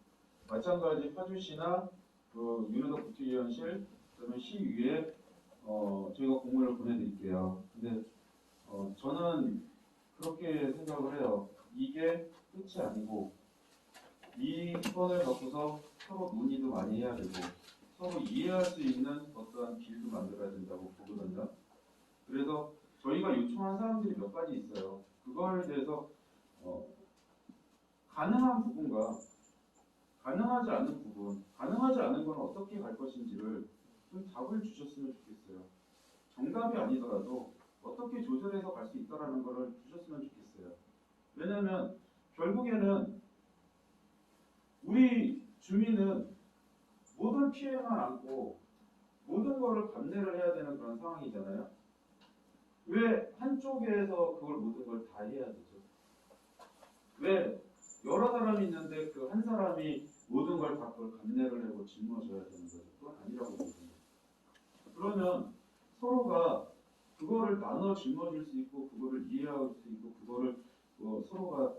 H: 마찬가지 파주시나 그 유로석 국회의원실 그다음에 시의회 저희가 공문을 보내드릴게요. 근데 저는 그렇게 생각을 해요. 이게 끝이 아니고 이 건을 갖고서 서로 논의도 많이 해야 되고 서로 이해할 수 있는 어떠한 길도 만들어야 된다고 보거든요. 그래서 저희가 요청한 사람들이 몇 가지 있어요. 그거에 대해서 가능한 부분과 가능하지 않은 부분, 가능하지 않은 건 어떻게 갈 것인지를 좀 답을 주셨으면 좋겠어요. 정답이 아니더라도 어떻게 조절해서 갈 수 있다라는 거를 주셨으면 좋겠어요. 왜냐하면 결국에는 우리 주민은 모든 피해만 안고 모든 거를 감내를 해야 되는 그런 상황이잖아요. 왜 한쪽에서 그걸 모든 걸 다 해야 되죠? 왜 여러 사람이 있는데 그 한 사람이 모든 걸 다 그걸 감내를 하고 짊어져야 되는 거죠? 그건 아니라고 보거든요. 그러면 서로가 그거를 나눠 짊어질 수 있고 그거를 이해할 수 있고 그거를 서로가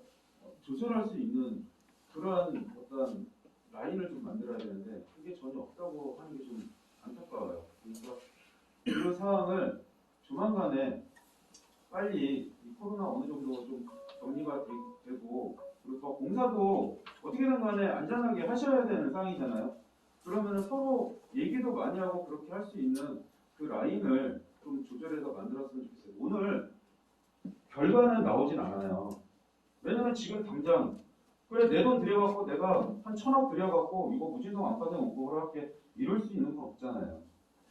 H: 조절할 수 있는 그러한 어떤 라인을 좀 만들어야 되는데 그게 전혀 없다고 하는 게 좀 안타까워요. 그래서 그 상황을 조만간에 빨리 이 코로나 어느 정도 좀 정리가 되고 그리고 또 공사도 어떻게든 간에 안전하게 하셔야 되는 상황이잖아요. 그러면 서로 하고 얘기도 많이 하고 그렇게 할 수 있는 그 라인을 좀 조절해서 만들었으면 좋겠어요. 오늘 결과는 나오진 않아요. 왜냐면 지금 당장 그래 내 돈 들여갖고 내가 한 1,000억 들여갖고 이거 무진동 아파트 공급을 할게 이럴 수 있는 건 없잖아요.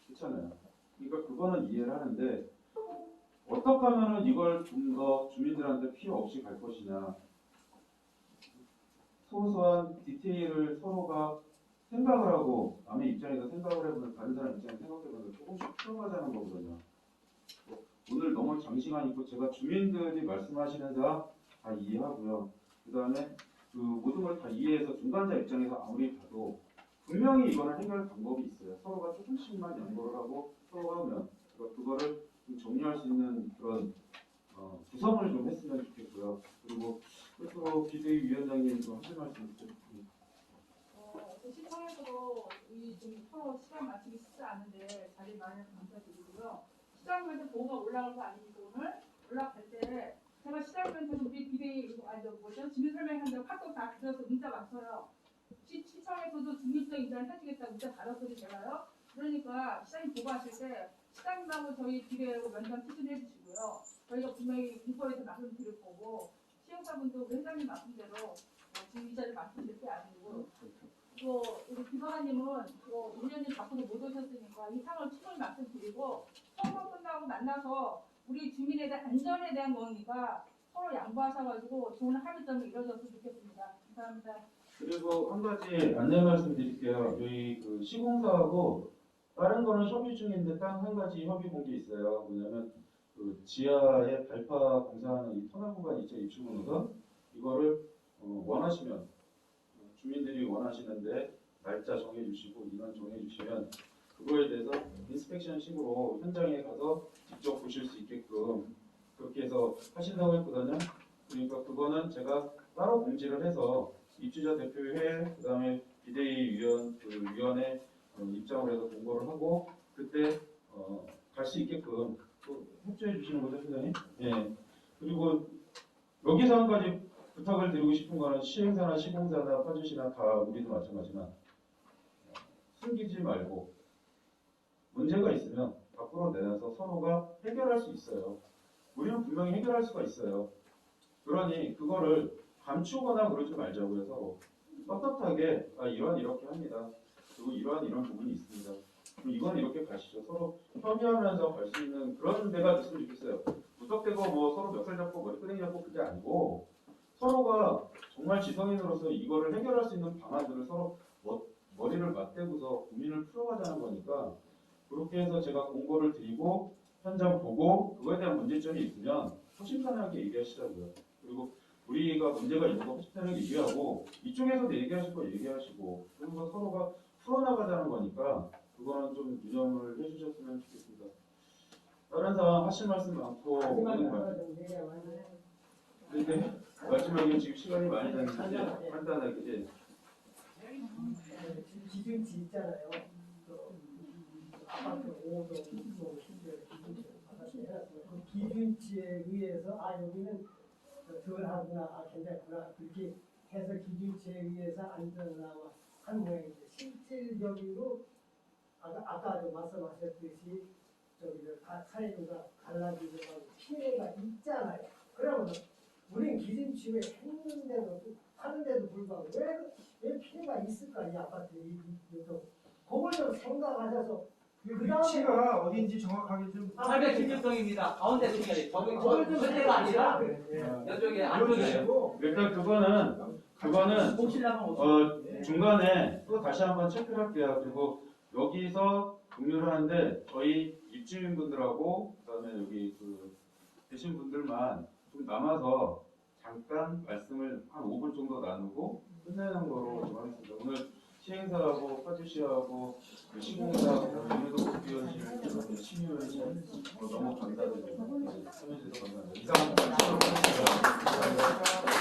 H: 그렇잖아요. 그러니까 그거는 이해를 하는데 어떻게 하면은 이걸 좀 더 주민들한테 피해 없이 갈 것이냐. 소소한 디테일을 서로가 생각을 하고 남의 입장에서 생각을 해보면 다른 사람 입장에서 생각해보면 조금씩 풀어가자는 거거든요. 오늘 너무 장시간 있고 제가 주민들이 말씀하시는 다 이해하고요. 그 다음에 그 모든 걸 다 이해해서 중간자 입장에서 아무리 봐도 분명히 이거는 해결 방법이 있어요. 서로가 조금씩만 양보를 하고 서로가 하면 그거를 좀 정리할 수 있는 그런 구성을 좀 했으면 좋겠고요. 그리고 또 비대위 위원장님 좀 하실 말씀 부탁드립니다.
D: 시청에서도 우리 좀 서로 시간 맞추기 쉽지 않은데 자리 마련해서 감사드리고요. 시장님한테 보고가 올라갈 거 아닙니까 오늘? 올라갈 때 제가 시장님한테 우리 비대위 주민 설명한다고 카톡 다 드려서 문자 왔어요. 시청에서도 중립적 인사를 해주겠다고 문자 받았거든요 제가요. 그러니까 시장님 보고하실 때 시장님하고 저희 비대위하고 면담 추진해 주시고요. 저희가 분명히 인포에서 말씀드릴 거고 시행사분도 회장님 말씀대로 지금 이 자리에 말씀드릴 게 아니고 또 우리 김하나님은 또 1년이 바쁘게 못 오셨으니까 이 상을 충분히 말씀드리고 선거 끝나고 만나서 우리 주민에 대한 안전에 대한 거니까 서로 양보하셔가지고 좋은 합의점이 이루어졌으면 좋겠습니다. 감사합니다.
H: 그리고 한 가지 안내 말씀드릴게요. 저희 그 시공사하고 다른 거는 협의 중인데 딱 한 가지 협의 본 게 있어요. 뭐냐면 그 지하에 발파 공사하는 이 터널 구간 있죠, 입주문호선 이거를 원하시면 주민들이 원하시는데 날짜 정해주시고 인원 정해주시면 그거에 대해서 인스펙션식으로 현장에 가서 직접 보실 수 있게끔 그렇게 해서 하신다고 했거든요. 그러니까 그거는 제가 따로 공지를 해서 입주자 대표회 그다음에 비대위 위원회 입장을 해서 공고를 하고 그때 갈 수 있게끔 또 협조해 주시는 거죠, 회장님? 예. 그리고 여기서 한 가지 부탁을 드리고 싶은 거는 시행사나 시공사나 파주시나 다 우리도 마찬가지지만 숨기지 말고 문제가 있으면 밖으로 내놔서 서로가 해결할 수 있어요. 우리는 분명히 해결할 수가 있어요. 그러니 그거를 감추거나 그러지 말자고요. 서로 떳떳하게 이러한 이렇게 합니다. 그리고 이러한 부분이 있습니다. 그럼 이건 이렇게 가시죠. 서로 협의하면서 갈 수 있는 그런 데가 됐으면 좋겠어요. 무턱대고 뭐 서로 멱살 잡고 머리끄댕이 잡고 그게 아니고 서로가 정말 지성인으로서 이거를 해결할 수 있는 방안들을 서로 머리를 맞대고서 고민을 풀어가자는 거니까 그렇게 해서 제가 공고를 드리고 현장 보고 그거에 대한 문제점이 있으면 허심탄회하게 얘기하시자고요. 그리고 우리가 문제가 있는 거 허심탄회하게 얘기하고 이쪽에서도 얘기하실 거 얘기하시고 그러면서 서로가 풀어나가자는 거니까 그거는 좀 유념을 해주셨으면 좋겠습니다. 다른 사람 하실 말씀 많고 근데 마지막에 지금 시간이 많이 남는데 간단하게
Q: 기준치 있잖아요. 아파트 5동, 6동, 10동 기준치를 받았어요. 그 기준치에 의해서 여기는 덜 하구나, 괜찮구나 그렇게 해서 기준치에 의해서 안전하고 한 모양인데 실질적으로 아까도 말씀하셨듯이 사회가 갈라지고 피해가 있잖아요. 그러면 우린 기준치에 했는데도 하는데도 불구하고 왜 피해가 있을까 이 아파트 그걸 좀 생각하셔서
A: 위치가 어딘지 정확하게 좀
N: 816동입니다. 가운데 중에 저기 문제가 아니라 이쪽에 안쪽이에요.
H: 일단 그거는 중간에 또 다시 한번 체크를 할게요. 그리고 여기서 공유를 하는데 저희 입주민분들하고 그다음에 여기 계신 분들만 좀 남아서 잠깐 말씀을 한 5분 정도 나누고 끝내는 거로 좀 하겠습니다. 오늘 시행사하고 파주시하고 시공사하고 오늘도 국회의원실, 시의원실 너무 감사드립니다. 참여해주셔서 감사합니다. 이상한